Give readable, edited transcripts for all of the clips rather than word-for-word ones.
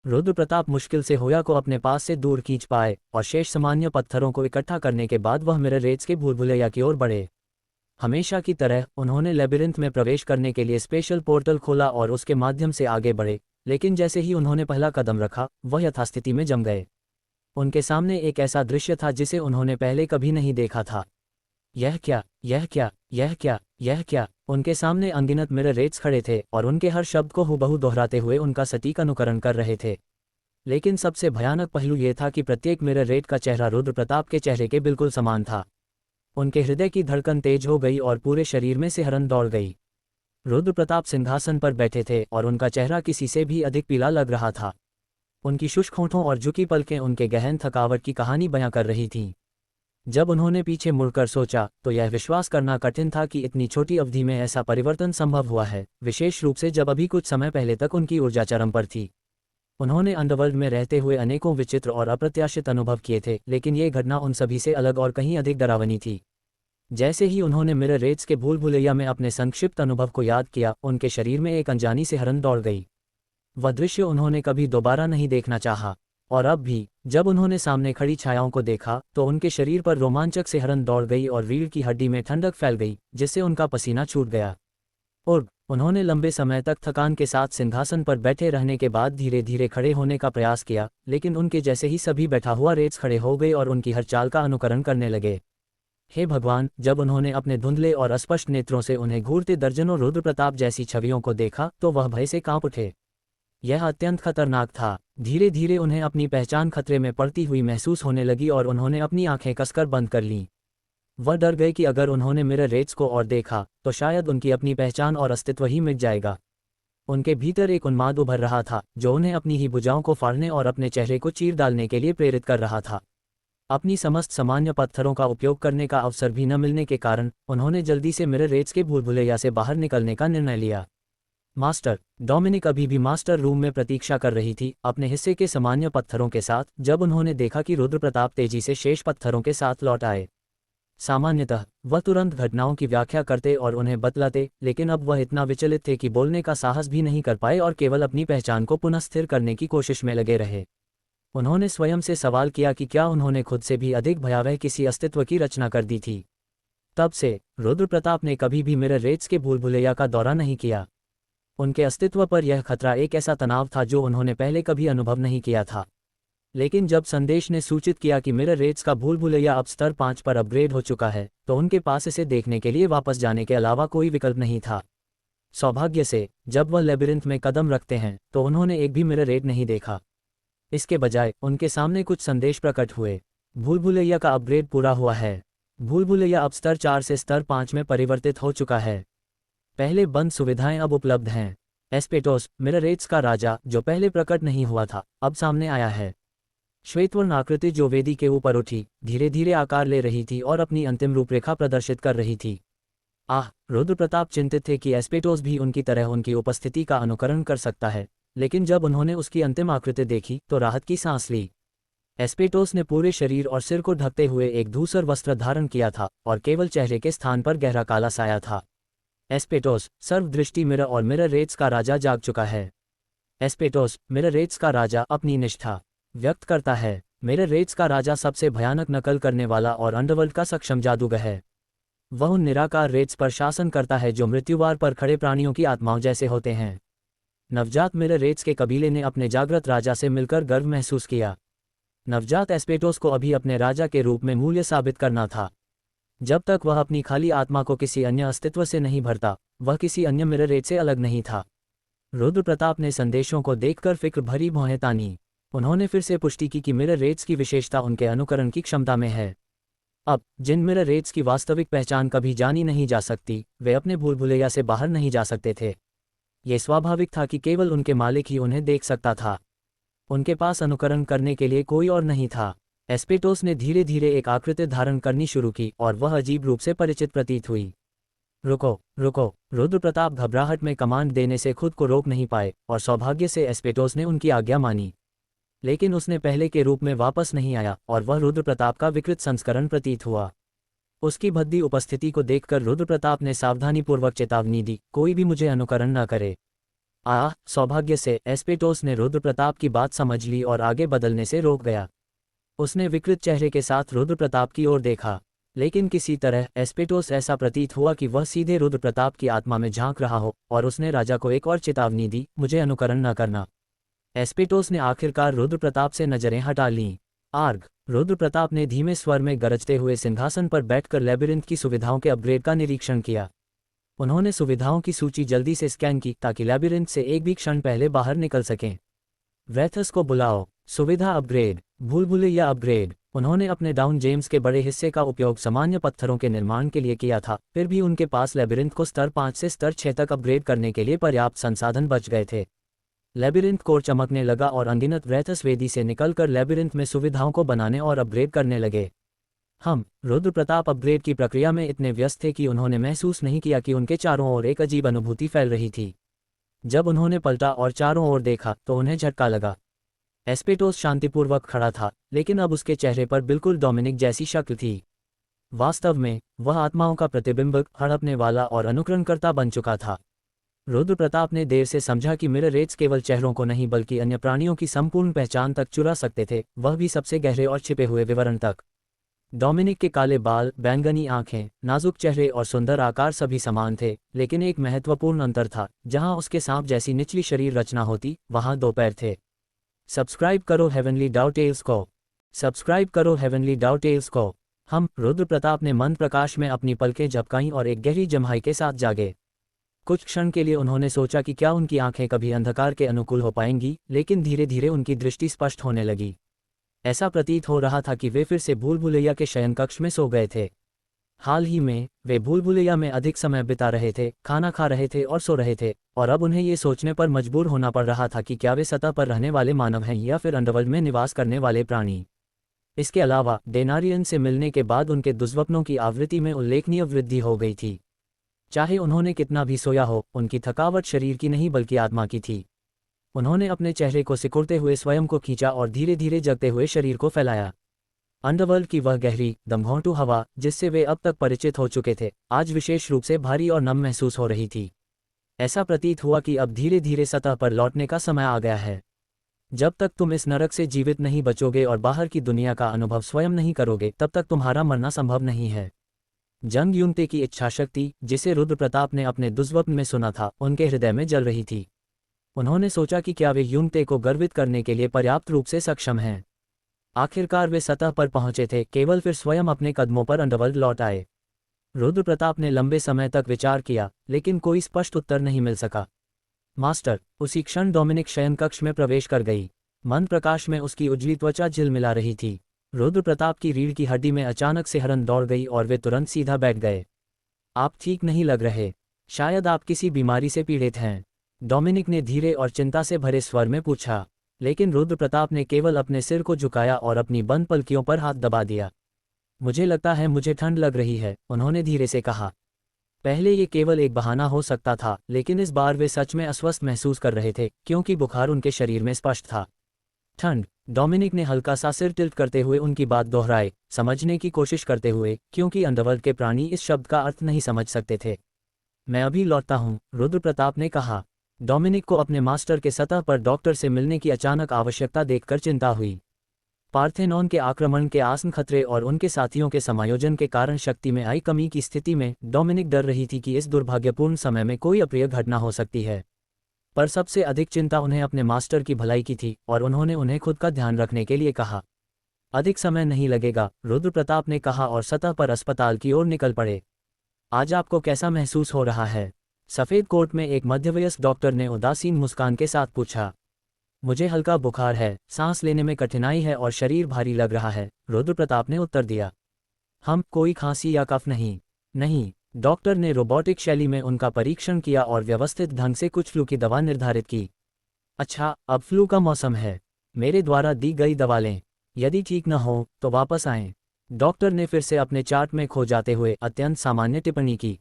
रुद्र प्रताप मुश्किल से होया को अपने पास से दूर खींच पाए और शेष सामान्य पत्थरों को इकट्ठा करने के बाद वह मिरर रेज के भूलभुलैया की ओर बढ़े। हमेशा की तरह उन्होंने लेबिरिंथ में प्रवेश करने के लिए स्पेशल पोर्टल खोला और उसके माध्यम से आगे बढ़े, लेकिन जैसे ही उन्होंने पहला कदम रखा वह यथास्थिति में जम गए। उनके सामने एक ऐसा दृश्य था जिसे उन्होंने पहले कभी नहीं देखा था। यह क्या, यह क्या, यह क्या, यह क्या? उनके सामने अनगिनत मिरर रेट्स खड़े थे और उनके हर शब्द को हूबहू दोहराते हुए उनका सटीक अनुकरण कर रहे थे। लेकिन सबसे भयानक पहलू यह था कि प्रत्येक मिरर रेट का चेहरा रुद्र प्रताप के चेहरे के बिल्कुल समान था। उनके हृदय की धड़कन तेज हो गई और पूरे शरीर में सिहरन दौड़ गई। रुद्र प्रताप सिंहासन पर बैठे थे और उनका चेहरा किसी से भी अधिक पीला लग रहा था। उनकी शुष्क होंठों और झुकी पलकें उनके गहन थकावट की कहानी बयां कर रही थीं। जब उन्होंने पीछे मुड़कर सोचा तो यह विश्वास करना कठिन था कि इतनी छोटी अवधि में ऐसा परिवर्तन संभव हुआ है, विशेष रूप से जब अभी कुछ समय पहले तक उनकी ऊर्जा चरम पर थी। उन्होंने अंडरवर्ल्ड में रहते हुए अनेकों विचित्र और अप्रत्याशित अनुभव किए थे, लेकिन ये घटना उन सभी से अलग और कहीं अधिक डरावनी थी। जैसे ही उन्होंने मिरर रेट्स के भूलभुलैया में अपने संक्षिप्त अनुभव को याद किया, उनके शरीर में एक अनजानी सिहरन दौड़ गई। वह दृश्य उन्होंने कभी दोबारा नहीं देखना चाहा। और अब भी जब उन्होंने सामने खड़ी छायाओं को देखा तो उनके शरीर पर रोमांचक सिहरन दौड़ गई और रीढ़ की हड्डी में ठंडक फैल गई, जिससे उनका पसीना छूट गया। और उन्होंने लंबे समय तक थकान के साथ सिंहासन पर बैठे रहने के बाद धीरे धीरे खड़े होने का प्रयास किया, लेकिन उनके जैसे ही सभी बैठा हुआ रेट्स खड़े हो गए और उनकी हर चाल का अनुकरण करने लगे। हे भगवान! जब उन्होंने अपने धुंधले और अस्पष्ट नेत्रों से उन्हें घूरते दर्जनों रुद्र प्रताप जैसी छवियों को देखा तो वह भय से कांप उठे। यह अत्यंत खतरनाक था। धीरे धीरे उन्हें अपनी पहचान खतरे में पड़ती हुई महसूस होने लगी और उन्होंने अपनी आंखें कसकर बंद कर लीं। वह डर गए कि अगर उन्होंने मिरर रेट्स को और देखा तो शायद उनकी अपनी पहचान और अस्तित्व ही मिट जाएगा। उनके भीतर एक उन्माद उभर रहा था जो उन्हें अपनी ही भुजाओं को फाड़ने और अपने चेहरे को चीर डालने के लिए प्रेरित कर रहा था। अपनी समस्त सामान्य पत्थरों का उपयोग करने का अवसर भी न मिलने के कारण उन्होंने जल्दी से मिरर रेट्स के भूलभुलैया से बाहर निकलने का निर्णय लिया। मास्टर डोमिनिक अभी भी मास्टर रूम में प्रतीक्षा कर रही थी, अपने हिस्से के सामान्य पत्थरों के साथ। जब उन्होंने देखा कि रुद्र प्रताप तेजी से शेष पत्थरों के साथ लौट आए, सामान्यतः वह तुरंत घटनाओं की व्याख्या करते और उन्हें बतलाते, लेकिन अब वह इतना विचलित थे कि बोलने का साहस भी नहीं कर पाए और केवल अपनी पहचान को पुनः स्थिर करने की कोशिश में लगे रहे। उन्होंने स्वयं से सवाल किया कि क्या उन्होंने खुद से भी अधिक भयावह किसी अस्तित्व की रचना कर दी थी। तब से रुद्र प्रताप ने कभी भी मिरर रेट्स के भूलभुलैया का दौरा नहीं किया। उनके अस्तित्व पर यह खतरा एक ऐसा तनाव था जो उन्होंने पहले कभी अनुभव नहीं किया था। लेकिन जब संदेश ने सूचित किया कि मिरर रेट्स का भूलभुलैया अब स्तर 5 पर अपग्रेड हो चुका है, तो उनके पास इसे देखने के लिए वापस जाने के अलावा कोई विकल्प नहीं था। सौभाग्य से जब वह लेबिरिंथ में कदम रखते हैं तो उन्होंने एक भी मिरर रेट नहीं देखा। इसके बजाय उनके सामने कुछ संदेश प्रकट हुए। भूलभुलैया का अपग्रेड पूरा हुआ है। भूलभुलैया अब स्तर 4 से स्तर 5 में परिवर्तित हो चुका है। पहले बंद सुविधाएं अब उपलब्ध हैं। एस्पेटोस, मिरर रेट्स का राजा जो पहले प्रकट नहीं हुआ था, अब सामने आया है। श्वेतवर्ण आकृति जो वेदी के ऊपर उठी, धीरे धीरे आकार ले रही थी और अपनी अंतिम रूपरेखा प्रदर्शित कर रही थी। रुद्र प्रताप चिंतित थे कि एस्पेटोस भी उनकी तरह उनकी उपस्थिति का अनुकरण कर सकता है, लेकिन जब उन्होंने उसकी अंतिम आकृति देखी तो राहत की सांस ली। एस्पेटोस ने पूरे शरीर और सिर को ढकते हुए एक धूसर वस्त्र धारण किया था और केवल चेहरे के स्थान पर गहरा काला साया था। एस्पेटोस, सर्वदृष्टि मिरर और मिरर रेट्स का राजा जाग चुका है। एस्पेटोस, मिरर रेट्स का राजा, अपनी निष्ठा व्यक्त करता है। मिरर रेट्स का राजा सबसे भयानक नकल करने वाला और अंडरवर्ल्ड का सक्षम जादूगर है। वह उन निराकार रेट्स पर शासन करता है जो मृत्युवार पर खड़े प्राणियों की आत्माओं जैसे होते हैं। नवजात मिरर रेट्स के कबीले ने अपने जागृत राजा से मिलकर गर्व महसूस किया। नवजात एस्पेटोस को अभी अपने राजा के रूप में मूल्य साबित करना था। जब तक वह अपनी खाली आत्मा को किसी अन्य अस्तित्व से नहीं भरता, वह किसी अन्य मिरर रेट से अलग नहीं था। रुद्र प्रताप ने संदेशों को देखकर फिक्र भरी भौहें तानी। उन्होंने फिर से पुष्टि की कि मिरर रेट्स की विशेषता उनके अनुकरण की क्षमता में है। अब जिन मिरर रेट्स की वास्तविक पहचान कभी जानी नहीं जा सकती, वे अपने भूलभुलैया से बाहर नहीं जा सकते थे। ये स्वाभाविक था कि केवल उनके मालिक ही उन्हें देख सकता था। उनके पास अनुकरण करने के लिए कोई और नहीं था। एस्पेटोस ने धीरे धीरे एक आकृति धारण करनी शुरू की और वह अजीब रूप से परिचित प्रतीत हुई। रुको, रुको! रुद्र प्रताप घबराहट में कमांड देने से खुद को रोक नहीं पाए और सौभाग्य से एस्पेटोस ने उनकी आज्ञा मानी। लेकिन उसने पहले के रूप में वापस नहीं आया और वह रुद्र प्रताप का विकृत संस्करण प्रतीत हुआ। उसकी भद्दी उपस्थिति को देखकर रुद्र प्रताप ने सावधानीपूर्वक चेतावनी दी, कोई भी मुझे अनुकरण न करे। सौभाग्य से एस्पेटोस ने रुद्र प्रताप की बात समझ ली और आगे बदलने से रोक गया। उसने विकृत चेहरे के साथ रुद्र प्रताप की ओर देखा, लेकिन किसी तरह एस्पेटोस ऐसा प्रतीत हुआ कि वह सीधे रुद्र प्रताप की आत्मा में झांक रहा हो, और उसने राजा को एक और चेतावनी दी, मुझे अनुकरण न करना। एस्पेटोस ने आखिरकार रुद्र प्रताप से नजरें हटा लीं। आर्ग, रुद्र प्रताप ने धीमे स्वर में गरजते हुए सिंहासन पर बैठकर लेबिरिंथ की सुविधाओं के अपग्रेड का निरीक्षण किया। उन्होंने सुविधाओं की सूची जल्दी से स्कैन की ताकि लेबिरिंथ से एक भी क्षण पहले बाहर निकल सकें। वेथस को बुलाओ। सुविधा अपग्रेड, भूलभुलैया अपग्रेड। उन्होंने अपने डाउन जेम्स के बड़े हिस्से का उपयोग सामान्य पत्थरों के निर्माण के लिए किया था, फिर भी उनके पास लेबिरिंथ को स्तर 5 से स्तर 6 तक अपग्रेड करने के लिए पर्याप्त संसाधन बच गए थे। लेबिरिंथ कोर चमकने लगा और अनगिनत वेथस वेदी से निकलकर लेबिरिंथ में सुविधाओं को बनाने और अपग्रेड करने लगे। रुद्र प्रताप अपग्रेड की प्रक्रिया में इतने व्यस्त थे कि उन्होंने महसूस नहीं किया कि उनके चारों ओर एक अजीब अनुभूति फैल रही थी। जब उन्होंने पलटा और चारों ओर देखा तो उन्हें झटका लगा। एस्पेटोस शांतिपूर्वक खड़ा था, लेकिन अब उसके चेहरे पर बिल्कुल डोमिनिक जैसी शक्ल थी। वास्तव में वह आत्माओं का प्रतिबिंब, हड़पने वाला और अनुकरणकर्ता बन चुका था। रुद्र प्रताप ने देर से समझा कि मिरर रेट्स केवल चेहरों को नहीं बल्कि अन्य प्राणियों की संपूर्ण पहचान तक चुरा सकते थे, वह भी सबसे गहरे और छिपे हुए विवरण तक। डोमिनिक के काले बाल, बैंगनी आंखें, नाजुक चेहरे और सुंदर आकार सभी समान थे, लेकिन एक महत्वपूर्ण अंतर था। जहां उसके सांप जैसी निचली शरीर रचना होती, वहां 2 पैर थे। सब्सक्राइब करो हेवनली डाउटेल्स को। सब्सक्राइब करो हेवनली डाउटेल्स को। रुद्र प्रताप ने मंद प्रकाश में अपनी पलकें झपकाईं और एक गहरी जम्हाई के साथ जागे। कुछ क्षण के लिए उन्होंने सोचा कि क्या उनकी आंखें कभी अंधकार के अनुकूल हो पाएंगी, लेकिन धीरे धीरे उनकी दृष्टि स्पष्ट होने लगी। ऐसा प्रतीत हो रहा था कि वे फिर से भूलभुलैया के शयनकक्ष में सो गए थे। हाल ही में वे भूलभुलैया में अधिक समय बिता रहे थे, खाना खा रहे थे और सो रहे थे, और अब उन्हें ये सोचने पर मजबूर होना पड़ रहा था कि क्या वे सतह पर रहने वाले मानव हैं या फिर अंडरवर्ल्ड में निवास करने वाले प्राणी। इसके अलावा डेनारियन से मिलने के बाद उनके दुष्स्वप्नों की आवृत्ति में उल्लेखनीय वृद्धि हो गई थी। चाहे उन्होंने कितना भी सोया हो, उनकी थकावट शरीर की नहीं बल्कि आत्मा की थी। उन्होंने अपने चेहरे को सिकुड़ते हुए स्वयं को खींचा और धीरे धीरे जगते हुए शरीर को फैलाया। अंडरवर्ल्ड की वह गहरी, दमघोंटू हवा जिससे वे अब तक परिचित हो चुके थे, आज विशेष रूप से भारी और नम महसूस हो रही थी। ऐसा प्रतीत हुआ कि अब धीरे धीरे सतह पर लौटने का समय आ गया है। जब तक तुम इस नरक से जीवित नहीं बचोगे और बाहर की दुनिया का अनुभव स्वयं नहीं करोगे, तब तक तुम्हारा मरना संभव नहीं है। जंग युनते की इच्छाशक्ति, जिसे रुद्र प्रताप ने अपने दुष्स्वप्न में सुना था, उनके हृदय में जल रही थी। उन्होंने सोचा कि क्या वे युनते को गर्वित करने के लिए पर्याप्त रूप से सक्षम हैं। आखिरकार वे सतह पर पहुंचे थे, केवल फिर स्वयं अपने कदमों पर अंडरवर्ल्ड लौट आए। रुद्र प्रताप ने लंबे समय तक विचार किया, लेकिन कोई स्पष्ट उत्तर नहीं मिल सका। मास्टर, उसी क्षण डोमिनिक शयनकक्ष में प्रवेश कर गई। मंद प्रकाश में उसकी उजली त्वचा झिलमिला रही थी। रुद्र प्रताप की रीढ़ की हड्डी में अचानक से हरन दौड़ गई और वे तुरंत सीधा बैठ गए। आप ठीक नहीं लग रहे, शायद आप किसी बीमारी से पीड़ित हैं, डोमिनिक ने धीरे और चिंता से भरे स्वर में पूछा। लेकिन रुद्र प्रताप ने केवल अपने सिर को झुकाया और अपनी बंद पलकियों पर हाथ दबा दिया। मुझे लगता है मुझे ठंड लग रही है, उन्होंने धीरे से कहा। पहले ये केवल एक बहाना हो सकता था, लेकिन इस बार वे सच में अस्वस्थ महसूस कर रहे थे, क्योंकि बुखार उनके शरीर में स्पष्ट था। ठंड, डोमिनिक ने हल्का सा सिर टिल्ट करते हुए उनकी बात दोहराई, समझने की कोशिश करते हुए, क्योंकि अंडरवर्ल्ड के प्राणी इस शब्द का अर्थ नहीं समझ सकते थे। मैं अभी लौटता हूँ, रुद्र प्रताप ने कहा। डोमिनिक को अपने मास्टर के सतह पर डॉक्टर से मिलने की अचानक आवश्यकता देखकर चिंता हुई। पार्थेनॉन के आक्रमण के आसन खतरे और उनके साथियों के समायोजन के कारण शक्ति में आई कमी की स्थिति में डोमिनिक डर रही थी कि इस दुर्भाग्यपूर्ण समय में कोई अप्रिय घटना हो सकती है। पर सबसे अधिक चिंता उन्हें अपने मास्टर की भलाई की थी, और उन्होंने उन्हें खुद का ध्यान रखने के लिए कहा। अधिक समय नहीं लगेगा, रुद्र प्रताप ने कहा और सतह पर अस्पताल की ओर निकल पड़े। आज आपको कैसा महसूस हो रहा है? सफ़ेद कोट में एक मध्यवयस्क डॉक्टर ने उदासीन मुस्कान के साथ पूछा। मुझे हल्का बुखार है, सांस लेने में कठिनाई है और शरीर भारी लग रहा है, रुद्र प्रताप ने उत्तर दिया। कोई खांसी या कफ नहीं। नहीं, डॉक्टर ने रोबोटिक शैली में उनका परीक्षण किया और व्यवस्थित ढंग से कुछ फ्लू की दवा निर्धारित की। अच्छा, अब फ्लू का मौसम है, मेरे द्वारा दी गई दवा लें, यदि ठीक न हो तो वापस आएं। डॉक्टर ने फिर से अपने चार्ट में खो जाते हुए अत्यंत सामान्य टिप्पणी की।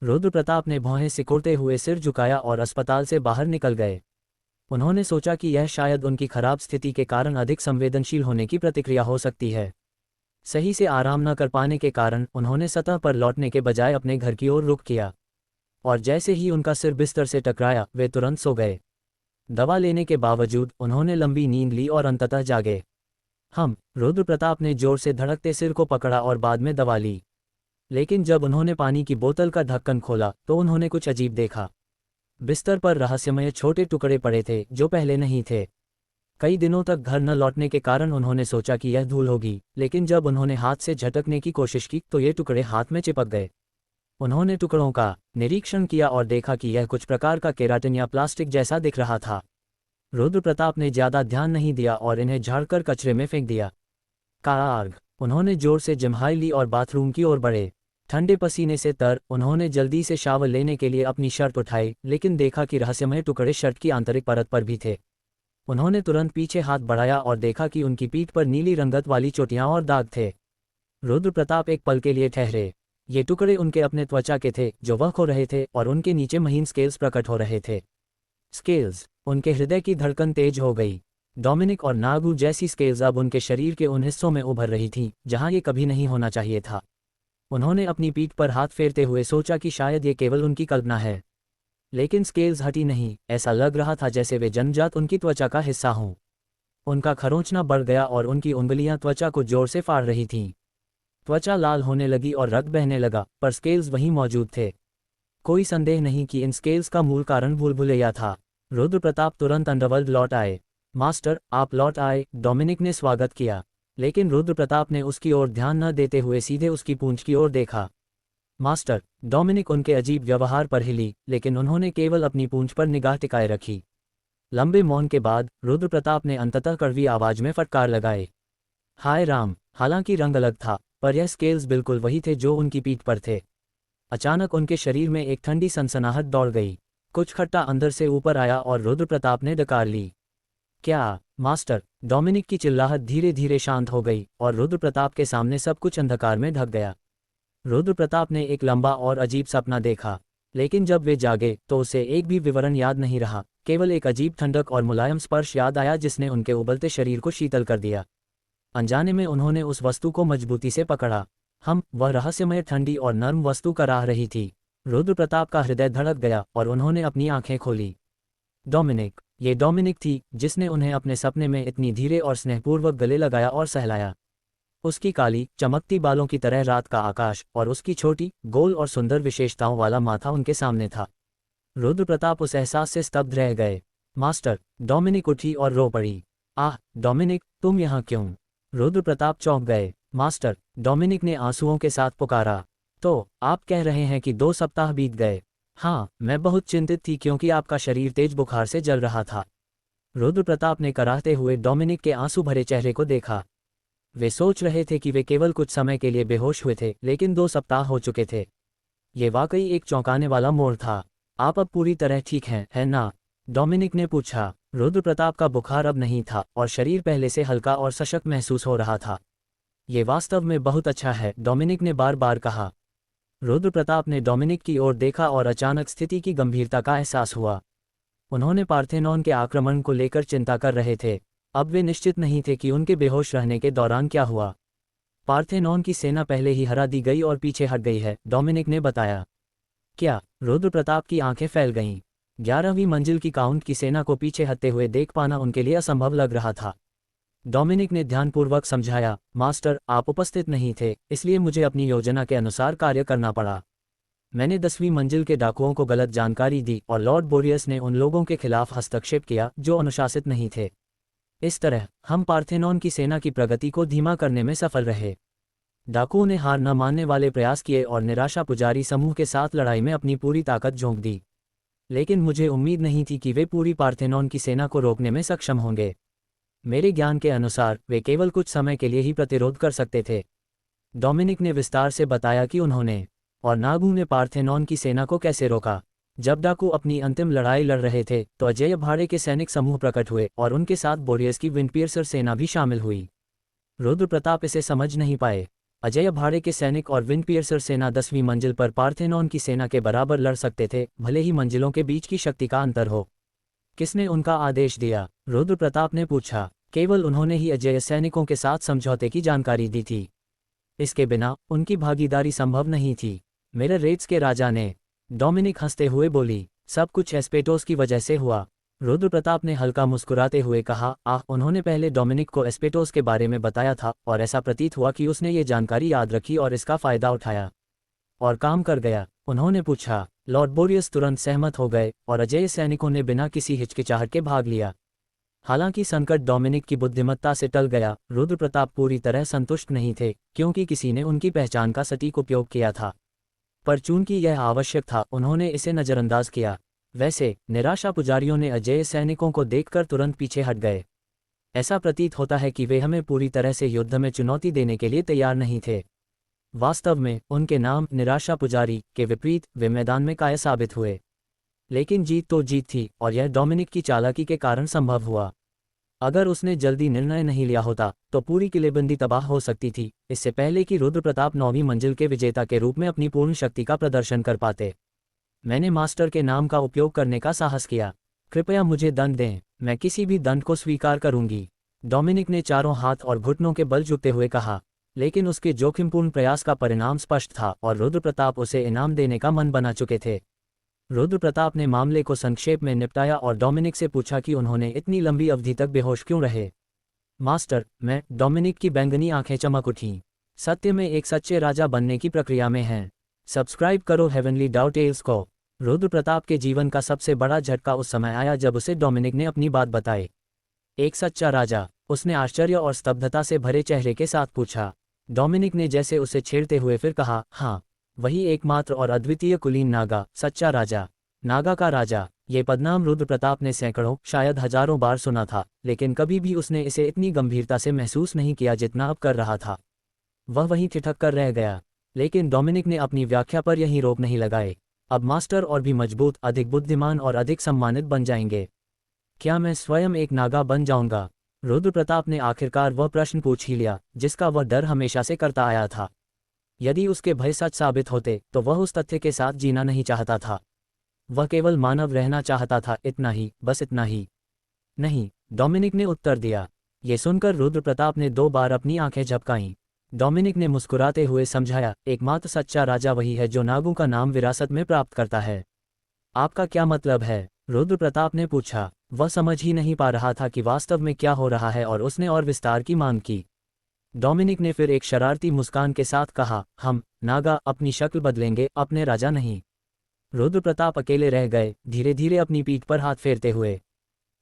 रुद्र प्रताप ने भौहें सिकुड़ते हुए सिर झुकाया और अस्पताल से बाहर निकल गए। उन्होंने सोचा कि यह शायद उनकी खराब स्थिति के कारण अधिक संवेदनशील होने की प्रतिक्रिया हो सकती है। सही से आराम न कर पाने के कारण उन्होंने सतह पर लौटने के बजाय अपने घर की ओर रुख किया। और जैसे ही उनका सिर बिस्तर से टकराया वे तुरंत सो गए। दवा लेने के बावजूद उन्होंने लंबी नींद ली और अंततः जागे। रुद्र प्रताप ने जोर से धड़कते सिर को पकड़ा और बाद में दवा ली। लेकिन जब उन्होंने पानी की बोतल का ढक्कन खोला तो उन्होंने कुछ अजीब देखा। बिस्तर पर रहस्यमय छोटे टुकड़े पड़े थे जो पहले नहीं थे। कई दिनों तक घर न लौटने के कारण उन्होंने सोचा कि यह धूल होगी, लेकिन जब उन्होंने हाथ से झटकने की कोशिश की तो ये टुकड़े हाथ में चिपक गए। उन्होंने टुकड़ों का निरीक्षण किया और देखा कि यह कुछ प्रकार का केराटिन या प्लास्टिक जैसा दिख रहा था। रुद्र प्रताप ने ज्यादा ध्यान नहीं दिया और इन्हें झाड़कर कचरे में फेंक दिया। कार्ग उन्होंने जोर से जम्हाई ली और बाथरूम की ओर बढ़े। ठंडे पसीने से तर उन्होंने जल्दी से शावर लेने के लिए अपनी शर्ट उठाई, लेकिन देखा कि रहस्यमय टुकड़े शर्ट की आंतरिक परत पर भी थे। उन्होंने तुरंत पीछे हाथ बढ़ाया और देखा कि उनकी पीठ पर नीली रंगत वाली चोटियां और दाग थे। रुद्र प्रताप एक पल के लिए ठहरे। ये टुकड़े उनके अपने त्वचा के थे जो वह खो रहे थे और उनके नीचे महीन स्केल्स प्रकट हो रहे थे। स्केल्स, उनके हृदय की धड़कन तेज हो गई। डोमिनिक और नागू जैसी स्केल्स अब उनके शरीर के उन हिस्सों में उभर रही थीं जहां ये कभी नहीं होना चाहिए था। उन्होंने अपनी पीठ पर हाथ फेरते हुए सोचा कि शायद ये केवल उनकी कल्पना है, लेकिन स्केल्स हटी नहीं। ऐसा लग रहा था जैसे वे जन्मजात उनकी त्वचा का हिस्सा हों। उनका खरोंचना बढ़ गया और उनकी उंगलियां त्वचा को जोर से फाड़ रही थीं। त्वचा लाल होने लगी और रक्त बहने लगा, पर स्केल्स वहीं मौजूद थे। कोई संदेह नहीं कि इन स्केल्स का मूल कारण भूलभुलैया था। रुद्र प्रताप तुरंत अंडरवर्ल्ड लौट आए। मास्टर, आप लौट आए, डोमिनिक ने स्वागत किया, लेकिन रुद्र प्रताप ने उसकी ओर ध्यान न देते हुए सीधे उसकी पूंछ की ओर देखा। मास्टर, डोमिनिक उनके अजीब व्यवहार पर हिली, लेकिन उन्होंने केवल अपनी पूंछ पर निगाह टिकाए रखी। लंबे मौन के बाद रुद्र प्रताप ने अंततः कड़वी आवाज में फटकार लगाए, हाय राम। हालांकि रंग अलग था, पर यह स्केल्स बिल्कुल वही थे जो उनकी पीठ पर थे। अचानक उनके शरीर में एक ठंडी सनसनाहट दौड़ गई। कुछ खट्टा अंदर से ऊपर आया और रुद्र प्रताप ने डकार ली। क्या? मास्टर, डोमिनिक की चिल्लाहट धीरे धीरे शांत हो गई और रुद्र प्रताप के सामने सब कुछ अंधकार में ढक गया। रुद्र प्रताप ने एक लंबा और अजीब सपना देखा, लेकिन जब वे जागे तो उसे एक भी विवरण याद नहीं रहा। केवल एक अजीब ठंडक और मुलायम स्पर्श याद आया जिसने उनके उबलते शरीर को शीतल कर दिया। अनजाने में उन्होंने उस वस्तु को मजबूती से पकड़ा। वह रहस्यमय ठंडी और नर्म वस्तु कराह रही थी। रुद्र प्रताप का हृदय धड़क गया और उन्होंने अपनी आंखें खोली। डोमिनिक, ये डोमिनिक थी जिसने उन्हें अपने सपने में इतनी धीरे और स्नेहपूर्वक गले लगाया और सहलाया। उसकी काली चमकती बालों की तरह रात का आकाश और उसकी छोटी गोल और सुंदर विशेषताओं वाला माथा उनके सामने था। रुद्र प्रताप उस एहसास से स्तब्ध रह गए। मास्टर, डोमिनिक उठी और रो पड़ी। आह डोमिनिक, तुम यहाँ क्यों? रुद्र प्रताप चौंक गए। मास्टर, डोमिनिक ने आंसुओं के साथ पुकारा, तो आप कह रहे हैं कि 2 सप्ताह बीत गए? हाँ, मैं बहुत चिंतित थी क्योंकि आपका शरीर तेज बुखार से जल रहा था। रुद्र प्रताप ने कराहते हुए डोमिनिक के आंसू भरे चेहरे को देखा। वे सोच रहे थे कि वे केवल कुछ समय के लिए बेहोश हुए थे, लेकिन 2 सप्ताह हो चुके थे। ये वाकई एक चौंकाने वाला मोड़ था। आप अब पूरी तरह ठीक हैं, है ना? डोमिनिक ने पूछा। रुद्र प्रताप का बुखार अब नहीं था और शरीर पहले से हल्का और सशक्त महसूस हो रहा था। ये वास्तव में बहुत अच्छा है, डोमिनिक ने बार बार कहा। रुद्र प्रताप ने डोमिनिक की ओर देखा और अचानक स्थिति की गंभीरता का एहसास हुआ। उन्होंने पार्थेनॉन के आक्रमण को लेकर चिंता कर रहे थे। अब वे निश्चित नहीं थे कि उनके बेहोश रहने के दौरान क्या हुआ। पार्थेनॉन की सेना पहले ही हरा दी गई और पीछे हट गई है, डोमिनिक ने बताया। क्या? रुद्र प्रताप की आंखें फैल गईं। 11वीं मंजिल की काउंट की सेना को पीछे हटते हुए देख पाना उनके लिए असंभव लग रहा था। डोमिनिक ने ध्यानपूर्वक समझाया, मास्टर, आप उपस्थित नहीं थे, इसलिए मुझे अपनी योजना के अनुसार कार्य करना पड़ा। मैंने 10वीं मंजिल के डाकुओं को गलत जानकारी दी और लॉर्ड बोरियस ने उन लोगों के खिलाफ हस्तक्षेप किया जो अनुशासित नहीं थे। इस तरह हम पार्थेनॉन की सेना की प्रगति को धीमा करने में सफल रहे। डाकुओं ने हार न मानने वाले प्रयास किए और निराशा पुजारी समूह के साथ लड़ाई में अपनी पूरी ताकत झोंक दी, लेकिन मुझे उम्मीद नहीं थी कि वे पूरी पार्थेनॉन की सेना को रोकने में सक्षम होंगे। मेरे ज्ञान के अनुसार वे केवल कुछ समय के लिए ही प्रतिरोध कर सकते थे। डोमिनिक ने विस्तार से बताया कि उन्होंने और नागू ने पार्थेनॉन की सेना को कैसे रोका। जब डाकू अपनी अंतिम लड़ाई लड़ रहे थे तो अजय भाड़े के सैनिक समूह प्रकट हुए और उनके साथ बोरियस की विंडपियर्सर सेना भी शामिल हुई। रुद्र प्रताप इसे समझ नहीं पाए। अजय भाड़े के सैनिक और विंडपियर्सर सेना 10वीं मंजिल पर पार्थेनॉन की सेना के बराबर लड़ सकते थे, भले ही मंजिलों के बीच की शक्ति का अंतर हो। किसने उनका आदेश दिया? रुद्र प्रताप ने पूछा। केवल उन्होंने ही अजय सैनिकों के साथ समझौते की जानकारी दी थी। इसके बिना उनकी भागीदारी संभव नहीं थी। मेरे रेट्स के राजा ने। डोमिनिक हंसते हुए बोली, सब कुछ एस्पेटोस की वजह से हुआ। रुद्र प्रताप ने हल्का मुस्कुराते हुए कहा, उन्होंने पहले डोमिनिक को एस्पेटोस के बारे में बताया था और ऐसा प्रतीत हुआ कि उसने ये जानकारी याद रखी और इसका फायदा उठाया और काम कर गया। उन्होंने पूछा। लॉर्ड बोरियस तुरंत सहमत हो गए और अजेय सैनिकों ने बिना किसी हिचकिचाहट के भाग लिया। हालांकि संकट डोमिनिक की बुद्धिमत्ता से टल गया, रुद्र प्रताप पूरी तरह संतुष्ट नहीं थे क्योंकि किसी ने उनकी पहचान का सटीक उपयोग किया था। पर चूंकि यह आवश्यक था, उन्होंने इसे नज़रअंदाज किया। वैसे निराशा पुजारियों ने अजेय सैनिकों को देखकर तुरंत पीछे हट गए। ऐसा प्रतीत होता है कि वे हमें पूरी तरह से युद्ध में चुनौती देने के लिए तैयार नहीं थे। वास्तव में उनके नाम निराशा पुजारी के विपरीत वे मैदान में कायर साबित हुए। लेकिन जीत तो जीत थी और यह डोमिनिक की चालाकी के कारण संभव हुआ। अगर उसने जल्दी निर्णय नहीं लिया होता तो पूरी किलेबंदी तबाह हो सकती थी, इससे पहले कि रुद्र प्रताप 9वीं मंजिल के विजेता के रूप में अपनी पूर्ण शक्ति का प्रदर्शन कर पाते। मैंने मास्टर के नाम का उपयोग करने का साहस किया। कृपया मुझे दंड दें, मैं किसी भी दंड को स्वीकार करूंगी। डोमिनिक ने चारों हाथ और घुटनों के बल झुकते हुए कहा। लेकिन उसके जोखिमपूर्ण प्रयास का परिणाम स्पष्ट था और रुद्र प्रताप उसे इनाम देने का मन बना चुके थे। रुद्र प्रताप ने मामले को संक्षेप में निपटाया और डोमिनिक से पूछा कि उन्होंने इतनी लंबी अवधि तक बेहोश क्यों रहे। मास्टर, मैं, डोमिनिक की बैंगनी आंखें चमक उठीं। सत्य में एक सच्चे राजा बनने की प्रक्रिया में हैं। सब्सक्राइब करो हेवनली डाउटेल्स को। रुद्र प्रताप के जीवन का सबसे बड़ा झटका उस समय आया जब उसे डोमिनिक ने अपनी बात बताई। एक सच्चा राजा, उसने आश्चर्य और स्तब्धता से भरे चेहरे के साथ पूछा। डोमिनिक ने जैसे उसे छेड़ते हुए फिर कहा, हाँ, वही एकमात्र और अद्वितीय कुलीन नागा, सच्चा राजा। नागा का राजा, ये पदनाम रुद्र प्रताप ने सैकड़ों, शायद हजारों बार सुना था, लेकिन कभी भी उसने इसे इतनी गंभीरता से महसूस नहीं किया जितना अब कर रहा था। वह वहीं ठिठक कर रह गया। लेकिन डोमिनिक ने अपनी व्याख्या पर यहीं रोक नहीं लगाए। अब मास्टर और भी मजबूत, अधिक बुद्धिमान और अधिक सम्मानित बन जाएंगे। क्या मैं स्वयं एक नागा बन जाऊंगा? रुद्र प्रताप ने आखिरकार वह प्रश्न पूछ ही लिया जिसका वह डर हमेशा से करता आया था। यदि उसके भय सच साबित होते तो वह उस तथ्य के साथ जीना नहीं चाहता था। वह केवल मानव रहना चाहता था, इतना ही, बस इतना ही। नहीं, डोमिनिक ने उत्तर दिया। ये सुनकर रुद्र प्रताप ने 2 बार अपनी आंखें झपकाईं। डोमिनिक ने मुस्कुराते हुए समझाया, एकमात्र सच्चा राजा वही है जो नागों का नाम विरासत में प्राप्त करता है। आपका क्या मतलब है? रुद्र प्रताप ने पूछा। वह समझ ही नहीं पा रहा था कि वास्तव में क्या हो रहा है और उसने और विस्तार की मांग की। डोमिनिक ने फिर एक शरारती मुस्कान के साथ कहा, हम नागा अपनी शक्ल बदलेंगे, अपने राजा नहीं। रुद्र प्रताप अकेले रह गए, धीरे धीरे अपनी पीठ पर हाथ फेरते हुए।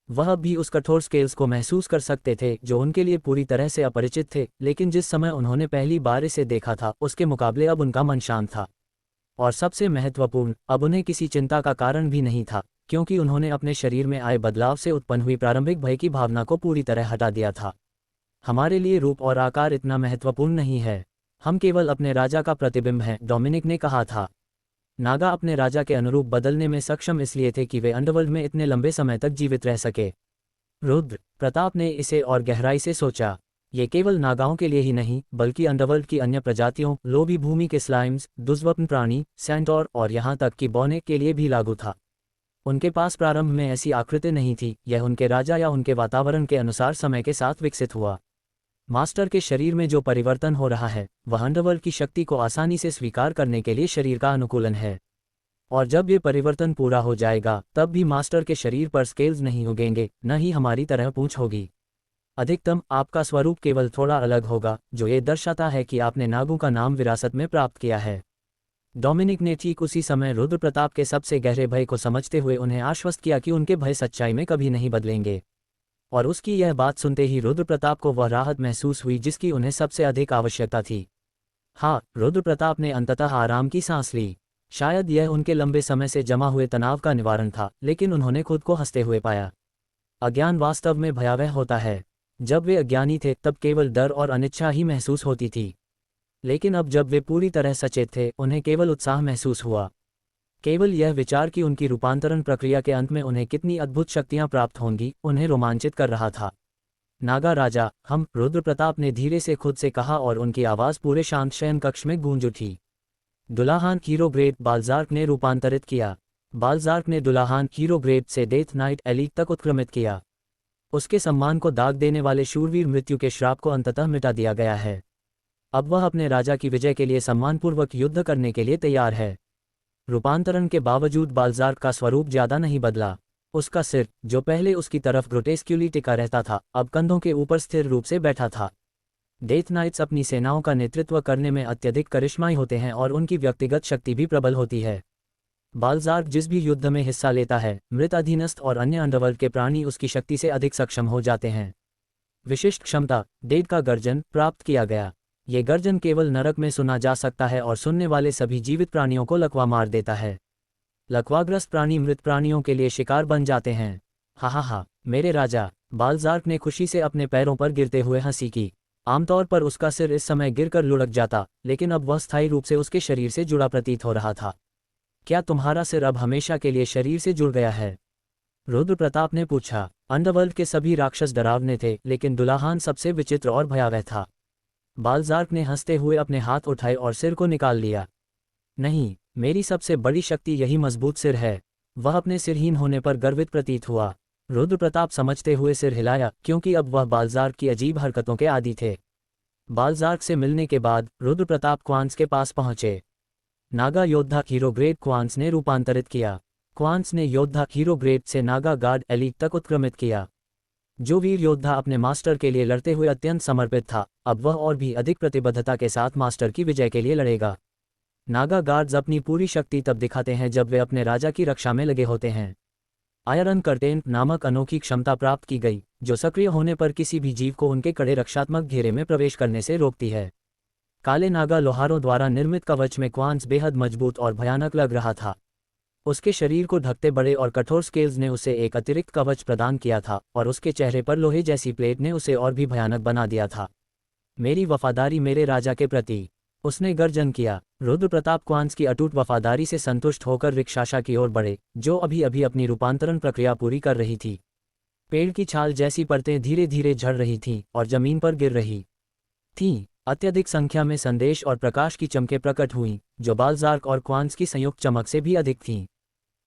वह भी उस कठोर स्केल्स को महसूस कर सकते थे जो उनके लिए पूरी तरह से अपरिचित थे, लेकिन जिस समय उन्होंने पहली बार इसे देखा था उसके मुकाबले अब उनका मन शांत था। और सबसे महत्वपूर्ण, अब उन्हें किसी चिंता का कारण भी नहीं था, क्योंकि उन्होंने अपने शरीर में आए बदलाव से उत्पन्न हुई प्रारंभिक भय की भावना को पूरी तरह हटा दिया था। हमारे लिए रूप और आकार इतना महत्वपूर्ण नहीं है, हम केवल अपने राजा का प्रतिबिंब हैं, डोमिनिक ने कहा था। नागा अपने राजा के अनुरूप बदलने में सक्षम इसलिए थे कि वे अंडरवर्ल्ड में इतने लंबे समय तक जीवित रह सके। रुद्र प्रताप ने इसे और गहराई से सोचा। ये केवल नागाओं के लिए ही नहीं, बल्कि अंडरवर्ल्ड की अन्य प्रजातियों, लोभी भूमि के स्लाइम्स, दुष्वप्न प्राणी, सेंटोर और यहाँ तक कि बॉनेक के लिए भी लागू था। उनके पास प्रारंभ में ऐसी आकृति नहीं थी, यह उनके राजा या उनके वातावरण के अनुसार समय के साथ विकसित हुआ। मास्टर के शरीर में जो परिवर्तन हो रहा है वह अंडरवर्ल्ड की शक्ति को आसानी से स्वीकार करने के लिए शरीर का अनुकूलन है। और जब ये परिवर्तन पूरा हो जाएगा तब भी मास्टर के शरीर पर स्केल्स नहीं उगेंगे, न ही हमारी तरह पूंछ होगी। अधिकतम आपका स्वरूप केवल थोड़ा अलग होगा, जो ये दर्शाता है कि आपने नागों का नाम विरासत में प्राप्त किया है। डोमिनिक ने ठीक उसी समय रुद्र प्रताप के सबसे गहरे भय को समझते हुए उन्हें आश्वस्त किया कि उनके भय सच्चाई में कभी नहीं बदलेंगे। और उसकी यह बात सुनते ही रुद्र प्रताप को वह राहत महसूस हुई जिसकी उन्हें सबसे अधिक आवश्यकता थी। हाँ, रुद्र प्रताप ने अंततः आराम की सांस ली। शायद यह उनके लंबे समय से जमा हुए तनाव का निवारण था, लेकिन उन्होंने खुद को हंसते हुए पाया। अज्ञान वास्तव में भयावह होता है। जब वे अज्ञानी थे तब केवल डर और अनिच्छा ही महसूस होती थी, लेकिन अब जब वे पूरी तरह सचेत थे उन्हें केवल उत्साह महसूस हुआ। केवल यह विचार कि उनकी रूपांतरण प्रक्रिया के अंत में उन्हें कितनी अद्भुत शक्तियां प्राप्त होंगी उन्हें रोमांचित कर रहा था। नागा राजा, हम, रुद्र प्रताप ने धीरे से खुद से कहा और उनकी आवाज़ पूरे शांत शयन कक्ष में गूंज उठी। दुलाहान हीरोग्रेड बाल्जार्क ने रूपांतरित किया। बाल्जार्क ने दुलाहान हीरोग्रेड से डेथ नाइट एलीट तक उत्क्रमित किया। उसके सम्मान को दाग देने वाले शूरवीर मृत्यु के श्राप को अंततः मिटा दिया गया है। अब वह अपने राजा की विजय के लिए सम्मानपूर्वक युद्ध करने के लिए तैयार है। रूपांतरण के बावजूद बाल्जार्क का स्वरूप ज्यादा नहीं बदला। उसका सिर, जो पहले उसकी तरफ ग्रोटेस्क्यूली टिका रहता था, अब कंधों के ऊपर स्थिर रूप से बैठा था। डेथ नाइट्स अपनी सेनाओं का नेतृत्व करने में अत्यधिक करिश्माई होते हैं और उनकी व्यक्तिगत शक्ति भी प्रबल होती है। बाल्जार्क जिस भी युद्ध में हिस्सा लेता है, मृत अधीनस्थ और अन्य अंडरवर्ल्ड के प्राणी उसकी शक्ति से अधिक सक्षम हो जाते हैं। विशिष्ट क्षमता, डेड का गर्जन, प्राप्त किया गया। ये गर्जन केवल नरक में सुना जा सकता है और सुनने वाले सभी जीवित प्राणियों को लकवा मार देता है। लकवाग्रस्त प्राणी मृत प्राणियों के लिए शिकार बन जाते हैं। हा, मेरे राजा, बाल्जार्क ने खुशी से अपने पैरों पर गिरते हुए हंसी की। आमतौर पर उसका सिर इस समय गिरकर लुढ़क जाता, लेकिन अब वह स्थायी रूप से उसके शरीर से जुड़ा प्रतीत हो रहा था। क्या तुम्हारा सिर अब हमेशा के लिए शरीर से जुड़ गया है? रुद्र प्रताप ने पूछा। अंडरवर्ल्ड के सभी राक्षस डरावने थे, लेकिन दुलाहान सबसे विचित्र और भयावह था। बाल्जार्क ने हंसते हुए अपने हाथ उठाए और सिर को निकाल लिया। नहीं, मेरी सबसे बड़ी शक्ति यही मजबूत सिर है। वह अपने सिरहीन होने पर गर्वित प्रतीत हुआ। रुद्र प्रताप समझते हुए सिर हिलाया, क्योंकि अब वह बाल्जार्क की अजीब हरकतों के आदी थे। बाल्जार्क से मिलने के बाद रुद्र प्रताप क्वांस के पास पहुंचे। नागा योद्धा हीरो ग्रेड क्वांस ने रूपांतरित किया। क्वांस ने योद्धा हीरो ग्रेड से नागा गार्ड एलीट तक उत्क्रमित किया। जो वीर योद्धा अपने मास्टर के लिए लड़ते हुए अत्यंत समर्पित था, अब वह और भी अधिक प्रतिबद्धता के साथ मास्टर की विजय के लिए लड़ेगा। नागा गार्ड्स अपनी पूरी शक्ति तब दिखाते हैं जब वे अपने राजा की रक्षा में लगे होते हैं। आयरन कर्टेन नामक अनोखी क्षमता प्राप्त की गई, जो सक्रिय होने पर किसी भी जीव को उनके कड़े रक्षात्मक घेरे में प्रवेश करने से रोकती है। काले नागा लोहारों द्वारा निर्मित कवच में क्वांस बेहद मजबूत और भयानक लग रहा था। उसके शरीर को ढकते बड़े और कठोर स्केल्स ने उसे एक अतिरिक्त कवच प्रदान किया था, और उसके चेहरे पर लोहे जैसी प्लेट ने उसे और भी भयानक बना दिया था। मेरी वफादारी मेरे राजा के प्रति, उसने गर्जन किया। रुद्र प्रताप क्वांस की अटूट वफादारी से संतुष्ट होकर रिक्षाशा की ओर बढ़े, जो अभी अभी अपनी रूपांतरण प्रक्रिया पूरी कर रही थी। पेड़ की छाल जैसी परतें धीरे धीरे झड़ रही थीं और जमीन पर गिर रही थीं। अत्यधिक संख्या में संदेश और प्रकाश की चमकें प्रकट हुईं, जो बाल्जार्क और क्वांस की संयुक्त चमक से भी अधिक थीं।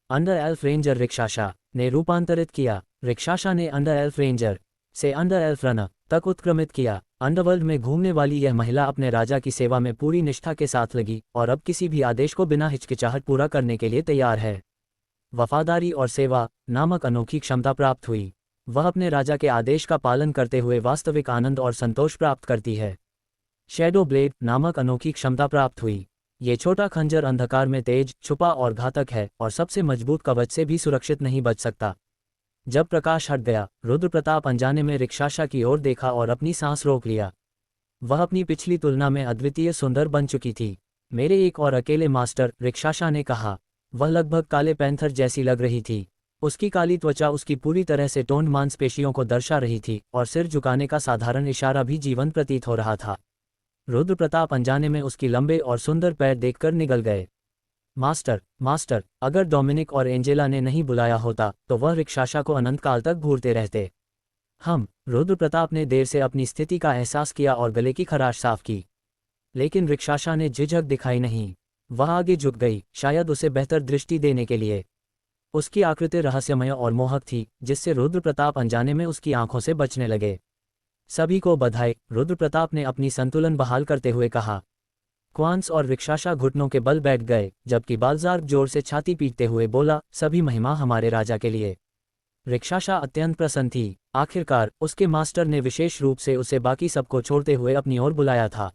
अंडर एल्फ रेंजर रिक्षाशा ने रूपांतरित किया। रिक्षाशा ने अंडर एल्फ रेंजर से अंडर एल्फ रनर तक उत्क्रमित किया। अंडरवर्ल्ड में घूमने वाली यह महिला अपने राजा की सेवा में पूरी निष्ठा के साथ लगी और अब किसी भी आदेश को बिना हिचकिचाहट पूरा करने के लिए तैयार है। वफादारी और सेवा नामक अनोखी क्षमता प्राप्त हुई। वह अपने राजा के आदेश का पालन करते हुए वास्तविक आनंद और संतोष प्राप्त करती है। शैडो ब्लेड नामक अनोखी क्षमता प्राप्त हुई। ये छोटा खंजर अंधकार में तेज, छुपा और घातक है और सबसे मजबूत कवच से भी सुरक्षित नहीं बच सकता। जब प्रकाश हट गया, रुद्र प्रताप अनजाने में रिक्षाशा की ओर देखा और अपनी सांस रोक लिया। वह अपनी पिछली तुलना में अद्वितीय सुंदर बन चुकी थी। मेरे एक और अकेले मास्टर, रिक्षाशा ने कहा। वह लगभग काले पैंथर जैसी लग रही थी। उसकी काली त्वचा उसकी पूरी तरह से टोन्ड मांसपेशियों को दर्शा रही थी और सिर झुकाने का साधारण इशारा भी जीवंत प्रतीत हो रहा था। रुद्र प्रताप अनजाने में उसकी लंबे और सुंदर पैर देखकर निगल गए। मास्टर, अगर डोमिनिक और एंजेला ने नहीं बुलाया होता तो वह रिक्षाशा को अनंत काल तक घूरते रहते। रुद्र प्रताप ने देर से अपनी स्थिति का एहसास किया और गले की खराश साफ की, लेकिन रिक्षाशा ने झिझक दिखाई नहीं। वह आगे झुक गई, शायद उसे बेहतर दृष्टि देने के लिए। उसकी आकृति रहस्यमय और मोहक थी, जिससे रुद्र प्रताप अनजाने में उसकी आंखों से बचने लगे। सभी को बधाई, रुद्र प्रताप ने अपनी संतुलन बहाल करते हुए कहा। क्वांस और रिक्षाशा घुटनों के बल बैठ गए, जबकि बाल्जार्क जोर से छाती पीटते हुए बोला, सभी महिमा हमारे राजा के लिए। रिक्षाशा अत्यंत प्रसन्न थी। आखिरकार उसके मास्टर ने विशेष रूप से उसे बाकी सबको छोड़ते हुए अपनी ओर बुलाया था।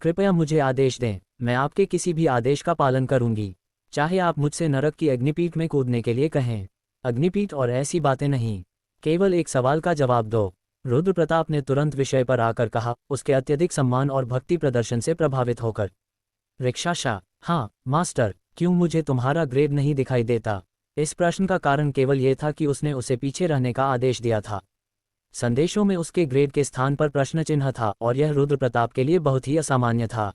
कृपया मुझे आदेश दें, मैं आपके किसी भी आदेश का पालन करूंगी, चाहे आप मुझसे नरक की अग्निपीठ में कूदने के लिए कहें। अग्निपीठ और ऐसी बातें नहीं, केवल एक सवाल का जवाब दो। रुद्र प्रताप ने तुरंत विषय पर आकर कहा, उसके अत्यधिक सम्मान और भक्ति प्रदर्शन से प्रभावित होकर। रिक्षाशा, हाँ मास्टर, क्यों मुझे तुम्हारा ग्रेड नहीं दिखाई देता? इस प्रश्न का कारण केवल यह था कि उसने उसे पीछे रहने का आदेश दिया था। संदेशों में उसके ग्रेड के स्थान पर प्रश्न चिन्ह था और यह रुद्र प्रताप के लिए बहुत ही असामान्य था।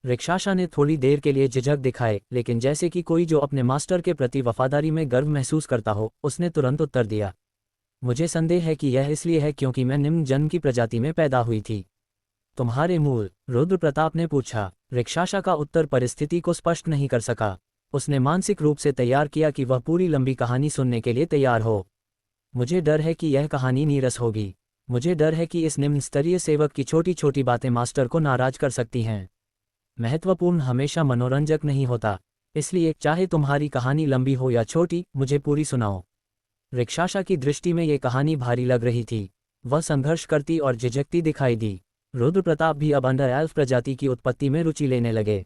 रिक्षाशा ने थोड़ी देर के लिए झिझक दिखाए, लेकिन जैसे कि कोई जो अपने मास्टर के प्रति वफादारी में गर्व महसूस करता हो, उसने तुरंत उत्तर दिया। मुझे संदेह है कि यह इसलिए है क्योंकि मैं निम्न जन्म की प्रजाति में पैदा हुई थी। तुम्हारे मूल? रुद्र प्रताप ने पूछा। रिक्षाशा का उत्तर परिस्थिति को स्पष्ट नहीं कर सका। उसने मानसिक रूप से तैयार किया कि वह पूरी लंबी कहानी सुनने के लिए तैयार हो। मुझे डर है कि यह कहानी नीरस होगी। मुझे डर है कि इस निम्न स्तरीय सेवक की छोटी छोटी बातें मास्टर को नाराज कर सकती हैं। महत्वपूर्ण हमेशा मनोरंजक नहीं होता। इसलिए चाहे तुम्हारी कहानी लंबी हो या छोटी, मुझे पूरी सुनाओ। रिक्शाशा की दृष्टि में ये कहानी भारी लग रही थी। वह संघर्ष करती और झिझकती दिखाई दी। रुद्र प्रताप भी अब अंडर एल्फ प्रजाति की उत्पत्ति में रुचि लेने लगे।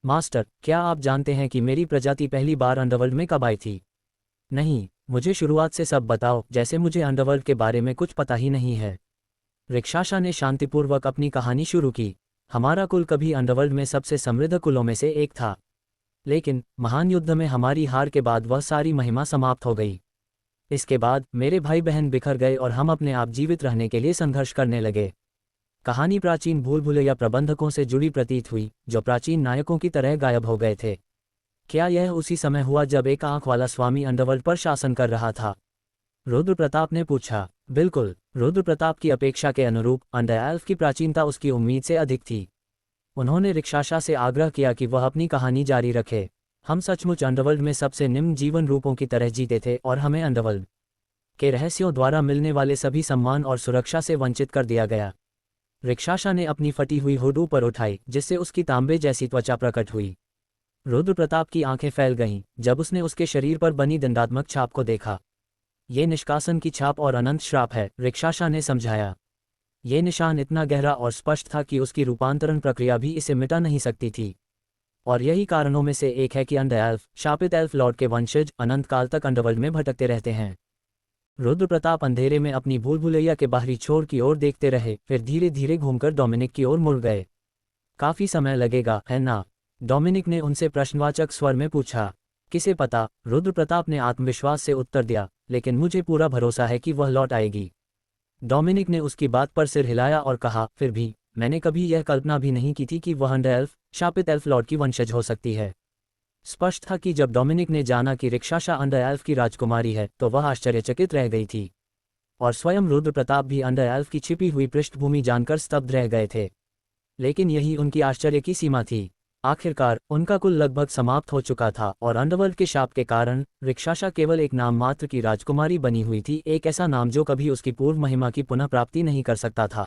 मास्टर, क्या आप जानते हैं कि मेरी प्रजाति पहली बार अंडरवर्ल्ड में कब आई थी? नहीं, मुझे शुरुआत से सब बताओ, जैसे मुझे अंडरवर्ल्ड के बारे में कुछ पता ही नहीं है। रिक्शाशा ने शांतिपूर्वक अपनी कहानी शुरू की। हमारा कुल कभी अंडरवर्ल्ड में सबसे समृद्ध कुलों में से एक था, लेकिन महान युद्ध में हमारी हार के बाद वह सारी महिमा समाप्त हो गई। इसके बाद मेरे भाई बहन बिखर गए और हम अपने आप जीवित रहने के लिए संघर्ष करने लगे। कहानी प्राचीन भूल भुलैया प्रबंधकों से जुड़ी प्रतीत हुई, जो प्राचीन नायकों की तरह गायब हो गए थे। क्या यह उसी समय हुआ जब एक आंख वाला स्वामी अंडरवर्ल्ड पर शासन कर रहा था? रुद्र प्रताप ने पूछा। बिल्कुल, रुद्र प्रताप की अपेक्षा के अनुरूप अंडर एल्फ की प्राचीनता उसकी उम्मीद से अधिक थी। उन्होंने रिक्शाशा से आग्रह किया कि वह अपनी कहानी जारी रखे। हम सचमुच अंडरवर्ल्ड में सबसे निम्न जीवन रूपों की तरह जीते थे और हमें अंडरवर्ल्ड के रहस्यों द्वारा मिलने वाले सभी सम्मान और सुरक्षा से वंचित कर दिया गया। रिक्शाशा ने अपनी फटी हुई हुड ऊपर उठाई, जिससे उसकी तांबे जैसी त्वचा प्रकट हुई। रुद्र प्रताप की आंखें फैल गईं जब उसने उसके शरीर पर बनी दंडात्मक छाप को देखा। ये निष्कासन की छाप और अनंत श्राप है, रिक्शाशा ने समझाया। ये निशान इतना गहरा और स्पष्ट था कि उसकी रूपांतरण प्रक्रिया भी इसे मिटा नहीं सकती थी। और यही कारणों में से एक है कि अंडर एल्फ, शापित एल्फ लॉर्ड के वंशज अनंत काल तक अंडरवर्ल्ड में भटकते रहते हैं। रुद्र प्रताप अंधेरे में अपनी भूल भुलैया के बाहरी छोर की ओर देखते रहे, फिर धीरे धीरे घूमकर डोमिनिक की ओर मुड़ गए। काफी समय लगेगा, है ना? डोमिनिक ने उनसे प्रश्नवाचक स्वर में पूछा। किसे पता, रुद्र प्रताप ने आत्मविश्वास से उत्तर दिया, लेकिन मुझे पूरा भरोसा है कि वह लौट आएगी। डोमिनिक ने उसकी बात पर सिर हिलाया और कहा, फिर भी मैंने कभी यह कल्पना भी नहीं की थी कि वह अंडर एल्फ, शापित एल्फ लॉर्ड की वंशज हो सकती है। स्पष्ट था कि जब डोमिनिक ने जाना कि रिक्शाशा अंडर एल्फ की राजकुमारी है, तो वह आश्चर्यचकित रह गई थी। और स्वयं रुद्र प्रताप भी अंडर एल्फ की छिपी हुई पृष्ठभूमि जानकर स्तब्ध रह गए थे। लेकिन यही उनकी आश्चर्य की सीमा थी। आखिरकार उनका कुल लगभग समाप्त हो चुका था और अंडरवर्ल्ड के शाप के कारण रिक्शाशा केवल एक नाम मात्र की राजकुमारी बनी हुई थी, एक ऐसा नाम जो कभी उसकी पूर्व महिमा की पुनः प्राप्ति नहीं कर सकता था।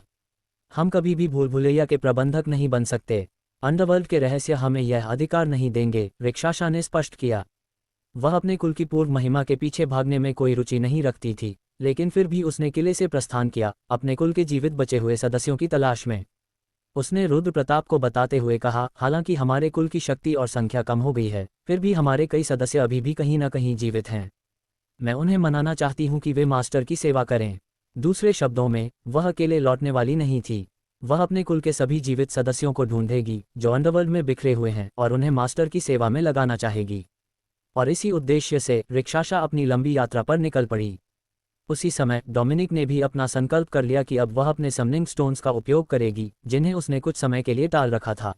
हम कभी भी भूल भुलैया के प्रबंधक नहीं बन सकते। अंडरवर्ल्ड के रहस्य हमें यह अधिकार नहीं देंगे, रिक्शाशा ने स्पष्ट किया। वह अपने कुल की पूर्व महिमा के पीछे भागने में कोई रुचि नहीं रखती थी, लेकिन फिर भी उसने किले से प्रस्थान किया, अपने कुल के जीवित बचे हुए सदस्यों की तलाश में। उसने रुद्र प्रताप को बताते हुए कहा, हालांकि हमारे कुल की शक्ति और संख्या कम हो गई है, फिर भी हमारे कई सदस्य अभी भी कहीं न कहीं जीवित हैं। मैं उन्हें मनाना चाहती हूं कि वे मास्टर की सेवा करें। दूसरे शब्दों में, वह अकेले लौटने वाली नहीं थी। वह अपने कुल के सभी जीवित सदस्यों को ढूंढेगी जो अंडरवर्ल्ड में बिखरे हुए हैं, और उन्हें मास्टर की सेवा में लगाना चाहेगी। और इसी उद्देश्य से रिक्शाशा अपनी लंबी यात्रा पर निकल पड़ी। उसी समय डोमिनिक ने भी अपना संकल्प कर लिया कि अब वह अपने समनिंग स्टोन्स का उपयोग करेगी, जिन्हें उसने कुछ समय के लिए टाल रखा था।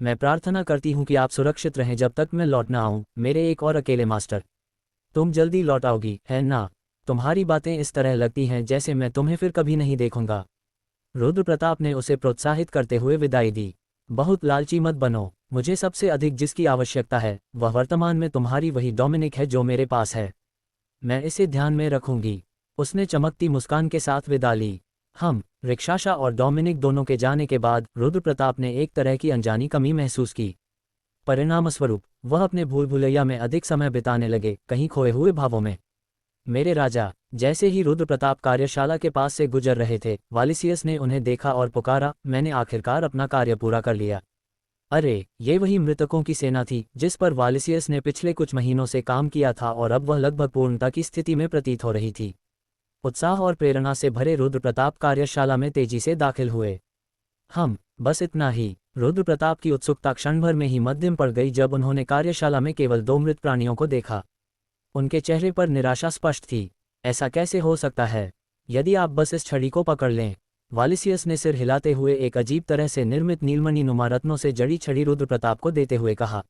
मैं प्रार्थना करती हूँ कि आप सुरक्षित रहें जब तक मैं लौट न आऊँ, मेरे एक और अकेले मास्टर। तुम जल्दी लौट आओगी, है ना? तुम्हारी बातें इस तरह लगती हैं जैसे मैं तुम्हें फिर कभी नहीं देखूंगा। रुद्र प्रताप ने उसे प्रोत्साहित करते हुए विदाई दी। बहुत लालची मत बनो। मुझे सबसे अधिक जिसकी आवश्यकता है, वह वर्तमान में तुम्हारी वही डोमिनिक है जो मेरे पास है। मैं इसे ध्यान में रखूंगी। उसने चमकती मुस्कान के साथ विदा ली। रिक्शाशा और डोमिनिक दोनों के जाने के बाद रुद्र प्रताप ने एक तरह की अनजानी कमी महसूस की। परिणामस्वरूप वह अपने भूल भुलैया में अधिक समय बिताने लगे, कहीं खोए हुए भावों में। मेरे राजा। जैसे ही रुद्र प्रताप कार्यशाला के पास से गुजर रहे थे, वालिसियस ने उन्हें देखा और पुकारा, मैंने आखिरकार अपना कार्य पूरा कर लिया। अरे, ये वही मृतकों की सेना थी जिस पर वालिसियस ने पिछले कुछ महीनों से काम किया था, और अब वह लगभग पूर्णता की स्थिति में प्रतीत हो रही थी। उत्साह और प्रेरणा से भरे रुद्र प्रताप कार्यशाला में तेजी से दाखिल हुए। बस इतना ही। रुद्र प्रताप की उत्सुकता क्षण भर में ही मध्यम पड़ गई जब उन्होंने कार्यशाला में केवल 2 मृत प्राणियों को देखा। उनके चेहरे पर निराशा स्पष्ट थी। ऐसा कैसे हो सकता है? यदि आप बस इस छड़ी को पकड़ लें। वालिसियस ने सिर हिलाते हुए एक अजीब तरह से निर्मित नीलमणि नुमा रत्नों से जड़ी छड़ी रुद्र प्रताप को देते हुए कहा,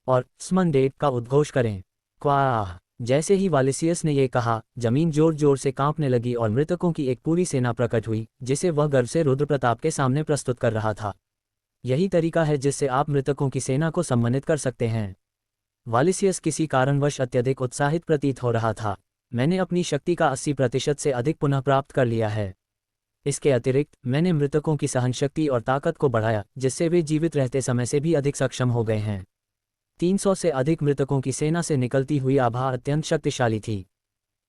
और स्मंडेट का उद्घोष करें। क्वाह। जैसे ही वालिसियस ने यह कहा, जमीन जोर जोर से कांपने लगी और मृतकों की एक पूरी सेना प्रकट हुई, जिसे वह गर्व से रुद्र प्रताप के सामने प्रस्तुत कर रहा था। यही तरीका है जिससे आप मृतकों की सेना को सम्मानित कर सकते हैं। वालिसियस किसी कारणवश अत्यधिक उत्साहित प्रतीत हो रहा था। मैंने अपनी शक्ति का 80% से अधिक पुनः प्राप्त कर लिया है। इसके अतिरिक्त मैंने मृतकों की सहनशक्ति और ताकत को बढ़ाया, जिससे वे जीवित रहते समय से भी अधिक सक्षम हो गए हैं। 300 से अधिक मृतकों की सेना से निकलती हुई आभा अत्यंत शक्तिशाली थी।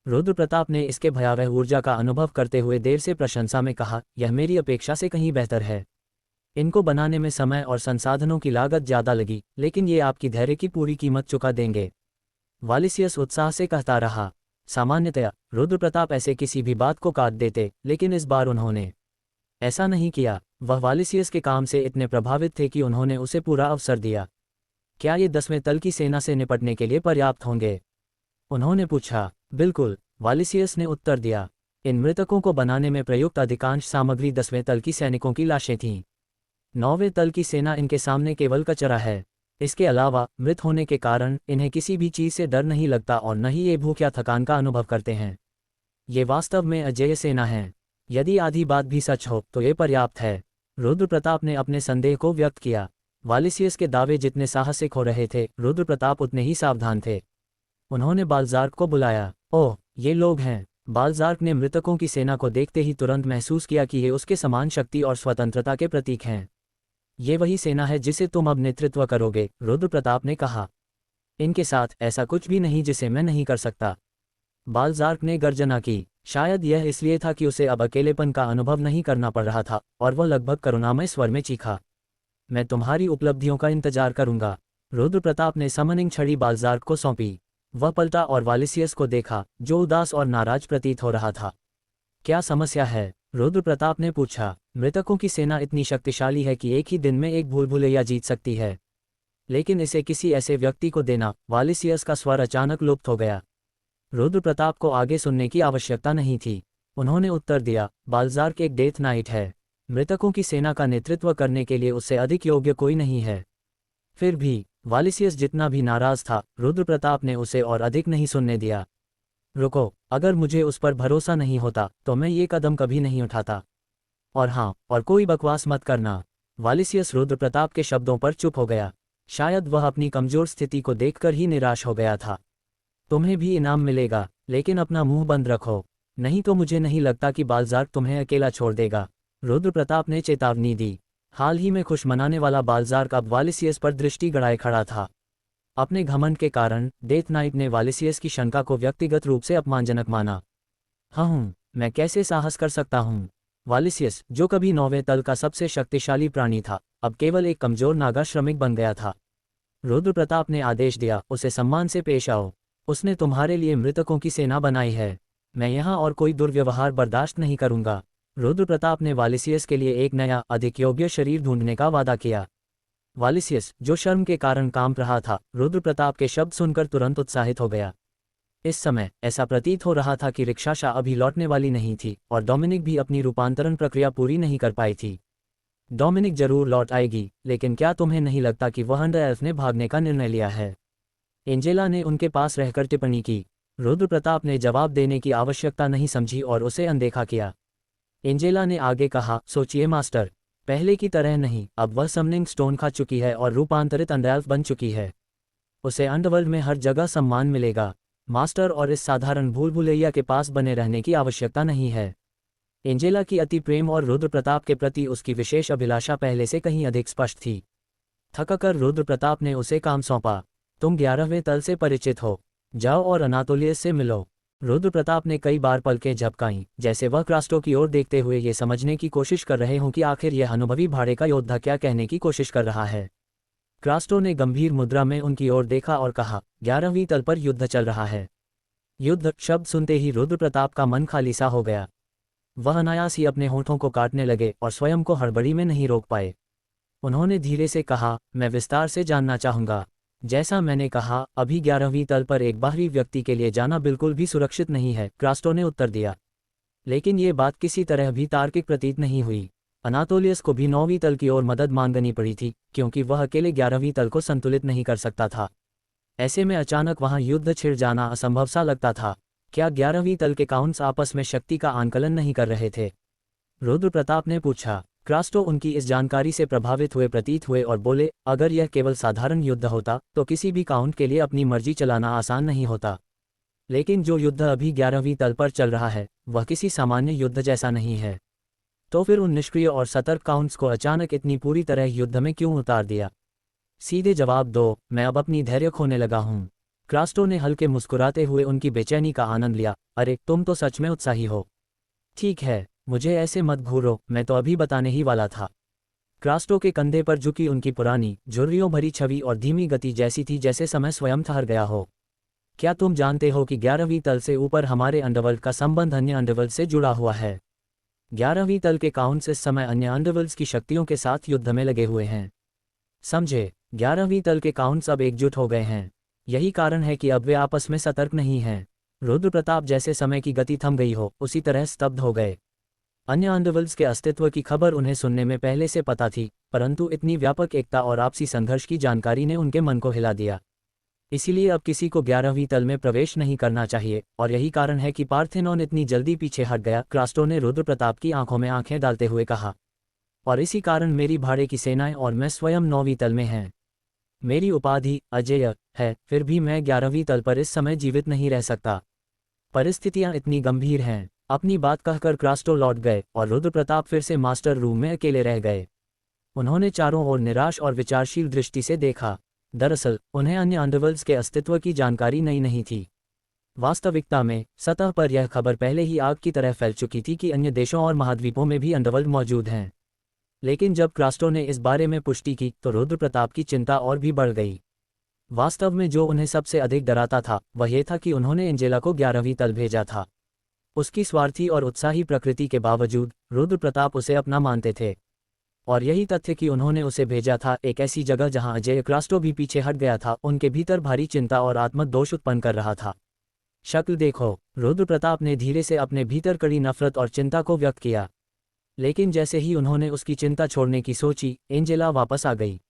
रुद्र प्रताप ने इसके भयावह ऊर्जा का अनुभव करते हुए देर से प्रशंसा में कहा, यह मेरी अपेक्षा से कहीं बेहतर है। इनको बनाने में समय और संसाधनों की लागत ज़्यादा लगी, लेकिन ये आपकी धैर्य की पूरी कीमत चुका देंगे। वालिसियस उत्साह से कहता रहा। सामान्यतया रुद्र प्रताप ऐसे किसी भी बात को काट देते, लेकिन इस बार उन्होंने ऐसा नहीं किया। वह वालिसियस के काम से इतने प्रभावित थे कि उन्होंने उसे पूरा अवसर दिया। क्या ये 10वें तल की सेना से निपटने के लिए पर्याप्त होंगे? उन्होंने पूछा। बिल्कुल, वालिसियस ने उत्तर दिया। इन मृतकों को बनाने में प्रयुक्त अधिकांश सामग्री 10वें तल की सैनिकों की लाशें थीं। 9वें तल की सेना इनके सामने केवल कचरा है। इसके अलावा मृत होने के कारण इन्हें किसी भी चीज़ से डर नहीं लगता और न ही ये भूख या थकान का अनुभव करते हैं। ये वास्तव में अजेय सेना है। यदि आधी बात भी सच हो तो ये पर्याप्त है। रुद्र प्रताप ने अपने संदेह को व्यक्त किया। वालिसियस के दावे जितने साहसिक हो रहे थे, रुद्र प्रताप उतने ही सावधान थे। उन्होंने बालजार्क को बुलाया। ओह, ये लोग हैं। बालजार्क ने मृतकों की सेना को देखते ही तुरंत महसूस किया कि ये उसके समान शक्ति और स्वतंत्रता के प्रतीक हैं। ये वही सेना है जिसे तुम अब नेतृत्व करोगे, रुद्र प्रताप ने कहा। इनके साथ ऐसा कुछ भी नहीं जिसे मैं नहीं कर सकता। बालजार्क ने गर्जना की। शायद यह इसलिए था कि उसे अब अकेलेपन का अनुभव नहीं करना पड़ रहा था, और वह लगभग करुणामय स्वर में चीखा। मैं तुम्हारी उपलब्धियों का इंतजार करूंगा। रुद्र प्रताप ने समनिंग छड़ी बालजार्क को सौंपी। वह पलटा और वालिसियस को देखा, जो उदास और नाराज प्रतीत हो रहा था। क्या समस्या है? रुद्र प्रताप ने पूछा। मृतकों की सेना इतनी शक्तिशाली है कि एक ही दिन में एक भूल भुलैया जीत सकती है, लेकिन इसे किसी ऐसे व्यक्ति को देना। वालिसियस का स्वर अचानक लुप्त हो गया। रुद्र प्रताप को आगे सुनने की आवश्यकता नहीं थी। उन्होंने उत्तर दिया, बालजार्क एक डेथ नाइट है। मृतकों की सेना का नेतृत्व करने के लिए उससे अधिक योग्य कोई नहीं है। फिर भी वालिसियस जितना भी नाराज था, रुद्र प्रताप ने उसे और अधिक नहीं सुनने दिया। रुको, अगर मुझे उस पर भरोसा नहीं होता तो मैं ये कदम कभी नहीं उठाता। और हाँ, और कोई बकवास मत करना। वालिसियस रुद्र प्रताप के शब्दों पर चुप हो गया। शायद वह अपनी कमजोर स्थिति को देखकर ही निराश हो गया था। तुम्हें भी इनाम मिलेगा, लेकिन अपना मुंह बंद रखो, नहीं तो मुझे नहीं लगता कि बालजार्क तुम्हें अकेला छोड़ देगा, रुद्र प्रताप ने चेतावनी दी। हाल ही में खुश मनाने वाला बालजार्क अब वालिसियस पर दृष्टि गड़ाए खड़ा था। अपने घमंड के कारण डेथ नाइट ने वालिसियस की शंका को व्यक्तिगत रूप से अपमानजनक माना। हाँ, मैं कैसे साहस कर सकता हूँ? वालिसियस, जो कभी 9वें तल का सबसे शक्तिशाली प्राणी था, अब केवल एक कमजोर नागा श्रमिक बन गया था। रुद्र प्रताप ने आदेश दिया, उसे सम्मान से पेश आओ। उसने तुम्हारे लिए मृतकों की सेना बनाई है। मैं यहाँ और कोई दुर्व्यवहार बर्दाश्त नहीं करूँगा। रुद्र प्रताप ने वालिसियस के लिए एक नया, अधिक योग्य शरीर ढूंढने का वादा किया। वालिसियस, जो शर्म के कारण कांप रहा था, रुद्र प्रताप के शब्द सुनकर तुरंत उत्साहित हो गया। इस समय ऐसा प्रतीत हो रहा था कि रिक्शाशा अभी लौटने वाली नहीं थी, और डोमिनिक भी अपनी रूपांतरण प्रक्रिया पूरी नहीं कर पाई थी। डोमिनिक जरूर लौट आएगी, लेकिन क्या तुम्हें नहीं लगता कि वह अंडर एल्फ ने भागने का निर्णय लिया है? एंजेला ने उनके पास रहकर टिप्पणी की। रुद्र प्रताप ने जवाब देने की आवश्यकता नहीं समझी और उसे अनदेखा किया। एंजेला ने आगे कहा, सोचिए मास्टर, पहले की तरह नहीं, अब वह समनिंग स्टोन खा चुकी है और रूपांतरित अंडरएल्फ बन चुकी है। उसे अंडरवर्ल्ड में हर जगह सम्मान मिलेगा, मास्टर, और इस साधारण भूल भुलैया के पास बने रहने की आवश्यकता नहीं है। एंजेला की अति प्रेम और रुद्र प्रताप के प्रति उसकी विशेष अभिलाषा पहले से कहीं अधिक स्पष्ट थी। थककर रुद्र प्रताप ने उसे काम सौंपा। तुम 11वें तल से परिचित हो, जाओ और अनातोलियस से मिलो। रुद्र प्रताप ने कई बार पलकें झपकाईं, जैसे वह क्रास्टो की ओर देखते हुए ये समझने की कोशिश कर रहे हों कि आखिर यह अनुभवी भाड़े का योद्धा क्या कहने की कोशिश कर रहा है। क्रास्टो ने गंभीर मुद्रा में उनकी ओर देखा और कहा, 11वीं तल पर युद्ध चल रहा है। युद्ध शब्द सुनते ही रुद्र प्रताप का मन खाली सा हो गया। वह अनायास ही अपने होठों को काटने लगे और स्वयं को हड़बड़ी में नहीं रोक पाए। उन्होंने धीरे से कहा, मैं विस्तार से जानना चाहूँगा। जैसा मैंने कहा, अभी 11वीं तल पर एक बाहरी व्यक्ति के लिए जाना बिल्कुल भी सुरक्षित नहीं है, क्रास्टो ने उत्तर दिया। लेकिन ये बात किसी तरह भी तार्किक प्रतीत नहीं हुई। अनातोलियस को भी 9वीं तल की ओर मदद मांगनी पड़ी थी, क्योंकि वह अकेले 11वीं तल को संतुलित नहीं कर सकता था। ऐसे में अचानक वहां युद्ध छिड़ जाना असंभव सा लगता था। क्या 11वीं तल के काउंट्स आपस में शक्ति का आंकलन नहीं कर रहे थे? रुद्र प्रताप ने पूछा। क्रास्टो उनकी इस जानकारी से प्रभावित हुए प्रतीत हुए और बोले, अगर यह केवल साधारण युद्ध होता तो किसी भी काउंट के लिए अपनी मर्जी चलाना आसान नहीं होता। लेकिन जो युद्ध अभी 11वीं तल पर चल रहा है, वह किसी सामान्य युद्ध जैसा नहीं है। तो फिर उन निष्क्रिय और सतर्क काउंट्स को अचानक इतनी पूरी तरह युद्ध में क्यों उतार दिया? सीधे जवाब दो, मैं अब अपनी धैर्य खोने लगा हूँ। क्रास्टो ने हल्के मुस्कुराते हुए उनकी बेचैनी का आनंद लिया। अरे तुम तो सच में उत्साही हो। ठीक है, मुझे ऐसे मत घूरो, मैं तो अभी बताने ही वाला था। क्रास्टो के कंधे पर झुकी उनकी पुरानी झुर्रियों भरी छवि और धीमी गति जैसी थी जैसे समय स्वयं ठहर गया हो। क्या तुम जानते हो कि 11वीं तल से ऊपर हमारे अंडरवर्ल्ड का संबंध अन्य अंडरवर्ल्ड से जुड़ा हुआ है? 11वीं तल के काउंट्स इस समय अन्य अंडरवर्ल्ड्स की शक्तियों के साथ युद्ध में लगे हुए हैं। समझे? 11वीं तल के काउंट्स अब एकजुट हो गए हैं। यही कारण है कि अब वे आपस में सतर्क नहीं हैं। रुद्र प्रताप जैसे समय की गति थम गई हो, उसी तरह स्तब्ध हो गए। अन्य अंडरवर्ल्ड्स के अस्तित्व की खबर उन्हें सुनने में पहले से पता थी, परंतु इतनी व्यापक एकता और आपसी संघर्ष की जानकारी ने उनके मन को हिला दिया। इसीलिए अब किसी को 11वीं तल में प्रवेश नहीं करना चाहिए, और यही कारण है कि पार्थेनॉन इतनी जल्दी पीछे हट गया। क्रास्टो ने रुद्र प्रताप की आंखों में आंखें डालते हुए कहा। और इसी कारण मेरी भाड़े की सेनाएं और मैं स्वयं 9वीं तल में हैं। मेरी उपाधि अजेय है, फिर भी मैं 11वीं तल पर इस समय जीवित नहीं रह सकता। परिस्थितियां इतनी गंभीर हैं। अपनी बात कहकर क्रास्टो लौट गए और रुद्र प्रताप फिर से मास्टर रूम में अकेले रह गए। उन्होंने चारों ओर निराश और विचारशील दृष्टि से देखा। दरअसल उन्हें अन्य अंडरवर्ल्ड्स के अस्तित्व की जानकारी नहीं थी। वास्तविकता में सतह पर यह खबर पहले ही आग की तरह फैल चुकी थी कि अन्य देशों और महाद्वीपों में भी अंडरवर्ल्ड मौजूद हैं। लेकिन जब क्रास्टो ने इस बारे में पुष्टि की तो रुद्र प्रताप की चिंता और भी बढ़ गई। वास्तव में जो उन्हें सबसे अधिक डराता था वह यह था कि उन्होंने एंजेला को 11वीं तल भेजा था। उसकी स्वार्थी और उत्साही प्रकृति के बावजूद रुद्र प्रताप उसे अपना मानते थे, और यही तथ्य कि उन्होंने उसे भेजा था एक ऐसी जगह जहां अजय क्रास्टो भी पीछे हट गया था, उनके भीतर भारी चिंता और आत्मदोष उत्पन्न कर रहा था। शक्ल देखो, रुद्र प्रताप ने धीरे से अपने भीतर कड़ी नफरत और चिंता को व्यक्त किया। लेकिन जैसे ही उन्होंने उसकी चिंता छोड़ने की सोची, एंजेला वापस आ गई।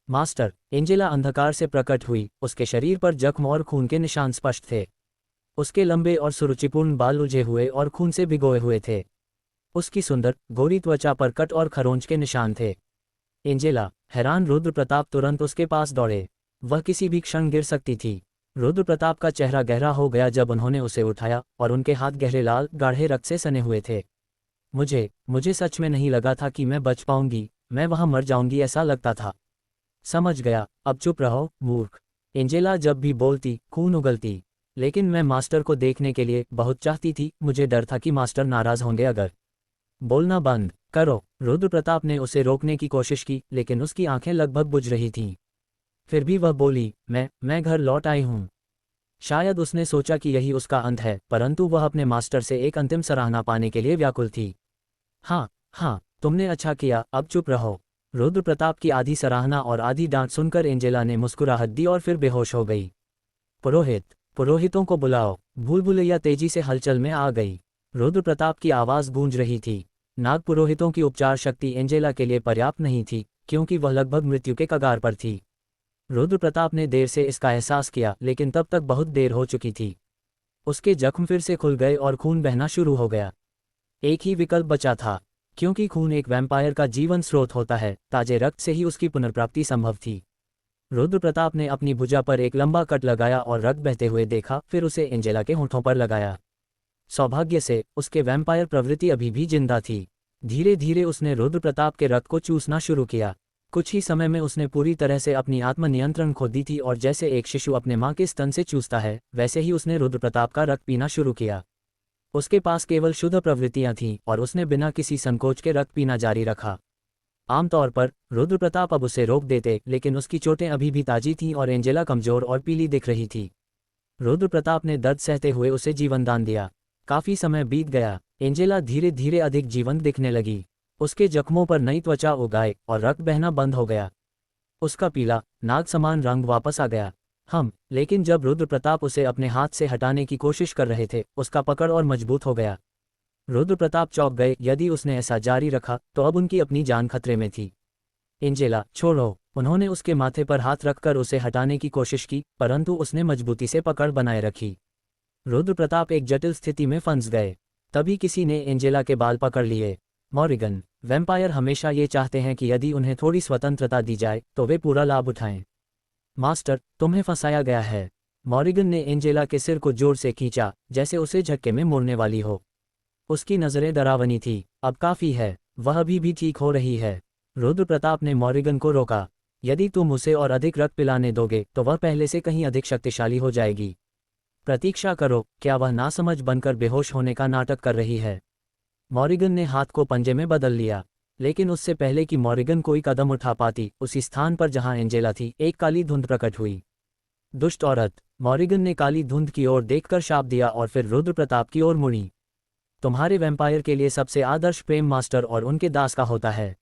मास्टर, एंजेला अंधकार से प्रकट हुई। उसके शरीर पर जख्म और खून के निशान स्पष्ट थे। उसके लंबे और सुरुचिपूर्ण बाल उलझे हुए और खून से भिगोए हुए थे। उसकी सुंदर गोरी त्वचा पर कट और खरोंच के निशान थे। एंजेला, हैरान रुद्र प्रताप तुरंत उसके पास दौड़े। वह किसी भी क्षण गिर सकती थी। रुद्र प्रताप का चेहरा गहरा हो गया जब उन्होंने उसे उठाया, और उनके हाथ गहरे लाल गाढ़े रक्त से सने हुए थे। मुझे सच में नहीं लगा था कि मैं बच पाऊंगी, मैं वहां मर जाऊंगी ऐसा लगता था। समझ गया, अब चुप रहो मूर्ख। एंजेला जब भी बोलती खून उगलती। लेकिन मैं मास्टर को देखने के लिए बहुत चाहती थी। मुझे डर था कि मास्टर नाराज होंगे अगर। बोलना बंद करो। रुद्र प्रताप ने उसे रोकने की कोशिश की, लेकिन उसकी आंखें लगभग बुझ रही थीं। फिर भी वह बोली, मैं घर लौट आई हूँ। शायद उसने सोचा कि यही उसका अंत है, परंतु वह अपने मास्टर से एक अंतिम सराहना पाने के लिए व्याकुल थी। हाँ, तुमने अच्छा किया, अब चुप रहो। रुद्र प्रताप की आधी सराहना और आधी डांट सुनकर एंजेला ने मुस्कुराहट दी और फिर बेहोश हो गई। पुरोहितों को बुलाओ। भूलभुलैया तेजी से हलचल में आ गई। रुद्र प्रताप की आवाज़ गूंज रही थी। नाग पुरोहितों की उपचार शक्ति एंजेला के लिए पर्याप्त नहीं थी, क्योंकि वह लगभग मृत्यु के कगार पर थी। रुद्र प्रताप ने देर से इसका एहसास किया, लेकिन तब तक बहुत देर हो चुकी थी। उसके जख्म फिर से खुल गए और खून बहना शुरू हो गया। एक ही विकल्प बचा था, क्योंकि खून एक वैम्पायर का जीवन स्रोत होता है। ताजे रक्त से ही उसकी पुनर्प्राप्ति संभव थी। रुद्र प्रताप ने अपनी भुजा पर एक लंबा कट लगाया और रक्त बहते हुए देखा, फिर उसे एंजेला के होठों पर लगाया। सौभाग्य से उसके वैम्पायर प्रवृत्ति अभी भी जिंदा थी। धीरे धीरे उसने रुद्र प्रताप के रक्त को चूसना शुरू किया। कुछ ही समय में उसने पूरी तरह से अपनी आत्मनियंत्रण खो दी थी, और जैसे एक शिशु अपने मां के स्तन से चूसता है, वैसे ही उसने रुद्र प्रताप का रक्त पीना शुरू किया। उसके पास केवल शुद्ध प्रवृत्तियां थीं, और उसने बिना किसी संकोच के रक्त पीना जारी रखा। आमतौर पर रुद्र प्रताप अब उसे रोक देते, लेकिन उसकी चोटें अभी भी ताजी थीं और एंजेला कमजोर और पीली दिख रही थी। रुद्र प्रताप ने दर्द सहते हुए उसे जीवनदान दिया। काफी समय बीत गया। एंजेला धीरे धीरे अधिक जीवंत दिखने लगी। उसके जख्मों पर नई त्वचा उग आई और रक्त बहना बंद हो गया। उसका पीला नाग समान रंग वापस आ गया। लेकिन जब रुद्र प्रताप उसे अपने हाथ से हटाने की कोशिश कर रहे थे, उसका पकड़ और मजबूत हो गया। रुद्र प्रताप चौंक गए। यदि उसने ऐसा जारी रखा तो अब उनकी अपनी जान खतरे में थी। एंजेला, छोड़ो। उन्होंने उसके माथे पर हाथ रखकर उसे हटाने की कोशिश की, परंतु उसने मजबूती से पकड़ बनाए रखी। रुद्र प्रताप एक जटिल स्थिति में फंस गए। तभी किसी ने एंजेला के बाल पकड़ लिए। मॉरिगन, वैम्पायर हमेशा ये चाहते हैं कि यदि उन्हें थोड़ी स्वतंत्रता दी जाए तो वे पूरा लाभ उठाएं। मास्टर, तुम्हें फंसाया गया है। मॉरिगन ने एंजेला के सिर को जोर से खींचा, जैसे उसे झटके में मोड़ने वाली हो। उसकी नज़रें डरावनी थी। अब काफ़ी है, वह अभी भी ठीक हो रही है। रुद्र प्रताप ने मॉरिगन को रोका। यदि तुम उसे और अधिक रक्त पिलाने दोगे तो वह पहले से कहीं अधिक शक्तिशाली हो जाएगी। प्रतीक्षा करो, क्या वह नासमझ बनकर बेहोश होने का नाटक कर रही है? मॉरिगन ने हाथ को पंजे में बदल लिया, लेकिन उससे पहले कि मॉरिगन कोई कदम उठा पाती, उसी स्थान पर जहां एंजेला थी एक काली धुंध प्रकट हुई। दुष्ट औरत! मॉरिगन ने काली धुंध की ओर देखकर शाप दिया और फिर रुद्र प्रताप की ओर मुड़ी। तुम्हारे वैम्पायर के लिए सबसे आदर्श प्रेम मास्टर और उनके दास का होता है।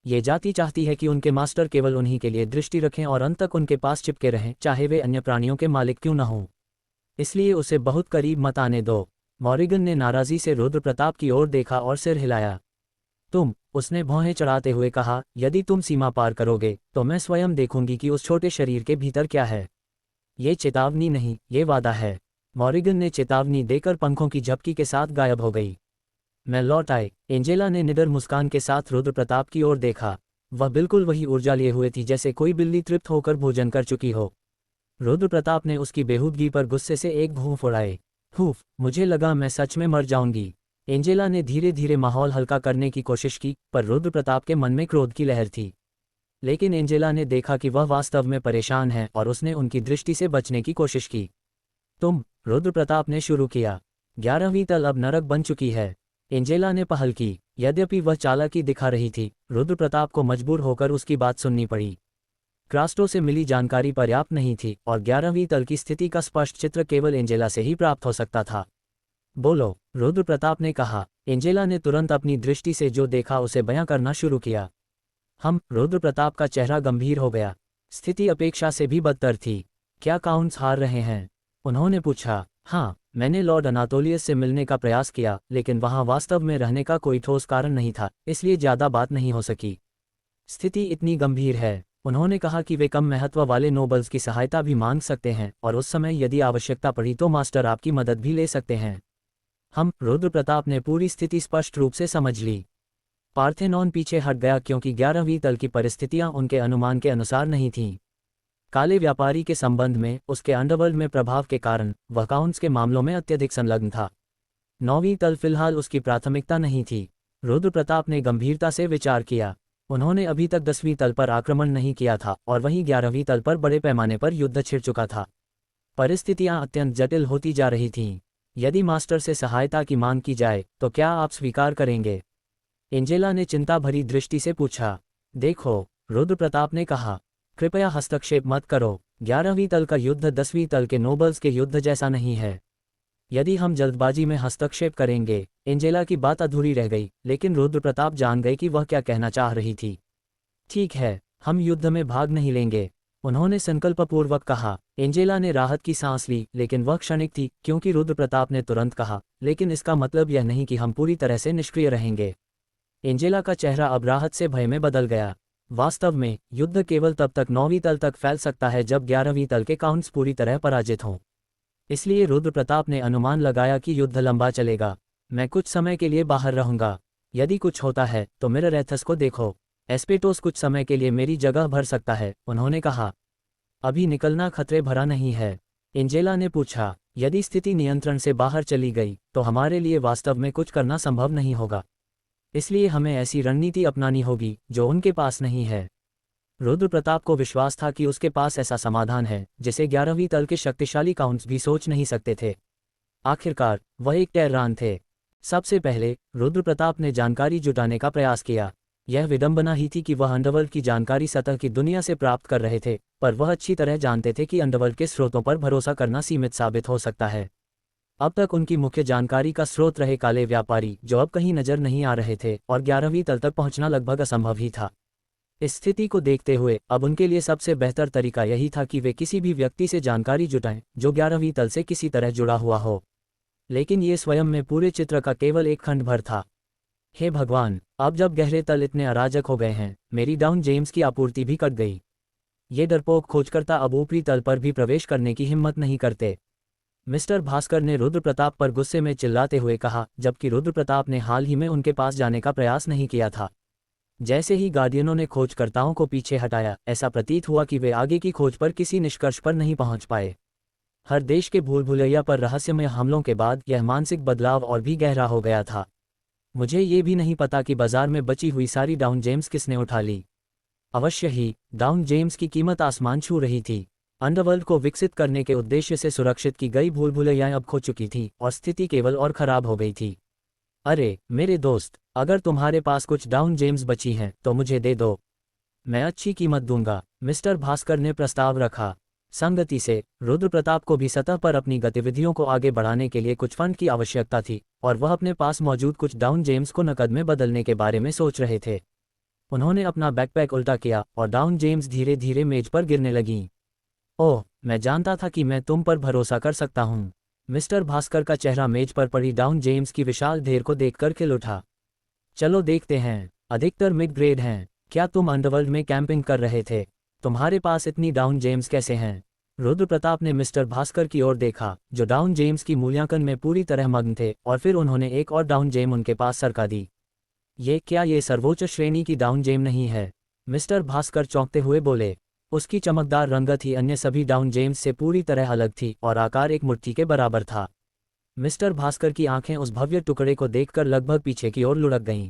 ये जाति चाहती है कि उनके मास्टर केवल उन्हीं के लिए दृष्टि रखें और अंत तक उनके पास चिपके रहें, चाहे वे अन्य प्राणियों के मालिक क्यों न हों। इसलिए उसे बहुत करीब मत आने दो। मॉरिगन ने नाराजी से रुद्र प्रताप की ओर देखा और सिर हिलाया। उसने भौहें चढ़ाते हुए कहा, यदि तुम सीमा पार करोगे तो मैं स्वयं देखूंगी कि उस छोटे शरीर के भीतर क्या है। ये चेतावनी नहीं, ये वादा है। मॉरिगन ने चेतावनी देकर पंखों की झपकी के साथ गायब हो गई। मैं लौट आए। एंजेला ने निडर मुस्कान के साथ रुद्र प्रताप की ओर देखा। वह बिल्कुल वही ऊर्जा लिए हुए थी जैसे कोई बिल्ली तृप्त होकर भोजन कर चुकी हो। रुद्र प्रताप ने उसकी बेहूदगी पर गुस्से से एक भूंफ उड़ाए। हुफ, मुझे लगा मैं सच में मर जाऊंगी। एंजेला ने धीरे धीरे माहौल हल्का करने की कोशिश की, पर रुद्र प्रताप के मन में क्रोध की लहर थी। लेकिन एंजेला ने देखा कि वह वास्तव में परेशान है और उसने उनकी दृष्टि से बचने की कोशिश की। रुद्र प्रताप ने शुरू किया। 11वीं तल अब नरक बन चुकी है। एंजेला ने पहल की। यद्यपि वह चालाकी दिखा रही थी, रुद्र प्रताप को मजबूर होकर उसकी बात सुननी पड़ी। क्रास्टो से मिली जानकारी पर्याप्त नहीं थी और 11वीं तल की स्थिति का स्पष्ट चित्र केवल एंजेला से ही प्राप्त हो सकता था। बोलो, रुद्र प्रताप ने कहा। एंजेला ने तुरंत अपनी दृष्टि से जो देखा उसे बयां करना शुरू किया। रुद्र प्रताप का चेहरा गंभीर हो गया। स्थिति अपेक्षा से भी बदतर थी। क्या काउंट्स हार रहे हैं? उन्होंने पूछा। हाँ, मैंने लॉर्ड अनातोलियस से मिलने का प्रयास किया, लेकिन वहां वास्तव में रहने का कोई ठोस कारण नहीं था, इसलिए ज्यादा बात नहीं हो सकी। स्थिति इतनी गंभीर है। उन्होंने कहा कि वे कम महत्व वाले नोबल्स की सहायता भी मांग सकते हैं और उस समय यदि आवश्यकता पड़ी तो मास्टर आपकी मदद भी ले सकते हैं। रुद्र प्रताप ने पूरी स्थिति स्पष्ट रूप से समझ ली। पार्थेनॉन पीछे हट गया क्योंकि 11वीं तल की परिस्थितियां उनके अनुमान के अनुसार नहीं थीं। काले व्यापारी के संबंध में उसके अंडरवर्ल्ड में प्रभाव के कारण वह काउंट्स के मामलों में अत्यधिक संलग्न था। 9वीं तल फिलहाल उसकी प्राथमिकता नहीं थी। रुद्र प्रताप ने गंभीरता से विचार किया। उन्होंने अभी तक 10वीं तल पर आक्रमण नहीं किया था और वहीं 11वीं तल पर बड़े पैमाने पर युद्ध छिड़ चुका था। परिस्थितियां अत्यंत जटिल होती जा रही थीं। यदि मास्टर से सहायता की मांग की जाए तो क्या आप स्वीकार करेंगे? एंजेला ने चिंता भरी दृष्टि से पूछा। देखो, रुद्र प्रताप ने कहा, कृपया हस्तक्षेप मत करो। 11वीं तल का युद्ध 10वीं तल के नोबल्स के युद्ध जैसा नहीं है। यदि हम जल्दबाजी में हस्तक्षेप करेंगे। एंजेला की बात अधूरी रह गई, लेकिन रुद्र प्रताप जान गए कि वह क्या कहना चाह रही थी। ठीक है, हम युद्ध में भाग नहीं लेंगे, उन्होंने संकल्पपूर्वक कहा। एंजेला ने राहत की सांस ली, लेकिन वह क्षणिक थी क्योंकि रुद्र प्रताप ने तुरंत कहा, लेकिन इसका मतलब यह नहीं कि हम पूरी तरह से निष्क्रिय रहेंगे। एंजेला का चेहरा अब राहत से भय में बदल गया। वास्तव में युद्ध केवल तब तक 9वीं तल तक फैल सकता है जब 11वीं तल के काउंट्स पूरी तरह पराजित हों। इसलिए रुद्र प्रताप ने अनुमान लगाया कि युद्ध लंबा चलेगा। मैं कुछ समय के लिए बाहर रहूंगा। यदि कुछ होता है तो मिरर एथस को देखो। एस्पेटोस कुछ समय के लिए मेरी जगह भर सकता है, उन्होंने कहा। अभी निकलना खतरे भरा नहीं है। एंजेला ने पूछा। यदि स्थिति नियंत्रण से बाहर चली गई तो हमारे लिए वास्तव में कुछ करना संभव नहीं होगा। इसलिए हमें ऐसी रणनीति अपनानी होगी जो उनके पास नहीं है। रुद्र प्रताप को विश्वास था कि उसके पास ऐसा समाधान है जिसे 11वीं तल के शक्तिशाली काउंट्स भी सोच नहीं सकते थे। आखिरकार वह एक टेररान थे। सबसे पहले रुद्र प्रताप ने जानकारी जुटाने का प्रयास किया। यह विडंबना ही थी कि वह अंडरवर्ल्ड की जानकारी सतह की दुनिया से प्राप्त कर रहे थे, पर वह अच्छी तरह जानते थे कि अंडरवर्ल्ड के स्रोतों पर भरोसा करना सीमित साबित हो सकता है। अब तक उनकी मुख्य जानकारी का स्रोत रहे काले व्यापारी, जो अब कहीं नजर नहीं आ रहे थे, और 11वीं तल तक पहुंचना लगभग असंभव ही था। इस स्थिति को देखते हुए अब उनके लिए सबसे बेहतर तरीका यही था कि वे किसी भी व्यक्ति से जानकारी जुटाएं जो 11वीं तल से किसी तरह जुड़ा हुआ हो। लेकिन ये स्वयं में पूरे चित्र का केवल एक खंड भर था। हे भगवान, अब जब गहरे तल इतने अराजक हो गए हैं, मेरी डाउन जेम्स की आपूर्ति भी कट गई। ये डरपोक खोजकर्ता अब ऊपरी तल पर भी प्रवेश करने की हिम्मत नहीं करते। मिस्टर भास्कर ने रुद्र प्रताप पर गुस्से में चिल्लाते हुए कहा, जबकि रुद्र प्रताप ने हाल ही में उनके पास जाने का प्रयास नहीं किया था। जैसे ही गार्डियनों ने खोजकर्ताओं को पीछे हटाया, ऐसा प्रतीत हुआ कि वे आगे की खोज पर किसी निष्कर्ष पर नहीं पहुंच पाए। हर देश के भूल भुलैया पर रहस्यमय हमलों के बाद यह मानसिक बदलाव और भी गहरा हो गया था। मुझे ये भी नहीं पता कि बाजार में बची हुई सारी डाउन जेम्स किसने उठा ली। अवश्य ही, डाउन जेम्स की कीमत आसमान छू रही थी। अंडरवर्ल्ड को विकसित करने के उद्देश्य से सुरक्षित की गई भूल भुलैयाएं अब खो चुकी थी और स्थिति केवल और खराब हो गई थी। अरे मेरे दोस्त, अगर तुम्हारे पास कुछ डाउन जेम्स बची हैं तो मुझे दे दो, मैं अच्छी कीमत दूंगा, मिस्टर भास्कर ने प्रस्ताव रखा। संगति से रुद्र प्रताप को भी सतह पर अपनी गतिविधियों को आगे बढ़ाने के लिए कुछ फंड की आवश्यकता थी और वह अपने पास मौजूद कुछ डाउन जेम्स को नकद में बदलने के बारे में सोच रहे थे। उन्होंने अपना बैकपैक उल्टा किया और डाउन जेम्स धीरे धीरे मेज पर गिरने लगीं। ओह, मैं जानता था कि मैं तुम पर भरोसा कर सकता हूँ। मिस्टर भास्कर का चेहरा मेज पर पड़ी डाउन जेम्स की विशाल ढेर को देखकर खिल उठा। चलो देखते हैं, अधिकतर मिड ग्रेड हैं। क्या तुम अंडरवर्ल्ड में कैंपिंग कर रहे थे? तुम्हारे पास इतनी डाउन जेम्स कैसे हैं? रुद्र प्रताप ने मिस्टर भास्कर की ओर देखा, जो डाउन जेम्स की मूल्यांकन में पूरी तरह मग्न थे, और फिर उन्होंने एक और डाउन जेम उनके पास सरका दी। ये सर्वोच्च श्रेणी की डाउन जेम नहीं है? मिस्टर भास्कर चौंकते हुए बोले। उसकी चमकदार रंगत ही अन्य सभी डाउन जेम्स से पूरी तरह अलग थी और आकार एक मुट्ठी के बराबर था। मिस्टर भास्कर की आंखें उस भव्य टुकड़े को देखकर लगभग पीछे की ओर लुढ़क गईं।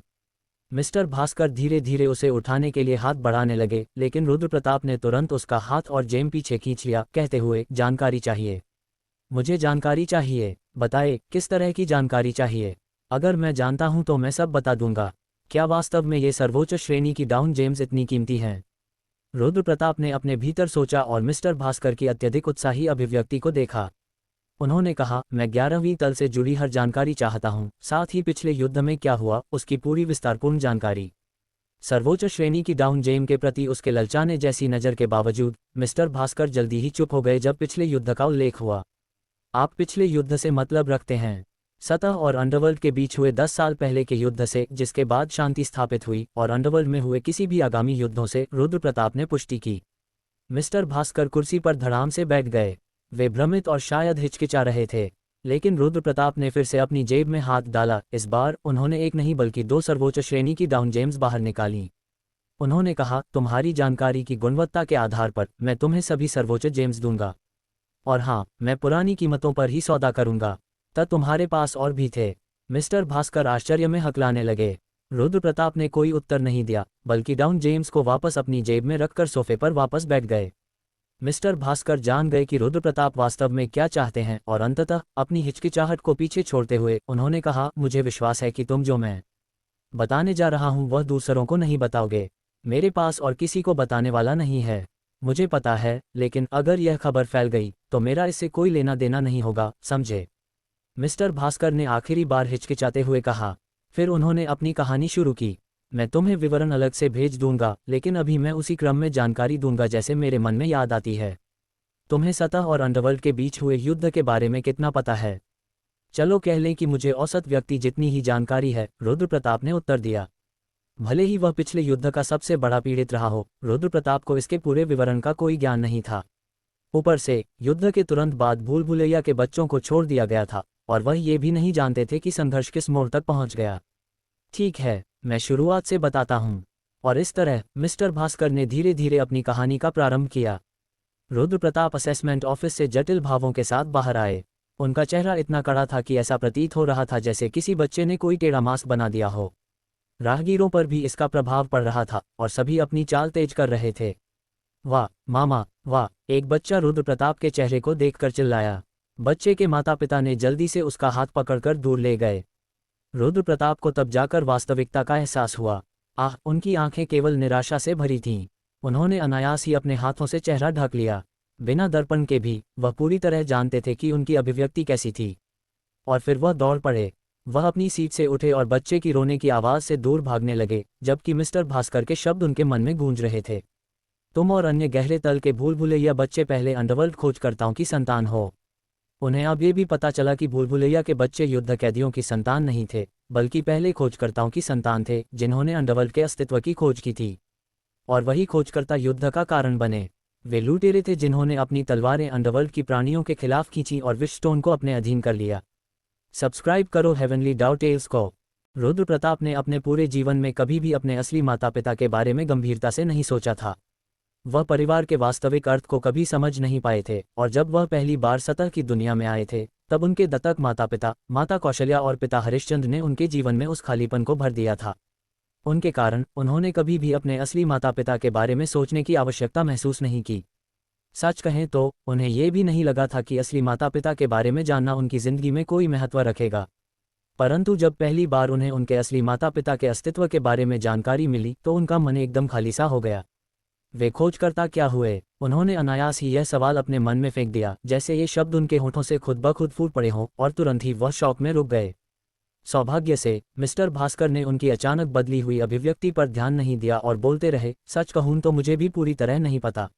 मिस्टर भास्कर धीरे धीरे उसे उठाने के लिए हाथ बढ़ाने लगे, लेकिन रुद्र प्रताप ने तुरंत उसका हाथ और जेम पीछे खींच लिया, कहते हुए, जानकारी चाहिए। मुझे जानकारी चाहिए। बताए, किस तरह की जानकारी चाहिए? अगर मैं जानता हूं तो मैं सब बता दूंगा। क्या वास्तव में ये सर्वोच्च श्रेणी की डाउन जेम्स इतनी कीमती हैं? रुद्र प्रताप ने अपने भीतर सोचा और मिस्टर भास्कर की अत्यधिक उत्साही अभिव्यक्ति को देखा। उन्होंने कहा, मैं 11वीं तल से जुड़ी हर जानकारी चाहता हूं, साथ ही पिछले युद्ध में क्या हुआ उसकी पूरी विस्तारपूर्ण जानकारी। सर्वोच्च श्रेणी की डाउन जेम के प्रति उसके ललचाने जैसी नज़र के बावजूद मिस्टर भास्कर जल्दी ही चुप हो गए जब पिछले युद्ध का उल्लेख हुआ। आप पिछले युद्ध से मतलब रखते हैं? सतह और अंडरवर्ल्ड के बीच हुए 10 साल पहले के युद्ध से, जिसके बाद शांति स्थापित हुई, और अंडरवर्ल्ड में हुए किसी भी आगामी युद्धों से, रुद्र प्रताप ने पुष्टि की। मिस्टर भास्कर कुर्सी पर धड़ाम से बैठ गए। वे भ्रमित और शायद हिचकिचा रहे थे, लेकिन रुद्र प्रताप ने फिर से अपनी जेब में हाथ डाला। इस बार उन्होंने एक नहीं बल्कि 2 सर्वोच्च श्रेणी की डाउन जेम्स बाहर निकाली। उन्होंने कहा, तुम्हारी जानकारी की गुणवत्ता के आधार पर मैं तुम्हें सभी सर्वोच्च जेम्स दूंगा। और हाँ, मैं पुरानी कीमतों पर ही सौदा करूंगा। तब तुम्हारे पास और भी थे? मिस्टर भास्कर आश्चर्य में हकलाने लगे। रुद्र प्रताप ने कोई उत्तर नहीं दिया, बल्कि डाउन जेम्स को वापस अपनी जेब में रखकर सोफे पर वापस बैठ गए। मिस्टर भास्कर जान गए कि रुद्र प्रताप वास्तव में क्या चाहते हैं, और अंततः अपनी हिचकिचाहट को पीछे छोड़ते हुए उन्होंने कहा, मुझे विश्वास है कि तुम जो मैं बताने जा रहा हूं वह दूसरों को नहीं बताओगे। मेरे पास और किसी को बताने वाला नहीं है। मुझे पता है, लेकिन अगर यह खबर फैल गई तो मेरा इससे कोई लेना देना नहीं होगा, समझे? मिस्टर भास्कर ने आखिरी बार हिचकिचाते हुए कहा। फिर उन्होंने अपनी कहानी शुरू की। मैं तुम्हें विवरण अलग से भेज दूंगा, लेकिन अभी मैं उसी क्रम में जानकारी दूंगा जैसे मेरे मन में याद आती है। तुम्हें सतह और अंडरवर्ल्ड के बीच हुए युद्ध के बारे में कितना पता है? चलो कह लें कि मुझे औसत व्यक्ति जितनी ही जानकारी है, रुद्र प्रताप ने उत्तर दिया। भले ही वह पिछले युद्ध का सबसे बड़ा पीड़ित रहा हो, रुद्र प्रताप को इसके पूरे विवरण का कोई ज्ञान नहीं था। ऊपर से युद्ध के तुरंत बाद भूल भुलैया के बच्चों को छोड़ दिया गया था, और वह ये भी नहीं जानते थे कि संघर्ष किस मोड़ तक पहुंच गया। ठीक है, मैं शुरुआत से बताता हूं। और इस तरह मिस्टर भास्कर ने धीरे धीरे अपनी कहानी का प्रारंभ किया। रुद्र प्रताप असेसमेंट ऑफिस से जटिल भावों के साथ बाहर आए। उनका चेहरा इतना कड़ा था कि ऐसा प्रतीत हो रहा था जैसे किसी बच्चे ने कोई टेढ़ा मास्क बना दिया हो। राहगीरों पर भी इसका प्रभाव पड़ रहा था और सभी अपनी चाल तेज कर रहे थे। वाह मामा, वाह! एक बच्चा रुद्र प्रताप के चेहरे को देखकर चिल्लाया। बच्चे के माता पिता ने जल्दी से उसका हाथ पकड़कर दूर ले गए। रुद्र प्रताप को तब जाकर वास्तविकता का एहसास हुआ। उनकी आंखें केवल निराशा से भरी थीं। उन्होंने अनायास ही अपने हाथों से चेहरा ढक लिया। बिना दर्पण के भी वह पूरी तरह जानते थे कि उनकी अभिव्यक्ति कैसी थी। और फिर वह दौड़ पड़े। वह अपनी सीट से उठे और बच्चे की रोने की आवाज़ से दूर भागने लगे, जबकि मिस्टर भास्कर के शब्द उनके मन में गूंज रहे थे। तुम और अन्य गहरे तल के भूल भुलैया बच्चे पहले अंडरवर्ल्ड खोजकर्ताओं की संतान हो। उन्हें अब ये भी पता चला कि भूल भुलैया के बच्चे युद्ध कैदियों की संतान नहीं थे, बल्कि पहले खोजकर्ताओं की संतान थे, जिन्होंने अंडरवर्ल्ड के अस्तित्व की खोज की थी। और वही खोजकर्ता युद्ध का कारण बने। वे लुटेरे थे जिन्होंने अपनी तलवारें अंडरवर्ल्ड की प्राणियों के खिलाफ खींची और विशस्टोन को अपने अधीन कर लिया। सब्सक्राइब करो हेवनली डाउ टेल्स को। रुद्र प्रताप ने अपने पूरे जीवन में कभी भी अपने असली माता पिता के बारे में गंभीरता से नहीं सोचा था। वह परिवार के वास्तविक अर्थ को कभी समझ नहीं पाए थे, और जब वह पहली बार सतह की दुनिया में आए थे, तब उनके दत्तक माता पिता, माता कौशल्या और पिता हरिश्चंद्र ने उनके जीवन में उस खालीपन को भर दिया था। उनके कारण उन्होंने कभी भी अपने असली माता पिता के बारे में सोचने की आवश्यकता महसूस नहीं की। सच कहें तो उन्हें यह भी नहीं लगा था कि असली माता पिता के बारे में जानना उनकी जिंदगी में कोई महत्व रखेगा। परंतु जब पहली बार उन्हें उनके असली माता पिता के अस्तित्व के बारे में जानकारी मिली तो उनका मन एकदम खाली सा हो गया। वे खोजकर्ता क्या हुए? उन्होंने अनायास ही यह सवाल अपने मन में फेंक दिया, जैसे ये शब्द उनके होठों से खुद ब खुद फूट पड़े हों, और तुरंत ही वह शौक में रुक गए। सौभाग्य से मिस्टर भास्कर ने उनकी अचानक बदली हुई अभिव्यक्ति पर ध्यान नहीं दिया और बोलते रहे, सच कहूं तो मुझे भी पूरी तरह नहीं पता,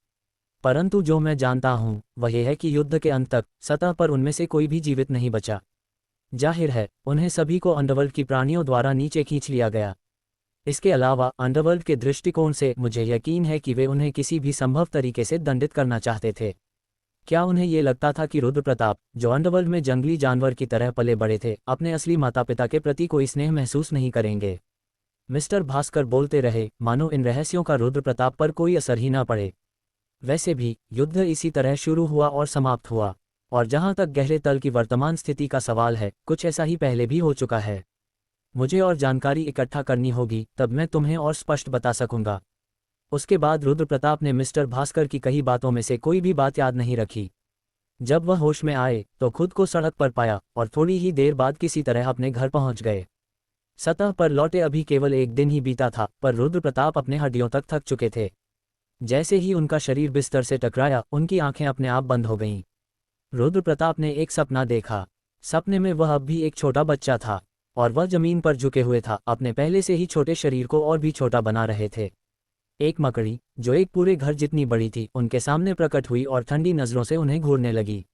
परंतु जो मैं जानता हूं वह यह है कि युद्ध के अंत तक सतह पर उनमें से कोई भी जीवित नहीं बचा। जाहिर है उन्हें सभी को अंडरवर्ल्ड की प्राणियों द्वारा नीचे खींच लिया गया। इसके अलावा अंडरवर्ल्ड के दृष्टिकोण से मुझे यकीन है कि वे उन्हें किसी भी संभव तरीके से दंडित करना चाहते थे। क्या उन्हें ये लगता था कि रुद्र प्रताप, जो अंडरवर्ल्ड में जंगली जानवर की तरह पले बड़े थे, अपने असली माता पिता के प्रति कोई स्नेह महसूस नहीं करेंगे? मिस्टर भास्कर बोलते रहे, मानो इन रहस्यों का रुद्र प्रताप पर कोई असर ही ना पड़े। वैसे भी युद्ध इसी तरह शुरू हुआ और समाप्त हुआ, और जहां तक गहरे तल की वर्तमान स्थिति का सवाल है, कुछ ऐसा ही पहले भी हो चुका है। मुझे और जानकारी इकट्ठा करनी होगी, तब मैं तुम्हें और स्पष्ट बता सकूंगा। उसके बाद रुद्र प्रताप ने मिस्टर भास्कर की कही बातों में से कोई भी बात याद नहीं रखी। जब वह होश में आए तो खुद को सड़क पर पाया और थोड़ी ही देर बाद किसी तरह अपने घर पहुंच गए। सतह पर लौटे अभी केवल एक दिन ही बीता था, पर रुद्र प्रताप अपने हड्डियों तक थक चुके थे। जैसे ही उनका शरीर बिस्तर से टकराया, उनकी आंखें अपने आप बंद हो गईं। रुद्र प्रताप ने एक सपना देखा। सपने में वह अब भी एक छोटा बच्चा था, और वह जमीन पर झुके हुए था, अपने पहले से ही छोटे शरीर को और भी छोटा बना रहे थे। एक मकड़ी, जो एक पूरे घर जितनी बड़ी थी, उनके सामने प्रकट हुई और ठंडी नजरों से उन्हें घूरने लगी।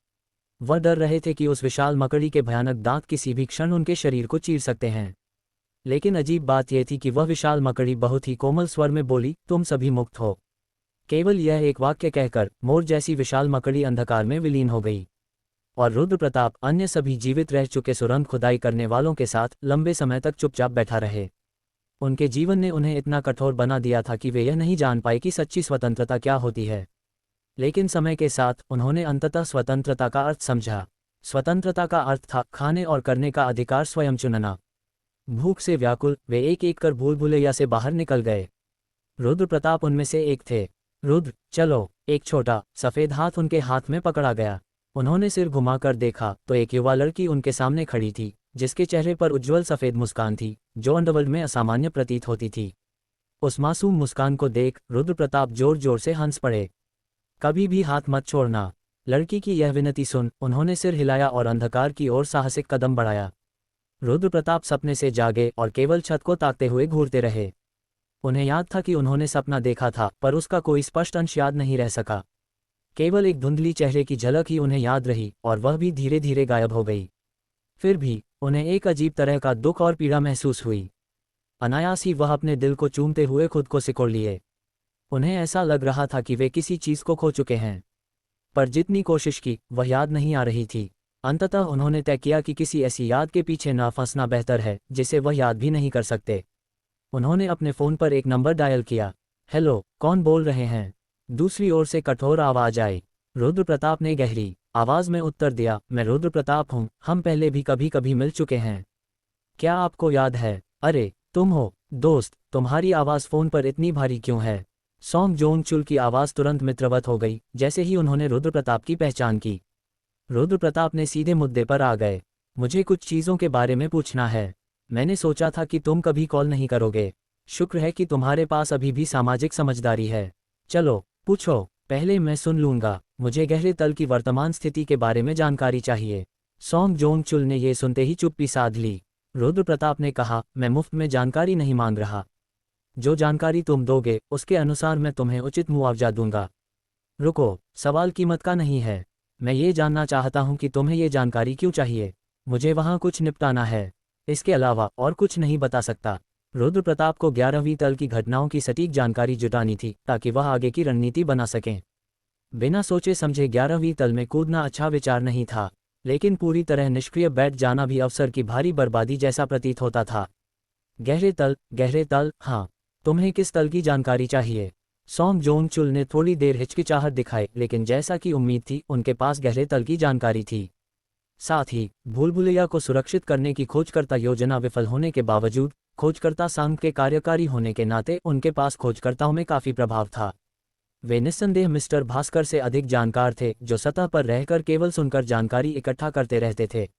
वह डर रहे थे कि उस विशाल मकड़ी के भयानक दांत किसी भी क्षण उनके शरीर को चीर सकते हैं। लेकिन अजीब बात यह थी कि वह विशाल मकड़ी बहुत ही कोमल स्वर में बोली, तुम सभी मुक्त हो। केवल यह एक वाक्य कहकर मोर जैसी विशाल मकड़ी अंधकार में विलीन हो गई, और रुद्र प्रताप अन्य सभी जीवित रह चुके सुरंग खुदाई करने वालों के साथ लंबे समय तक चुपचाप बैठा रहे। उनके जीवन ने उन्हें इतना कठोर बना दिया था कि वे यह नहीं जान पाए कि सच्ची स्वतंत्रता क्या होती है। लेकिन समय के साथ उन्होंने अंततः स्वतंत्रता का अर्थ समझा। स्वतंत्रता का अर्थ था खाने और करने का अधिकार स्वयं चुनना। भूख से व्याकुल वे एक एक कर भूल भुलैया से बाहर निकल गए। रुद्र प्रताप उनमें से एक थे। रुद्र, चलो। एक छोटा सफेद हाथ उनके हाथ में पकड़ा गया। उन्होंने सिर घुमाकर देखा तो एक युवा लड़की उनके सामने खड़ी थी, जिसके चेहरे पर उज्ज्वल सफेद मुस्कान थी, जो अंडरवर्ल्ड में असामान्य प्रतीत होती थी। उस मासूम मुस्कान को देख रुद्र प्रताप जोर जोर से हंस पड़े। कभी भी हाथ मत छोड़ना। लड़की की यह विनती सुन उन्होंने सिर हिलाया और अंधकार की ओर साहसिक कदम बढ़ाया। रुद्र प्रताप सपने से जागे और केवल छत को ताकते हुए घूरते रहे। उन्हें याद था कि उन्होंने सपना देखा था, पर उसका कोई स्पष्ट अंश याद नहीं रह सका। केवल एक धुंधली चेहरे की झलक ही उन्हें याद रही, और वह भी धीरे धीरे गायब हो गई। फिर भी उन्हें एक अजीब तरह का दुख और पीड़ा महसूस हुई। अनायास ही वह अपने दिल को चूमते हुए खुद को सिकोड़ लिए। उन्हें ऐसा लग रहा था कि वे किसी चीज को खो चुके हैं, पर जितनी कोशिश की वह याद नहीं आ रही थी। अंततः उन्होंने तय किया कि किसी ऐसी याद के पीछे ना फंसना बेहतर है जिसे वह याद भी नहीं कर सकते। उन्होंने अपने फोन पर एक नंबर डायल किया। हेलो, कौन बोल रहे हैं? दूसरी ओर से कठोर आवाज आई। रुद्र प्रताप ने गहरी आवाज में उत्तर दिया, मैं रुद्र प्रताप हूँ, हम पहले भी कभी कभी मिल चुके हैं। क्या आपको याद है? अरे तुम हो दोस्त, तुम्हारी आवाज फोन पर इतनी भारी क्यों है? सॉन्ग जोंग चुल की आवाज तुरंत मित्रवत हो गई जैसे ही उन्होंने रुद्र प्रताप की पहचान की। रुद्र प्रताप ने सीधे मुद्दे पर आ गए। मुझे कुछ चीजों के बारे में पूछना है। मैंने सोचा था कि तुम कभी कॉल नहीं करोगे। शुक्र है कि तुम्हारे पास अभी भी सामाजिक समझदारी है। चलो पूछो। पहले मैं सुन लूंगा। मुझे गहरे तल की वर्तमान स्थिति के बारे में जानकारी चाहिए। सॉन्ग जोंग चुल ने ये सुनते ही चुप्पी साध ली। रुद्र प्रताप ने कहा, मैं मुफ्त में जानकारी नहीं मांग रहा। जो जानकारी तुम दोगे उसके अनुसार मैं तुम्हें उचित मुआवजा दूंगा। रुको, सवाल कीमत का नहीं है। मैं ये जानना चाहता हूं कि तुम्हें ये जानकारी क्यों चाहिए। मुझे वहां कुछ निपटाना है, इसके अलावा और कुछ नहीं बता सकता। रुद्र प्रताप को 11वीं तल की घटनाओं की सटीक जानकारी जुटानी थी ताकि वह आगे की रणनीति बना सकें। बिना सोचे समझे 11वीं तल में कूदना अच्छा विचार नहीं था, लेकिन पूरी तरह निष्क्रिय बैठ जाना भी अवसर की भारी बर्बादी जैसा प्रतीत होता था। गहरे तल, हाँ। तुम्हें किस तल की जानकारी चाहिए? सॉन्ग जोंग चुल ने थोड़ी देर हिचकिचाहट दिखाई, लेकिन जैसा कि उम्मीद थी उनके पास गहरे तल की जानकारी थी। साथ ही भूल भुलैया को सुरक्षित करने की खोजकर्ता योजना विफल होने के बावजूद खोजकर्ता संघ के कार्यकारी होने के नाते उनके पास खोजकर्ताओं में काफ़ी प्रभाव था। वे निस्संदेह मिस्टर भास्कर से अधिक जानकार थे, जो सतह पर रहकर केवल सुनकर जानकारी इकट्ठा करते रहते थे।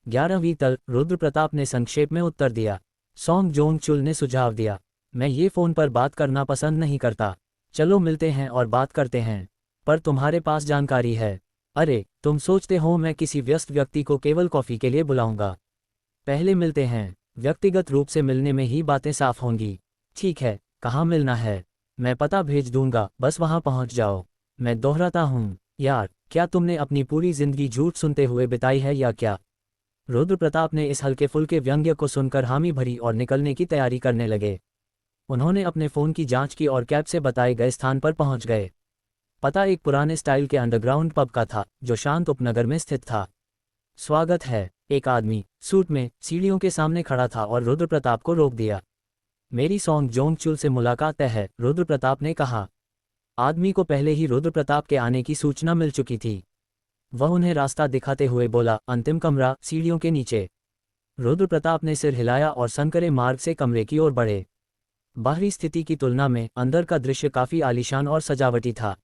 11वीं तल, रुद्र प्रताप ने संक्षेप में उत्तर दिया। सॉन्ग जोंग चुल ने सुझाव दिया, मैं ये फ़ोन पर बात करना पसंद नहीं करता। चलो मिलते हैं और बात करते हैं। पर तुम्हारे पास जानकारी है। अरे, तुम सोचते हो मैं किसी व्यस्त व्यक्ति को केवल कॉफ़ी के लिए बुलाऊंगा? पहले मिलते हैं। व्यक्तिगत रूप से मिलने में ही बातें साफ होंगी। ठीक है, कहाँ मिलना है? मैं पता भेज दूंगा, बस वहाँ पहुँच जाओ। मैं दोहराता हूँ, यार, क्या तुमने अपनी पूरी जिंदगी झूठ सुनते हुए बिताई है या क्या? रुद्र प्रताप ने इस हल्के फुल्के व्यंग्य को सुनकर हामी भरी और निकलने की तैयारी करने लगे। उन्होंने अपने फ़ोन की जांच की और कैब से बताए गए स्थान पर पहुंच गए। पता एक पुराने स्टाइल के अंडरग्राउंड पब का था, जो शांत उपनगर में स्थित था। स्वागत है। एक आदमी सूट में सीढ़ियों के सामने खड़ा था और रुद्र प्रताप को रोक दिया। मेरी सॉन्ग जोंग चुल से मुलाकात तय है, रुद्र प्रताप ने कहा। आदमी को पहले ही रुद्र प्रताप के आने की सूचना मिल चुकी थी। वह उन्हें रास्ता दिखाते हुए बोला, अंतिम कमरा सीढ़ियों के नीचे। रुद्र प्रताप ने सिर हिलाया और संकरे मार्ग से कमरे की ओर बढ़े। बाहरी स्थिति की तुलना में अंदर का दृश्य काफ़ी आलीशान और सजावटी था।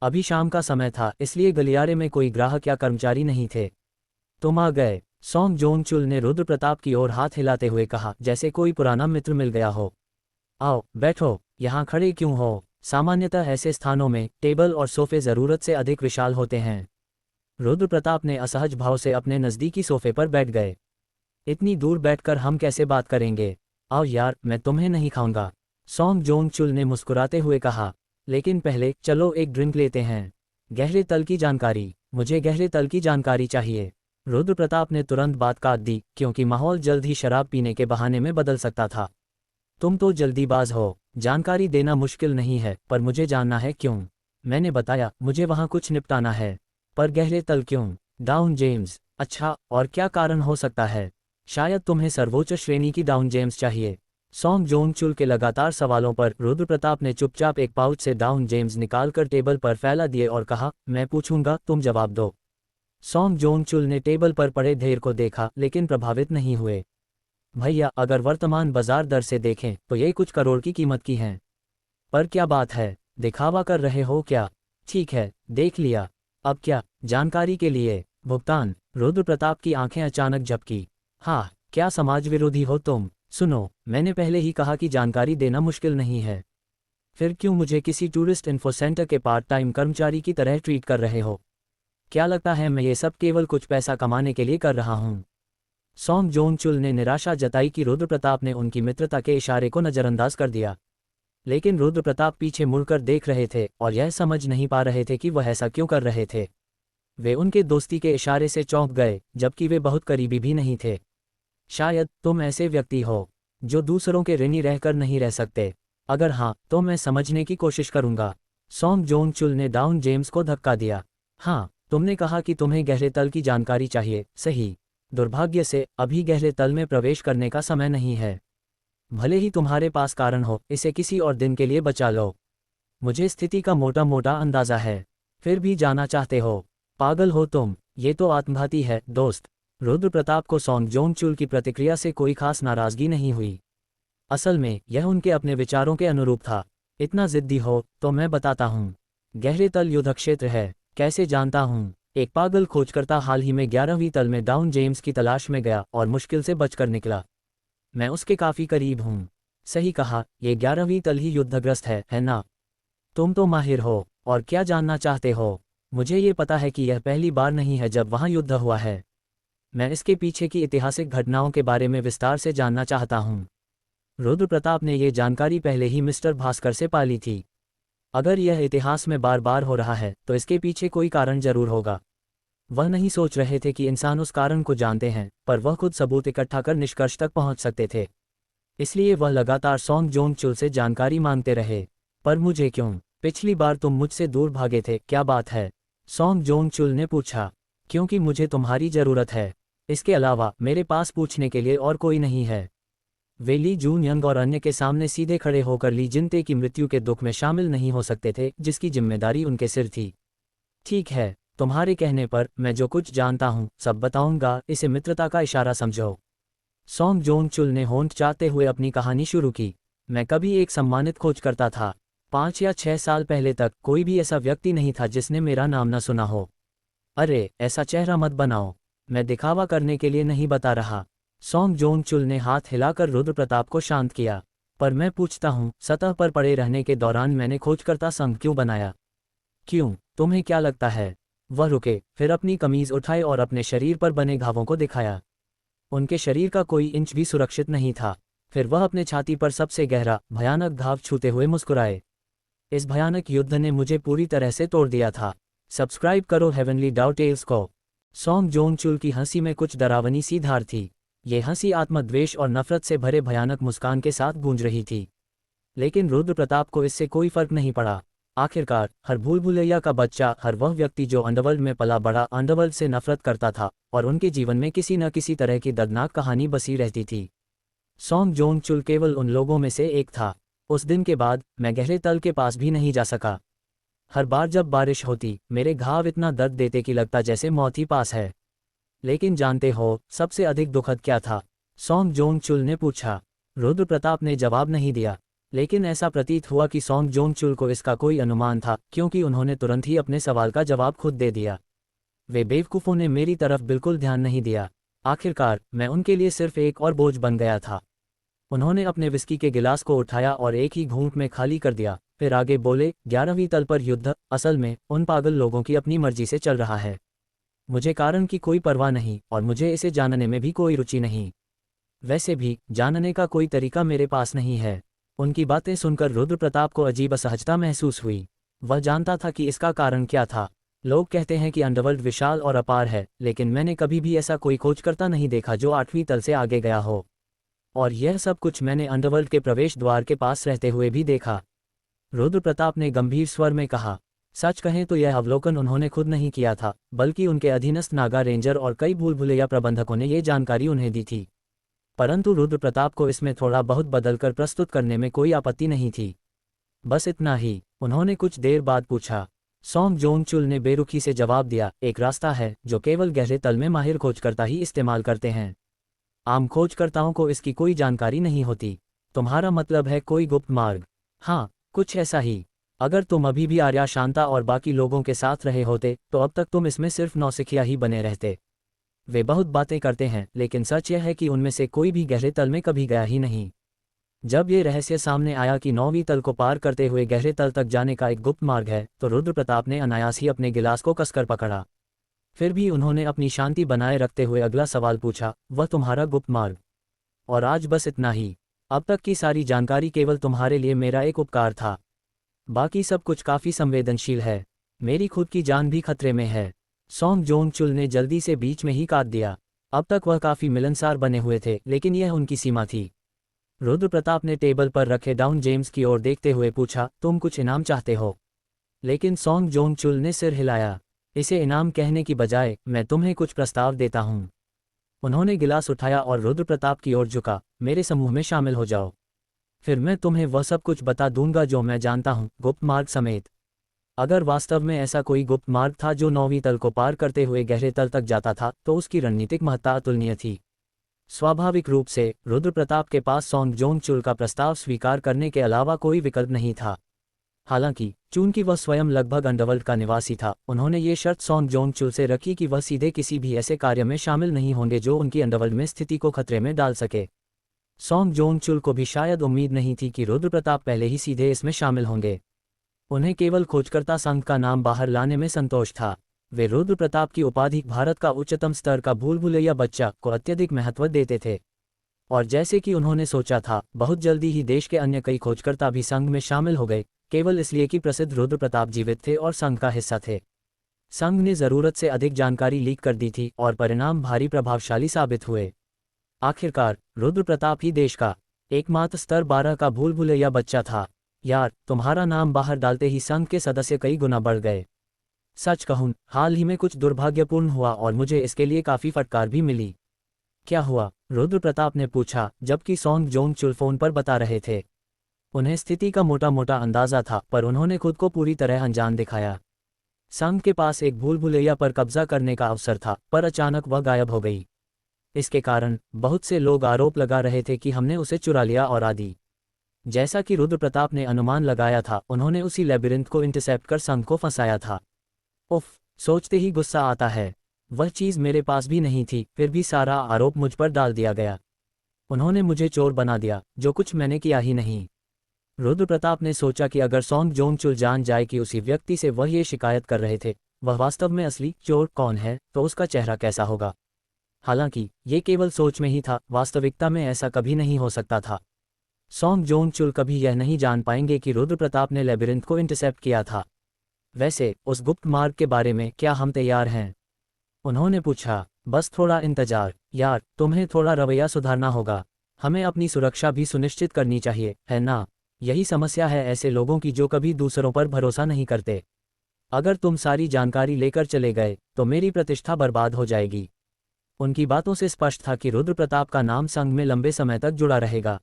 अभी शाम का समय था, इसलिए गलियारे में कोई ग्राहक या कर्मचारी नहीं थे। तुम आ गए, सॉन्ग जोंग चुल ने रुद्र प्रताप की ओर हाथ हिलाते हुए कहा, जैसे कोई पुराना मित्र मिल गया हो। आओ बैठो, यहाँ खड़े क्यों हो? सामान्यतः ऐसे स्थानों में टेबल और सोफे ज़रूरत से अधिक विशाल होते हैं। रुद्र प्रताप ने असहज भाव से अपने नज़दीकी सोफे पर बैठ गए। इतनी दूर बैठकर हम कैसे बात करेंगे? आओ यार, मैं तुम्हें नहीं खाऊंगा, सॉन्ग जोंग चुल ने मुस्कुराते हुए कहा। लेकिन पहले चलो एक ड्रिंक लेते हैं। गहरे तल की जानकारी, मुझे गहरे तल की जानकारी चाहिए। रुद्र प्रताप ने तुरंत बात काट दी, क्योंकि माहौल जल्द ही शराब पीने के बहाने में बदल सकता था। तुम तो जल्दीबाज हो, जानकारी देना मुश्किल नहीं है, पर मुझे जानना है क्यों। मैंने बताया, मुझे वहाँ कुछ निपटाना है। पर गहरे तल क्यों? Down James. अच्छा, और क्या कारण हो सकता है? शायद तुम्हें सर्वोच्च श्रेणी की डाउन जेम्स चाहिए। सॉन्ग जोंग चुल के लगातार सवालों पर रुद्र प्रताप ने चुपचाप एक पाउच से डाउन जेम्स निकालकर टेबल पर फैला दिए और कहा, मैं पूछूंगा, तुम जवाब दो। सॉन्ग जोंग चुल ने टेबल पर पड़े ढेर को देखा, लेकिन प्रभावित नहीं हुए। भैया, अगर वर्तमान बाजार दर से देखें तो ये कुछ करोड़ की कीमत की हैं। पर क्या बात है, दिखावा कर रहे हो क्या? ठीक है, देख लिया। अब क्या? जानकारी के लिए भुगतान। रुद्र प्रताप की आंखें अचानक झपकी। हाँ, क्या समाज विरोधी हो तुम? सुनो, मैंने पहले ही कहा कि जानकारी देना मुश्किल नहीं है। फिर क्यों मुझे किसी टूरिस्ट इन्फो सेंटर के पार्ट टाइम कर्मचारी की तरह ट्रीट कर रहे हो? क्या लगता है मैं ये सब केवल कुछ पैसा कमाने के लिए कर रहा हूँ? सॉन्ग जोंग चुल ने निराशा जताई कि रुद्र प्रताप ने उनकी मित्रता के इशारे को नज़रअंदाज कर दिया। लेकिन रुद्र प्रताप पीछे मुड़कर देख रहे थे और यह समझ नहीं पा रहे थे कि वह ऐसा क्यों कर रहे थे। वे उनके दोस्ती के इशारे से चौंक गए, जबकि वे बहुत करीबी भी नहीं थे। शायद तुम ऐसे व्यक्ति हो जो दूसरों के ऋणी रहकर नहीं रह सकते। अगर हाँ, तो मैं समझने की कोशिश करूंगा। सॉन्ग जोंग चुल ने डाउन जेम्स को धक्का दिया। हाँ, तुमने कहा कि तुम्हें गहरे तल की जानकारी चाहिए, सही। दुर्भाग्य से अभी गहरे तल में प्रवेश करने का समय नहीं है। भले ही तुम्हारे पास कारण हो, इसे किसी और दिन के लिए बचा लो। मुझे स्थिति का मोटा मोटा अंदाजा है, फिर भी जाना चाहते हो? पागल हो तुम, ये तो आत्मघाती है दोस्त। रुद्र प्रताप को सॉन्ग जोंग चुल की प्रतिक्रिया से कोई खास नाराजगी नहीं हुई। असल में यह उनके अपने विचारों के अनुरूप था। इतना जिद्दी हो तो मैं बताता हूँ। गहरे तल युद्ध क्षेत्र है। कैसे जानता हूँ? एक पागल खोजकर्ता हाल ही में 11वीं तल में डाउन जेम्स की तलाश में गया और मुश्किल से बचकर निकला। मैं उसके काफ़ी करीब हूँ। सही कहा, ये 11वीं तल ही युद्धग्रस्त है ना? तुम तो माहिर हो, और क्या जानना चाहते हो? मुझे ये पता है कि यह पहली बार नहीं है जब वहाँ युद्ध हुआ है। मैं इसके पीछे की ऐतिहासिक घटनाओं के बारे में विस्तार से जानना चाहता हूँ। रुद्र प्रताप ने ये जानकारी पहले ही मिस्टर भास्कर से पाली थी। अगर यह इतिहास में बार बार हो रहा है तो इसके पीछे कोई कारण जरूर होगा। वह नहीं सोच रहे थे कि इंसान उस कारण को जानते हैं, पर वह खुद सबूत इकट्ठा कर निष्कर्ष तक पहुंच सकते थे। इसलिए वह लगातार सॉन्ग जोंग चुल से जानकारी मांगते रहे। पर मुझे क्यों? पिछली बार तुम मुझसे दूर भागे थे, क्या बात है? सॉन्ग जोंग चुल ने पूछा। क्योंकि मुझे तुम्हारी ज़रूरत है। इसके अलावा मेरे पास पूछने के लिए और कोई नहीं है। वे ली जून यंग और अन्य के सामने सीधे खड़े होकर ली जिनते की मृत्यु के दुख में शामिल नहीं हो सकते थे, जिसकी जिम्मेदारी उनके सिर थी। ठीक है, तुम्हारे कहने पर मैं जो कुछ जानता हूँ सब बताऊंगा, इसे मित्रता का इशारा समझो। सॉन्ग जोंग चुल ने होंठ चाटते हुए अपनी कहानी शुरू की। मैं कभी एक सम्मानित खोजकर्ता था। 5 या 6 साल पहले तक कोई भी ऐसा व्यक्ति नहीं था जिसने मेरा नाम न सुना हो। अरे, ऐसा चेहरा मत बनाओ। मैं दिखावा करने के लिए नहीं बता रहा। सॉन्ग जोंग चुल ने हाथ हिलाकर रुद्र प्रताप को शांत किया। पर मैं पूछता हूँ, सतह पर पड़े रहने के दौरान मैंने खोजकर्ता संघ क्यों बनाया? क्यों? तुम्हें क्या लगता है? वह रुके, फिर अपनी कमीज उठाए और अपने शरीर पर बने घावों को दिखाया। उनके शरीर का कोई इंच भी सुरक्षित नहीं था। फिर वह अपने छाती पर सबसे गहरा, भयानक घाव छूते हुए मुस्कुराए। इस भयानक युद्ध ने मुझे पूरी तरह से तोड़ दिया था। सब्सक्राइब करो हेवनली डाउ टेल्स को। सॉन्ग जोंग चुल की हंसी में कुछ डरावनी सी धार थी। ये हंसी आत्मद्वेष और नफरत से भरे भयानक मुस्कान के साथ गूंज रही थी। लेकिन रुद्र प्रताप को इससे कोई फर्क नहीं पड़ा। आखिरकार हर भूल भुलैया का बच्चा, हर वह व्यक्ति जो अंडरवर्ल्ड में पला बड़ा, अंडरवर्ल्ड से नफरत करता था और उनके जीवन में किसी न किसी तरह की दर्दनाक कहानी बसी रहती थी। सॉन्ग जोंग चुल केवल उन लोगों में से एक था। उस दिन के बाद मैं गहरे तल के पास भी नहीं जा सका। हर बार जब बारिश होती, मेरे घाव इतना दर्द देते कि लगता जैसे मौत ही पास है। लेकिन जानते हो, सबसे अधिक दुखद क्या था? सॉन्ग जोंग चुल ने पूछा। रुद्र प्रताप ने जवाब नहीं दिया, लेकिन ऐसा प्रतीत हुआ कि सॉन्ग जोंग चुल को इसका कोई अनुमान था, क्योंकि उन्होंने तुरंत ही अपने सवाल का जवाब खुद दे दिया। वे बेवकूफ़ों ने मेरी तरफ बिल्कुल ध्यान नहीं दिया। आखिरकार मैं उनके लिए सिर्फ एक और बोझ बन गया था। उन्होंने अपने विस्की के गिलास को उठाया और एक ही घूंट में खाली कर दिया। फिर आगे बोले, 11वीं तल पर युद्ध असल में उन पागल लोगों की अपनी मर्जी से चल रहा है। मुझे कारण की कोई परवाह नहीं और मुझे इसे जानने में भी कोई रुचि नहीं। वैसे भी जानने का कोई तरीका मेरे पास नहीं है। उनकी बातें सुनकर रुद्र प्रताप को अजीब असहजता महसूस हुई। वह जानता था कि इसका कारण क्या था। लोग कहते हैं कि अंडरवर्ल्ड विशाल और अपार है, लेकिन मैंने कभी भी ऐसा कोई खोजकर्ता नहीं देखा जो 8वीं तल से आगे गया हो। और यह सब कुछ मैंने अंडरवर्ल्ड के प्रवेश द्वार के पास रहते हुए भी देखा। रुद्र प्रताप ने गंभीर स्वर में कहा। सच कहें तो यह अवलोकन उन्होंने खुद नहीं किया था, बल्कि उनके अधीनस्थ नागा रेंजर और कई भूल भुलैया प्रबंधकों ने ये जानकारी उन्हें दी थी। परंतु रुद्र प्रताप को इसमें थोड़ा बहुत बदलकर प्रस्तुत करने में कोई आपत्ति नहीं थी। बस इतना ही। उन्होंने कुछ देर बाद पूछा। सॉन्ग जोंग चुल ने बेरुखी से जवाब दिया, एक रास्ता है जो केवल गहरे तल में माहिर खोजकर्ता ही इस्तेमाल करते हैं। आम खोजकर्ताओं को इसकी कोई जानकारी नहीं होती। तुम्हारा मतलब है कोई गुप्त मार्ग? हाँ, कुछ ऐसा ही। अगर तुम अभी भी आर्या शांता और बाकी लोगों के साथ रहे होते तो अब तक तुम इसमें सिर्फ नौसिखिया ही बने रहते। वे बहुत बातें करते हैं, लेकिन सच यह है कि उनमें से कोई भी गहरे तल में कभी गया ही नहीं। जब ये रहस्य सामने आया कि 9वीं तल को पार करते हुए गहरे तल तक जाने का एक गुप्त मार्ग है, तो रुद्र प्रताप ने अनायास ही अपने गिलास को कसकर पकड़ा। फिर भी उन्होंने अपनी शांति बनाए रखते हुए अगला सवाल पूछा, वह तुम्हारा गुप्त मार्ग? और आज बस इतना ही। अब तक की सारी जानकारी केवल तुम्हारे लिए मेरा एक उपकार था। बाकी सब कुछ काफ़ी संवेदनशील है। मेरी खुद की जान भी खतरे में है। सॉन्ग जोंग चुल ने जल्दी से बीच में ही काट दिया। अब तक वह काफ़ी मिलनसार बने हुए थे, लेकिन यह उनकी सीमा थी। रुद्र प्रताप ने टेबल पर रखे डाउन जेम्स की ओर देखते हुए पूछा, तुम कुछ इनाम चाहते हो? लेकिन सॉन्ग जोंग चुल ने सिर हिलाया। इसे इनाम कहने की बजाय मैं तुम्हें कुछ प्रस्ताव देता हूँ। उन्होंने गिलास उठाया और रुद्र प्रताप की ओर झुका। मेरे समूह में शामिल हो जाओ। फिर मैं तुम्हें वह सब कुछ बता दूंगा जो मैं जानता हूँ, गुप्त मार्ग समेत। अगर वास्तव में ऐसा कोई गुप्त मार्ग था जो 9वीं तल को पार करते हुए गहरे तल तक जाता था, तो उसकी रणनीतिक महत्ता अतुलनीय थी। स्वाभाविक रूप से रुद्र प्रताप के पास सॉन्ग जोंग चुल का प्रस्ताव स्वीकार करने के अलावा कोई विकल्प नहीं था। हालांकि चूंकि वह स्वयं लगभग अंडरवर्ल्ड का निवासी था, उन्होंने ये शर्त सॉन्ग जोंग चुल से रखी कि वह सीधे किसी भी ऐसे कार्य में शामिल नहीं होंगे जो उनकी अंडरवर्ल्ड में स्थिति को खतरे में डाल सके। सॉन्ग जोंग चुल को भी शायद उम्मीद नहीं थी कि रुद्र प्रताप पहले ही सीधे इसमें शामिल होंगे। उन्हें केवल खोजकर्ता संघ का नाम बाहर लाने में संतोष था। वे रुद्र प्रताप की उपाधि भारत का उच्चतम स्तर का भूल भुलैया बच्चा को अत्यधिक महत्व देते थे। और जैसे कि उन्होंने सोचा था, बहुत जल्दी ही देश के अन्य कई खोजकर्ता भी संघ में शामिल हो गए, केवल इसलिए कि प्रसिद्ध रुद्र प्रताप जीवित थे और संघ का हिस्सा थे। संघ ने ज़रूरत से अधिक जानकारी लीक कर दी थी और परिणाम भारी प्रभावशाली साबित हुए। आखिरकार रुद्र प्रताप ही देश का एकमात्र स्तर 12 का भूल भुलैया बच्चा था। यार, तुम्हारा नाम बाहर डालते ही संघ के सदस्य कई गुना बढ़ गए। सच कहूं, हाल ही में कुछ दुर्भाग्यपूर्ण हुआ और मुझे इसके लिए काफ़ी फटकार भी मिली। क्या हुआ? रुद्र प्रताप ने पूछा, जबकि सॉन्ग जोंग चुल फोन पर बता रहे थे। उन्हें स्थिति का मोटा मोटा अंदाजा था, पर उन्होंने खुद को पूरी तरह अनजान दिखाया। संघ के पास एक भूल भुलैया पर कब्जा करने का अवसर था, पर अचानक वह गायब हो गई। इसके कारण बहुत से लोग आरोप लगा रहे थे कि हमने उसे चुरा लिया और आदि। जैसा कि रुद्र प्रताप ने अनुमान लगाया था, उन्होंने उसी लेबिरिंथ को इंटरसेप्ट कर संघ को फंसाया था। उफ, सोचते ही गुस्सा आता है। वह चीज़ मेरे पास भी नहीं थी, फिर भी सारा आरोप मुझ पर डाल दिया गया। उन्होंने मुझे चोर बना दिया, जो कुछ मैंने किया ही नहीं। रुद्र प्रताप ने सोचा कि अगर सॉन्ग जोंगचुल जान जाए कि उसी व्यक्ति से वह ये शिकायत कर रहे थे वह वास्तव में असली चोर कौन है, तो उसका चेहरा कैसा होगा। हालांकि ये केवल सोच में ही था, वास्तविकता में ऐसा कभी नहीं हो सकता था। सॉन्ग जोंगचुल कभी यह नहीं जान पाएंगे कि रुद्र प्रताप ने लेबिरिंथ को इंटरसेप्ट किया था। वैसे उस गुप्त मार्ग के बारे में क्या हम तैयार हैं? उन्होंने पूछा। बस थोड़ा इंतजार यार, तुम्हें थोड़ा रवैया सुधारना होगा। हमें अपनी सुरक्षा भी सुनिश्चित करनी चाहिए, है ना? यही समस्या है ऐसे लोगों की जो कभी दूसरों पर भरोसा नहीं करते। अगर तुम सारी जानकारी लेकर चले गए तो मेरी प्रतिष्ठा बर्बाद हो जाएगी। उनकी बातों से स्पष्ट था कि रुद्र प्रताप का नाम संघ में लंबे समय तक जुड़ा रहेगा।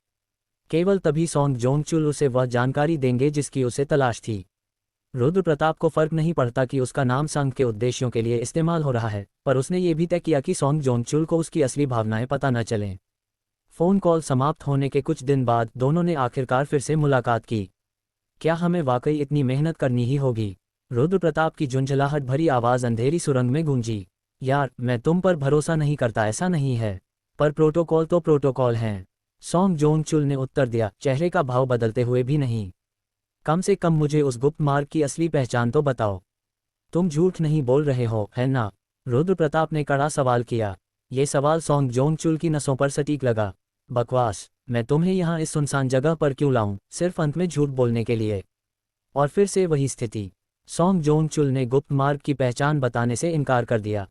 केवल तभी सॉन्ग जोंगचुल उसे वह जानकारी देंगे जिसकी उसे तलाश थी। रुद्र प्रताप को फर्क नहीं पड़ता कि उसका नाम संघ के उद्देश्यों के लिए इस्तेमाल हो रहा है, पर उसने ये भी तय किया कि सॉन्ग जोंगचुल को उसकी असली भावनाएं पता न चलें। फ़ोन कॉल समाप्त होने के कुछ दिन बाद दोनों ने आखिरकार फिर से मुलाकात की। क्या हमें वाकई इतनी मेहनत करनी ही होगी? रुद्र प्रताप की झुंझलाहट भरी आवाज़ अंधेरी सुरंग में गूंजी। यार, मैं तुम पर भरोसा नहीं करता ऐसा नहीं है, पर प्रोटोकॉल तो प्रोटोकॉल हैं। सॉन्ग जोंगचुल ने उत्तर दिया, चेहरे का भाव बदलते हुए भी। नहीं, कम से कम मुझे उस गुप्त मार्ग की असली पहचान तो बताओ। तुम झूठ नहीं बोल रहे हो, है ना? रुद्र प्रताप ने कड़ा सवाल किया। ये सवाल सॉन्ग जोंगचुल की नसों पर सटीक लगा। बकवास, मैं तुम्हें यहाँ इस सुनसान जगह पर क्यों लाऊं, सिर्फ अंत में झूठ बोलने के लिए? और फिर से वही स्थिति। सॉन्ग जोंगचुल ने गुप्त मार्ग की पहचान बताने से इनकार कर दिया।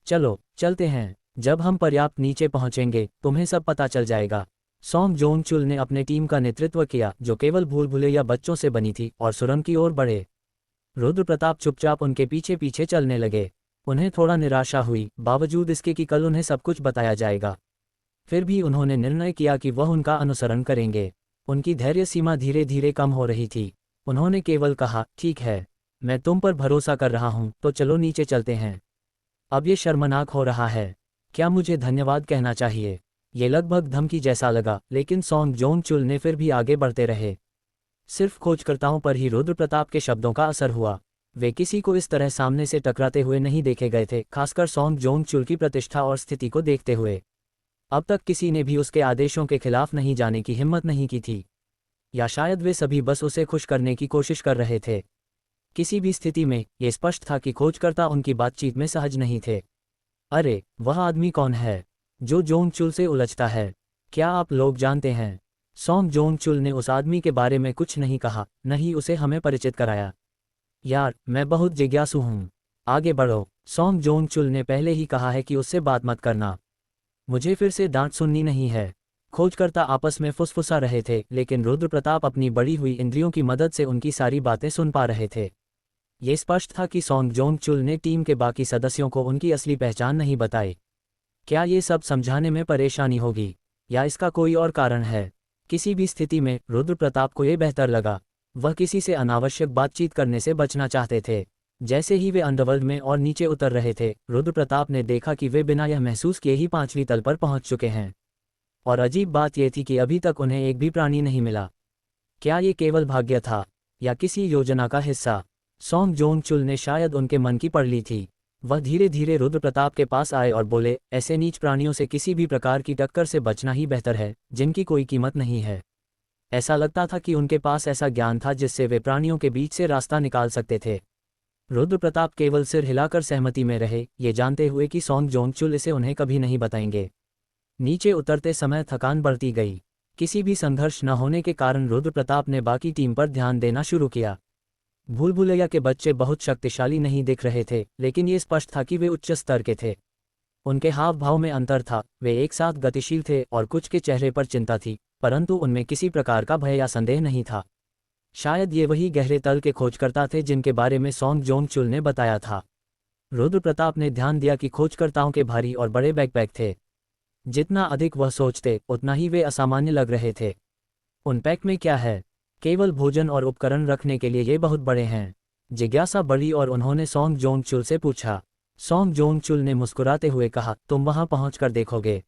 चलो चलते हैं, जब हम पर्याप्त नीचे पहुंचेंगे तुम्हें सब पता चल जाएगा। सॉन्ग जोंगचुल ने अपने टीम का नेतृत्व किया, जो केवल भूल भुलैया बच्चों से बनी थी, और सुरंग की ओर बढ़े। रुद्र प्रताप चुपचाप उनके पीछे पीछे चलने लगे। उन्हें थोड़ा निराशा हुई, बावजूद इसके कि कल उन्हें सब कुछ बताया जाएगा। फिर भी उन्होंने निर्णय किया कि वह उनका अनुसरण करेंगे। उनकी धैर्य सीमा धीरे धीरे कम हो रही थी। उन्होंने केवल कहा, ठीक है, मैं तुम पर भरोसा कर रहा हूं, तो चलो नीचे चलते हैं। अब ये शर्मनाक हो रहा है। क्या मुझे धन्यवाद कहना चाहिए? ये लगभग धमकी जैसा लगा, लेकिन सॉन्ग जोंगचुल ने फिर भी आगे बढ़ते रहे। सिर्फ खोजकर्ताओं पर ही रुद्र प्रताप के शब्दों का असर हुआ। वे किसी को इस तरह सामने से टकराते हुए नहीं देखे गए थे, खासकर सॉन्ग जोंगचुल की प्रतिष्ठा और स्थिति को देखते हुए। अब तक किसी ने भी उसके आदेशों के खिलाफ नहीं जाने की हिम्मत नहीं की थी, या शायद वे सभी बस उसे खुश करने की कोशिश कर रहे थे। किसी भी स्थिति में ये स्पष्ट था कि खोजकर्ता उनकी बातचीत में सहज नहीं थे। अरे, वह आदमी कौन है जो जोंगचुल से उलझता है? क्या आप लोग जानते हैं? सॉन्ग जोंगचुल ने उस आदमी के बारे में कुछ नहीं कहा, न ही उसे हमें परिचित कराया। यार, मैं बहुत जिज्ञासु हूँ। आगे बढ़ो। सॉन्ग जोंगचुल ने पहले ही कहा है कि उससे बात मत करना। मुझे फिर से डांट सुननी नहीं है। खोजकर्ता आपस में फुसफुसा रहे थे, लेकिन रुद्र प्रताप अपनी बढ़ी हुई इंद्रियों की मदद से उनकी सारी बातें सुन पा रहे थे। ये स्पष्ट था कि सॉन्ग जोंगचुल ने टीम के बाकी सदस्यों को उनकी असली पहचान नहीं बताई। क्या ये सब समझाने में परेशानी होगी, या इसका कोई और कारण है? किसी भी स्थिति में रुद्र प्रताप को ये बेहतर लगा। वह किसी से अनावश्यक बातचीत करने से बचना चाहते थे। जैसे ही वे अंडरवर्ल्ड में और नीचे उतर रहे थे, रुद्र प्रताप ने देखा कि वे बिना यह महसूस किए ही 5वीं तल पर पहुंच चुके हैं। और अजीब बात यह थी कि अभी तक उन्हें एक भी प्राणी नहीं मिला। क्या ये केवल भाग्य था, या किसी योजना का हिस्सा? सॉन्ग जोंगचुल ने शायद उनके मन की पढ़ ली थी। वह धीरे धीरे रुद्र प्रताप के पास आए और बोले, ऐसे नीच प्राणियों से किसी भी प्रकार की टक्कर से बचना ही बेहतर है, जिनकी कोई कीमत नहीं है। ऐसा लगता था कि उनके पास ऐसा ज्ञान था जिससे वे प्राणियों के बीच से रास्ता निकाल सकते थे। रुद्र प्रताप केवल सिर हिलाकर सहमति में रहे, ये जानते हुए कि सॉन्ग जोंगचुल इसे उन्हें कभी नहीं बताएंगे। नीचे उतरते समय थकान बढ़ती गई। किसी भी संघर्ष न होने के कारण रुद्र प्रताप ने बाकी टीम पर ध्यान देना शुरू किया। भूल भुलैया के बच्चे बहुत शक्तिशाली नहीं दिख रहे थे, लेकिन ये स्पष्ट था कि वे उच्च स्तर के थे। उनके हाव भाव में अंतर था, वे एक साथ गतिशील थे और कुछ के चेहरे पर चिंता थी, परंतु उनमें किसी प्रकार का भय या संदेह नहीं था। शायद ये वही गहरे तल के खोजकर्ता थे जिनके बारे में सॉन्ग जोंगचुल ने बताया था। रुद्र प्रताप ने ध्यान दिया कि खोजकर्ताओं के भारी और बड़े बैकपैक थे। जितना अधिक वह सोचते, उतना ही वे असामान्य लग रहे थे। उन पैक में क्या है? केवल भोजन और उपकरण रखने के लिए ये बहुत बड़े हैं। जिज्ञासा बढ़ी और उन्होंने सॉन्ग जोंगचुल से पूछा, सौंग जोंगचुल ने मुस्कुराते हुए कहा, तुम वहां पहुंचकर देखोगे।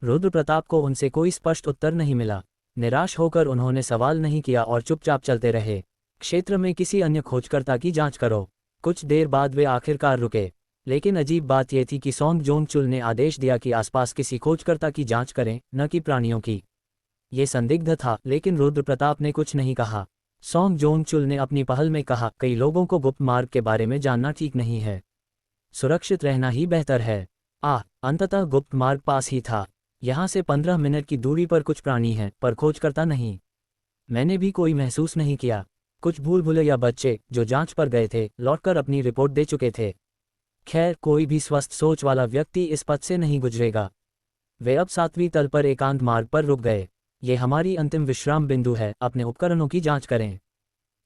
रुद्र प्रताप को उनसे कोई स्पष्ट उत्तर नहीं मिला। निराश होकर उन्होंने सवाल नहीं किया और चुपचाप चलते रहे। क्षेत्र में किसी अन्य खोजकर्ता की जांच करो। कुछ देर बाद वे आखिरकार रुके। लेकिन अजीब बात यह थी कि सौंग जोंगचुल ने आदेश दिया कि आसपास किसी खोजकर्ता की जांच करें, न कि प्राणियों की। ये संदिग्ध था, लेकिन रुद्र प्रताप ने कुछ नहीं कहा। सौंग जोंगचुल ने अपनी पहल में कहा, कई लोगों को गुप्त मार्ग के बारे में जानना ठीक नहीं है। सुरक्षित रहना ही बेहतर है। अंततः गुप्त मार्ग पास ही था। यहाँ से 15 मिनट की दूरी पर कुछ प्राणी हैं, पर खोजकर्ता नहीं। मैंने भी कोई महसूस नहीं किया। कुछ भूल भुलैया बच्चे जो जांच पर गए थे, लौटकर अपनी रिपोर्ट दे चुके थे। खैर, कोई भी स्वस्थ सोच वाला व्यक्ति इस पथ से नहीं गुजरेगा। वे अब 7वीं तल पर एकांत मार्ग पर रुक गए। ये हमारी अंतिम विश्राम बिंदु है, अपने उपकरणों की जांच करें।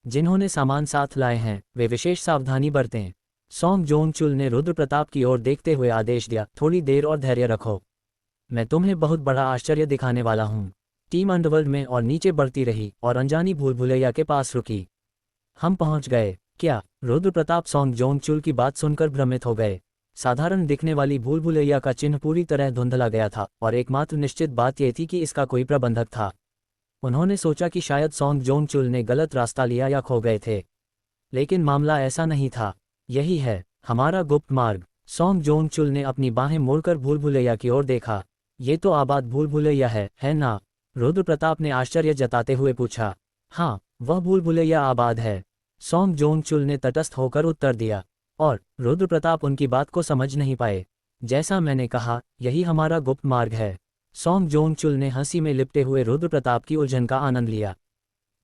जिन्होंने सामान साथ लाए हैं, वे विशेष सावधानी बरतें। सौंग जोंगचुल ने रुद्र प्रताप की ओर देखते हुए आदेश दिया, थोड़ी देर और धैर्य रखो। मैं तुम्हें बहुत बड़ा आश्चर्य दिखाने वाला हूँ। टीम अंडरवर्ल्ड में और नीचे बढ़ती रही और अनजानी भूल भुलैया के पास रुकी। हम पहुंच गए। क्या? रुद्र प्रताप सौंग जोंगचुल की बात सुनकर भ्रमित हो गए। साधारण दिखने वाली भूल भुलैया का चिन्ह पूरी तरह धुंधला गया था और एकमात्र निश्चित बात यह थी कि इसका कोई प्रबंधक था। उन्होंने सोचा कि शायद सौंग जोंगचुल ने गलत रास्ता लिया या खो गए थे। लेकिन मामला ऐसा नहीं था। यही है हमारा गुप्त मार्ग। सौंग जोंगचुल ने अपनी बाहें मोड़कर भूल भुलैया की ओर देखा। ये तो आबाद भूल भुलैया है ना? रुद्र प्रताप ने आश्चर्य जताते हुए पूछा। हाँ, वह भूल भुलैया आबाद है। सौंग जोंगचुल ने तटस्थ होकर उत्तर दिया। और रुद्र प्रताप उनकी बात को समझ नहीं पाए। जैसा मैंने कहा, यही हमारा गुप्त मार्ग है। सौंग जोंगचुल ने हंसी में लिपटे हुए रुद्र प्रताप की उलझन का आनंद लिया।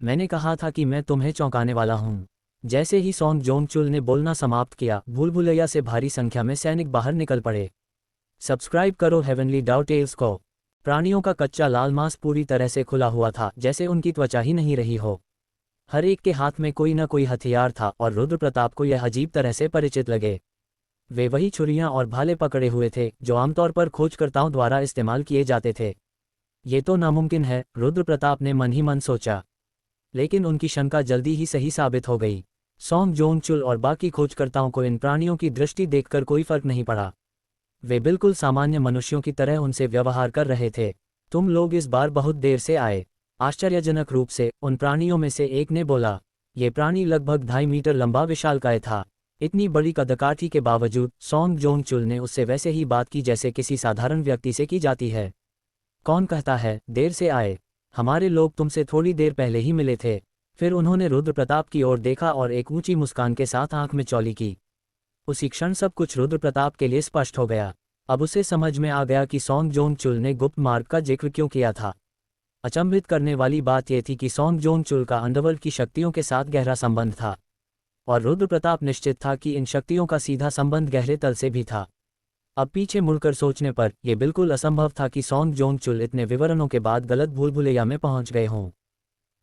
मैंने कहा था कि मैं तुम्हें चौंकाने वाला हूँ। जैसे ही सौंग जोंगचुल ने बोलना समाप्त किया, भूल भुलैया से भारी संख्या में सैनिक बाहर निकल पड़े। सब्सक्राइब करो हेवनली डाउटेल्स को। प्राणियों का कच्चा लाल मांस पूरी तरह से खुला हुआ था, जैसे उनकी त्वचा ही नहीं रही हो। हर एक के हाथ में कोई न कोई हथियार था और रुद्र प्रताप को यह अजीब तरह से परिचित लगे। वे वही छुरियां और भाले पकड़े हुए थे जो आमतौर पर खोजकर्ताओं द्वारा इस्तेमाल किए जाते थे। ये तो नामुमकिन है, रुद्र प्रताप ने मन ही मन सोचा। लेकिन उनकी शंका जल्दी ही सही साबित हो गई। सौंग जोंगचुल और बाकी खोजकर्ताओं को इन प्राणियों की दृष्टि देखकर कोई फर्क नहीं पड़ा। वे बिल्कुल सामान्य मनुष्यों की तरह उनसे व्यवहार कर रहे थे। तुम लोग इस बार बहुत देर से आए। आश्चर्यजनक रूप से उन प्राणियों में से एक ने बोला। ये प्राणी लगभग 2.5 मीटर लंबा विशालकाय था। इतनी बड़ी कदकाठी के बावजूद सौंग जोंगचुल ने उससे वैसे ही बात की जैसे किसी साधारण व्यक्ति से की जाती है। कौन कहता है देर से आए? हमारे लोग तुमसे थोड़ी देर पहले ही मिले थे। फिर उन्होंने रुद्र प्रताप की ओर देखा और एक ऊंची मुस्कान के साथ आंख में चौली की। उसी क्षण सब कुछ रुद्र प्रताप के लिए स्पष्ट हो गया। अब उसे समझ में आ गया कि सौंग जोंगचुल ने गुप्त मार्ग का जिक्र क्यों किया था। अचंभित करने वाली बात यह थी कि सौंग जोंगचुल का अंडरवर्ल्ड की शक्तियों के साथ गहरा संबंध था और रुद्र प्रताप निश्चित था कि इन शक्तियों का सीधा संबंध गहरे तल से भी था। अब पीछे मुड़कर सोचने पर यह बिल्कुल असंभव था कि सौंग जोंगचुल इतने विवरणों के बाद गलत भूल भुलैया में पहुंच गए हों।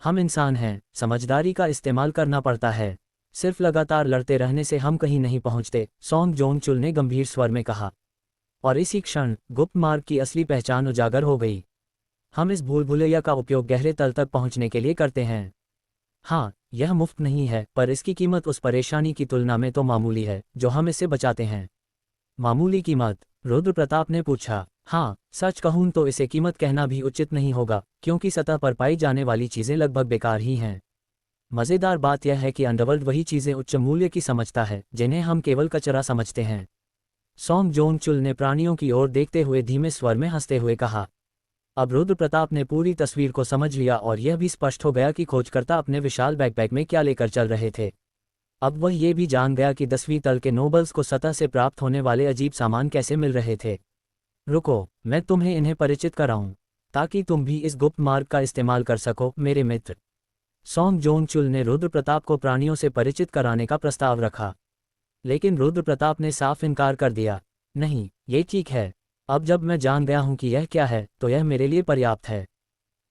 हम इंसान हैं, समझदारी का इस्तेमाल करना पड़ता है। सिर्फ लगातार लड़ते रहने से हम कहीं नहीं पहुंचते, सौंग जोंगचुल ने गंभीर स्वर में कहा। और इसी क्षण गुप्त मार्ग की असली पहचान उजागर हो गई। हम इस भूल भुलैया का उपयोग गहरे तल तक पहुंचने के लिए करते हैं। हाँ, यह मुफ्त नहीं है, पर इसकी कीमत उस परेशानी की तुलना में तो मामूली है जो हम इससे बचाते हैं। मामूली कीमत? रुद्र प्रताप ने पूछा। हाँ, सच कहूं तो इसे कीमत कहना भी उचित नहीं होगा, क्योंकि सतह पर पाई जाने वाली चीजें लगभग बेकार ही हैं। मज़ेदार बात यह है कि अंडरवर्ल्ड वही चीजें उच्च मूल्य की समझता है जिन्हें हम केवल कचरा समझते हैं। सौंग जोंगचुल ने प्राणियों की ओर देखते हुए धीमे स्वर में हंसते हुए कहा। अब रुद्र प्रताप ने पूरी तस्वीर को समझ लिया और यह भी स्पष्ट हो गया कि खोजकर्ता अपने विशाल बैकपैक में क्या लेकर चल रहे थे। अब वह ये भी जान गया कि 10वीं तल के नोबल्स को सतह से प्राप्त होने वाले अजीब सामान कैसे मिल रहे थे। रुको, मैं तुम्हें इन्हें परिचित कराऊं, ताकि तुम भी इस गुप्त मार्ग का इस्तेमाल कर सको, मेरे मित्र। सौंग जोंगचुल ने रुद्र प्रताप को प्राणियों से परिचित कराने का प्रस्ताव रखा, लेकिन रुद्र प्रताप ने साफ इनकार कर दिया। नहीं, ये ठीक है। अब जब मैं जान गया हूं कि यह क्या है, तो यह मेरे लिए पर्याप्त है।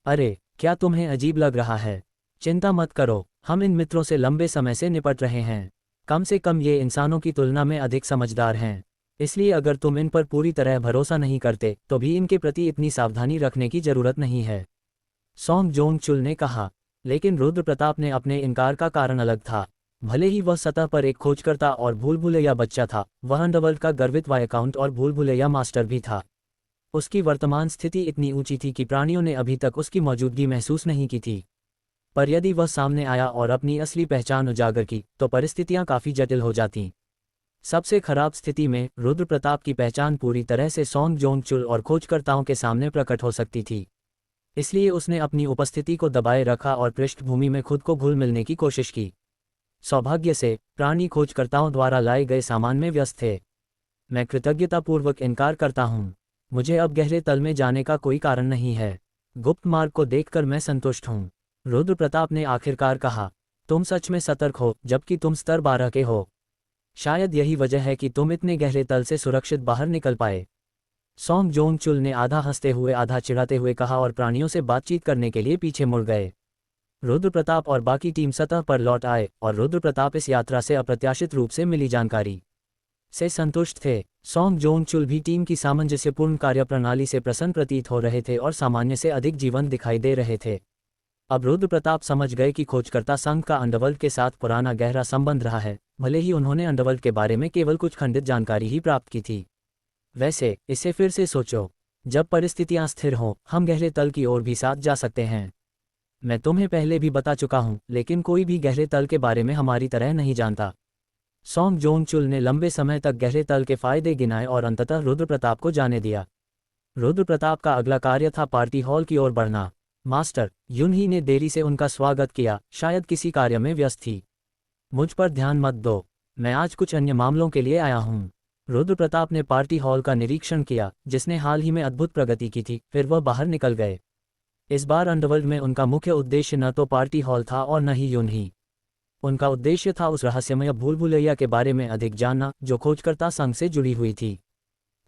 अरे, क्या तुम्हें अजीब लग रहा है? चिंता मत करो, हम इन मित्रों से लंबे समय से निपट रहे हैं। कम से कम ये इंसानों की तुलना में अधिक समझदार हैं। इसलिए अगर तुम इन पर पूरी तरह भरोसा नहीं करते, तो भी इनके प्रति इतनी सावधानी रखने की जरूरत नहीं है, सौंग जोंगचुल ने कहा। लेकिन रुद्र प्रताप ने अपने इनकार का कारण अलग था। भले ही वह सतह पर एक खोजकर्ता और भूलभुलैया बच्चा था, वह अंडरवर्ल्ड का गर्वित वायकाउंट और भूलभुलैया मास्टर भी था। उसकी वर्तमान स्थिति इतनी ऊंची थी कि प्राणियों ने अभी तक उसकी मौजूदगी महसूस नहीं की थी। पर यदि वह सामने आया और अपनी असली पहचान उजागर की, तो परिस्थितियां काफ़ी जटिल हो जातीं। सबसे खराब स्थिति में रुद्र प्रताप की पहचान पूरी तरह से सॉन्ग जोंगचुल और खोजकर्ताओं के सामने प्रकट हो सकती थी। इसलिए उसने अपनी उपस्थिति को दबाए रखा और पृष्ठभूमि में खुद को घुल मिलने की कोशिश की। सौभाग्य से प्राणी खोजकर्ताओं द्वारा लाए गए सामान में व्यस्त थे। मैं कृतज्ञतापूर्वक इनकार करता हूँ। मुझे अब गहरे तल में जाने का कोई कारण नहीं है। गुप्त मार्ग को देखकर मैं संतुष्ट हूँ, रुद्र प्रताप ने आखिरकार कहा। तुम सच में सतर्क हो, जबकि तुम स्तर 12 के हो। शायद यही वजह है कि तुम इतने गहरे तल से सुरक्षित बाहर निकल पाए। सॉन्ग जोंगचुल ने आधा हंसते हुए आधा चिढ़ाते हुए कहा और प्राणियों से बातचीत करने के लिए पीछे मुड़ गए। रुद्र प्रताप और बाकी टीम सतह पर लौट आए और रुद्र प्रताप इस यात्रा से अप्रत्याशित रूप से मिली जानकारी से संतुष्ट थे। सॉन्ग जोंगचुल भी टीम की सामंजस्यपूर्ण कार्यप्रणाली से प्रसन्न प्रतीत हो रहे थे और सामान्य से अधिक जीवंत दिखाई दे रहे थे। अब रुद्र प्रताप समझ गए कि खोजकर्ता संघ का अंडरवर्ल्ड के साथ पुराना गहरा संबंध रहा है, भले ही उन्होंने अंडरवर्ल्ड के बारे में केवल कुछ खंडित जानकारी ही प्राप्त की थी। वैसे इसे फिर से सोचो, जब परिस्थितियां स्थिर हों, हम गहरे तल की ओर भी साथ जा सकते हैं। मैं तुम्हें पहले भी बता चुका हूं, लेकिन कोई भी गहरे तल के बारे में हमारी तरह नहीं जानता। सॉन्ग जोंगचुल ने लंबे समय तक गहरे तल के फायदे गिनाए और अंततः रुद्र प्रताप को जाने दिया। रुद्र प्रताप का अगला कार्य था पार्टी हॉल की ओर बढ़ना। मास्टर युनही ने देरी से उनका स्वागत किया, शायद किसी कार्य में व्यस्त थी। मुझ पर ध्यान मत दो, मैं आज कुछ अन्य मामलों के लिए आया हूँ। रुद्र प्रताप ने पार्टी हॉल का निरीक्षण किया, जिसने हाल ही में अद्भुत प्रगति की थी। फिर वह बाहर निकल गए। इस बार अंडरवर्ल्ड में उनका मुख्य उद्देश्य न तो पार्टी हॉल था और न ही युनही। उनका उद्देश्य था उस रहस्यमय भूलभुलैया के बारे में अधिक जानना जो खोजकर्ता संघ से जुड़ी हुई थी।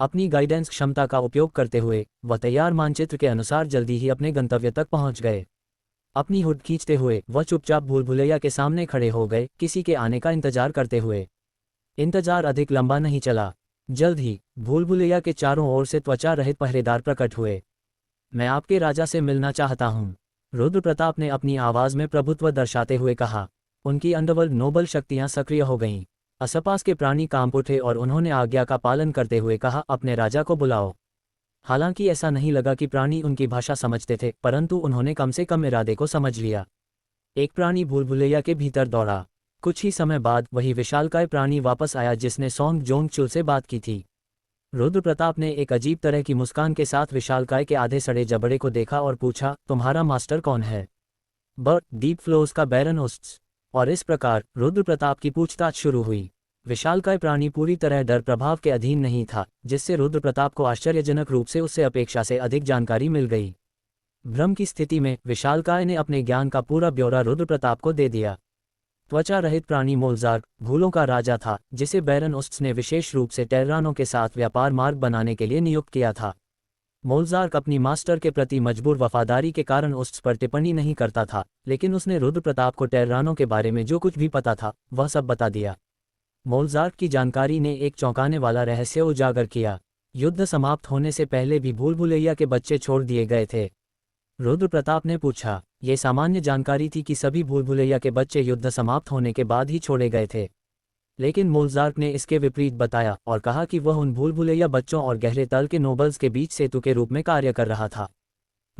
अपनी गाइडेंस क्षमता का उपयोग करते हुए वह तैयार मानचित्र के अनुसार जल्दी ही अपने गंतव्य तक पहुंच गए। अपनी हुड खींचते हुए वह चुपचाप भूलभुलैया के सामने खड़े हो गए, किसी के आने का इंतजार करते हुए। इंतजार अधिक लंबा नहीं चला। जल्द ही भूलभुलैया के चारों ओर से त्वचा रहित पहरेदार प्रकट हुए। मैं आपके राजा से मिलना चाहता हूँ, रुद्र प्रताप ने अपनी आवाज में प्रभुत्व दर्शाते हुए कहा। उनकी अंडरवर्ल्ड नोबल शक्तियां सक्रिय हो गईं। आसपास के प्राणी कांप उठे और उन्होंने आज्ञा का पालन करते हुए कहा, अपने राजा को बुलाओ। हालांकि ऐसा नहीं लगा कि प्राणी उनकी भाषा समझते थे, परंतु उन्होंने कम से कम इरादे को समझ लिया। एक प्राणी भूलभुलैया के भीतर दौड़ा। कुछ ही समय बाद वही विशालकाय प्राणी वापस आया जिसने सॉन्ग जोंगचुल से बात की थी। रुद्र प्रताप ने एक अजीब तरह की मुस्कान के साथ विशालकाय के आधे सड़े जबड़े को देखा और पूछा, तुम्हारा मास्टर कौन है? बर्ट डीप फ्लोज का बैरन ओस्ट्स। और इस प्रकार रुद्र प्रताप की पूछताछ शुरू हुई। विशालकाय प्राणी पूरी तरह डर प्रभाव के अधीन नहीं था, जिससे रुद्र प्रताप को आश्चर्यजनक रूप से उससे अपेक्षा से अधिक जानकारी मिल गई। भ्रम की स्थिति में विशालकाय ने अपने ज्ञान का पूरा ब्यौरा रुद्र प्रताप को दे दिया। त्वचा रहित प्राणी मोलजार्क भूलों का राजा था, जिसे बैरन ओस्ट्स ने विशेष रूप से टेर्रानों के साथ व्यापार मार्ग बनाने के लिए नियुक्त किया था। मोलजार्क अपनी मास्टर के प्रति मजबूर वफादारी के कारण ओस्ट्स पर टिप्पणी नहीं करता था, लेकिन उसने रुद्र प्रताप को टेर्रानों के बारे में जो कुछ भी पता था वह सब बता दिया। मोलजार्क की जानकारी ने एक चौंकाने वाला रहस्य उजागर किया। युद्ध समाप्त होने से पहले भी भूलभुलैया के बच्चे छोड़ दिए गए थे। रुद्र प्रताप ने पूछा, ये सामान्य जानकारी थी कि सभी भूलभुलैया के बच्चे युद्ध समाप्त होने के बाद ही छोड़े गए थे। लेकिन मोलजार्क ने इसके विपरीत बताया और कहा कि वह उन भूलभुलैया बच्चों और गहरे तल के नोबल्स के बीच सेतु के रूप में कार्य कर रहा था।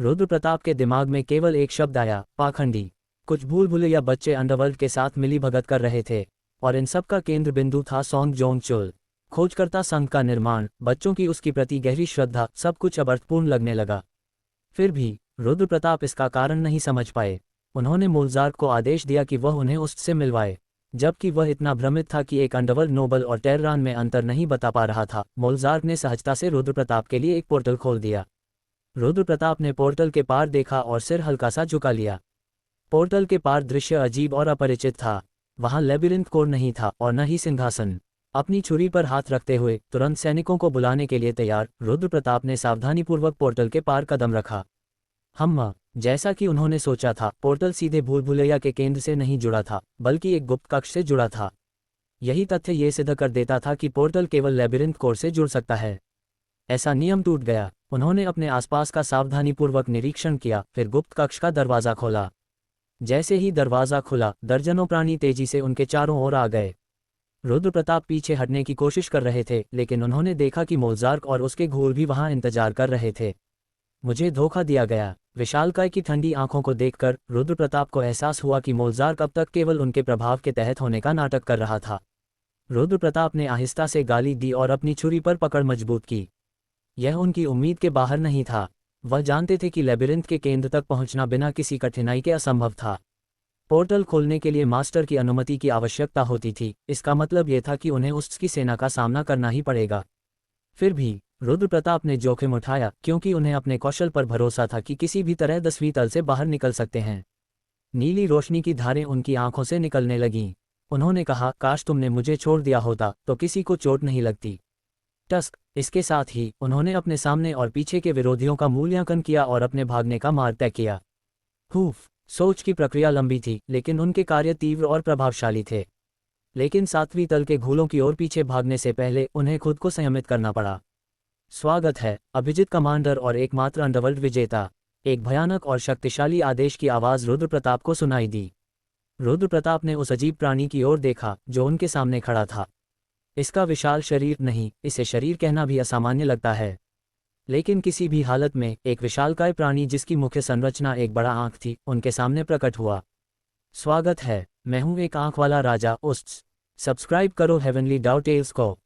रुद्र प्रताप के दिमाग में केवल एक शब्द आया, पाखंडी। कुछ भूलभुलैया बच्चे अंडरवर्ल्ड के साथ मिलीभगत कर रहे थे, और इन सब का केंद्र बिंदु था सॉन्ग जोंगचुल। खोजकर्ता संघ का निर्माण, बच्चों की उसकी प्रति गहरी श्रद्धा, सब कुछ अब अर्थपूर्ण लगने लगा। फिर भी रुद्र प्रताप इसका कारण नहीं समझ पाए। उन्होंने मोलजार्क को आदेश दिया कि वह उन्हें उससे मिलवाए, जबकि वह इतना भ्रमित था कि एक अंडरवर्ल्ड नोबल और टेर्रान में अंतर नहीं बता पा रहा था। मोलजार्क ने सहजता से रुद्र प्रताप के लिए एक पोर्टल खोल दिया। रुद्र प्रताप ने पोर्टल के पार देखा और सिर हल्का सा झुका लिया। पोर्टल के पार दृश्य अजीब और अपरिचित था। वहां लेबिरिंथ कोर नहीं था और न ही सिंहासन। अपनी छुरी पर हाथ रखते हुए तुरंत सैनिकों को बुलाने के लिए तैयार, रुद्र प्रताप ने सावधानीपूर्वक पोर्टल के पार कदम रखा। जैसा कि उन्होंने सोचा था, पोर्टल सीधे भूलभुलैया के केंद्र से नहीं जुड़ा था, बल्कि एक गुप्त कक्ष से जुड़ा था। यही तथ्य ये सिद्ध कर देता था कि पोर्टल केवल लेबिरिंथ कोर से जुड़ सकता है। ऐसा नियम टूट गया। उन्होंने अपने आसपास का सावधानीपूर्वक निरीक्षण किया, फिर गुप्त कक्ष का दरवाजा खोला। जैसे ही दरवाज़ा खुला, दर्जनों प्राणी तेजी से उनके चारों ओर आ गए। रुद्र प्रताप पीछे हटने की कोशिश कर रहे थे, लेकिन उन्होंने देखा कि मोज़ार्क और उसके घोल भी वहां इंतजार कर रहे थे। मुझे धोखा दिया गया। विशालकाय की ठंडी आंखों को देखकर रुद्र प्रताप को एहसास हुआ कि मोज़ार्क अब तक केवल उनके प्रभाव के तहत होने का नाटक कर रहा था। रुद्र प्रताप ने आहिस्ता से गाली दी और अपनी छुरी पर पकड़ मजबूत की। यह उनकी उम्मीद के बाहर नहीं था। वह जानते थे कि लेबिरिंथ के केंद्र तक पहुंचना बिना किसी कठिनाई के असंभव था। पोर्टल खोलने के लिए मास्टर की अनुमति की आवश्यकता होती थी। इसका मतलब यह था कि उन्हें उसकी सेना का सामना करना ही पड़ेगा। फिर भी रुद्र प्रताप ने जोखिम उठाया, क्योंकि उन्हें अपने कौशल पर भरोसा था कि किसी भी तरह 10वीं तल से बाहर निकल सकते हैं। नीली रोशनी की धारें उनकी आंखों से निकलने लगीं। उन्होंने कहा, काश तुमने मुझे छोड़ दिया होता तो किसी को चोट नहीं लगती। टस्क। इसके साथ ही उन्होंने अपने सामने और पीछे के विरोधियों का मूल्यांकन किया और अपने भागने का मार्ग तय किया। हुफ। सोच की प्रक्रिया लंबी थी, लेकिन उनके कार्य तीव्र और प्रभावशाली थे। लेकिन 7वीं तल के घोलों की ओर पीछे भागने से पहले उन्हें खुद को संयमित करना पड़ा। स्वागत है, अभिजित कमांडर और एकमात्र अंडरवर्ल्ड विजेता। एक भयानक और शक्तिशाली आदेश की आवाज़ रुद्र प्रताप को सुनाई दी। रुद्र प्रताप ने उस अजीब प्राणी की ओर देखा जो उनके सामने खड़ा था। इसका विशाल शरीर नहीं, इसे शरीर कहना भी असामान्य लगता है। लेकिन किसी भी हालत में एक विशालकाय प्राणी जिसकी मुख्य संरचना एक बड़ा आंख थी, उनके सामने प्रकट हुआ। स्वागत है, मैं हूं एक आंख वाला राजा उस्ट्स। सब्सक्राइब करो हेवनली डाउ टेल्स को।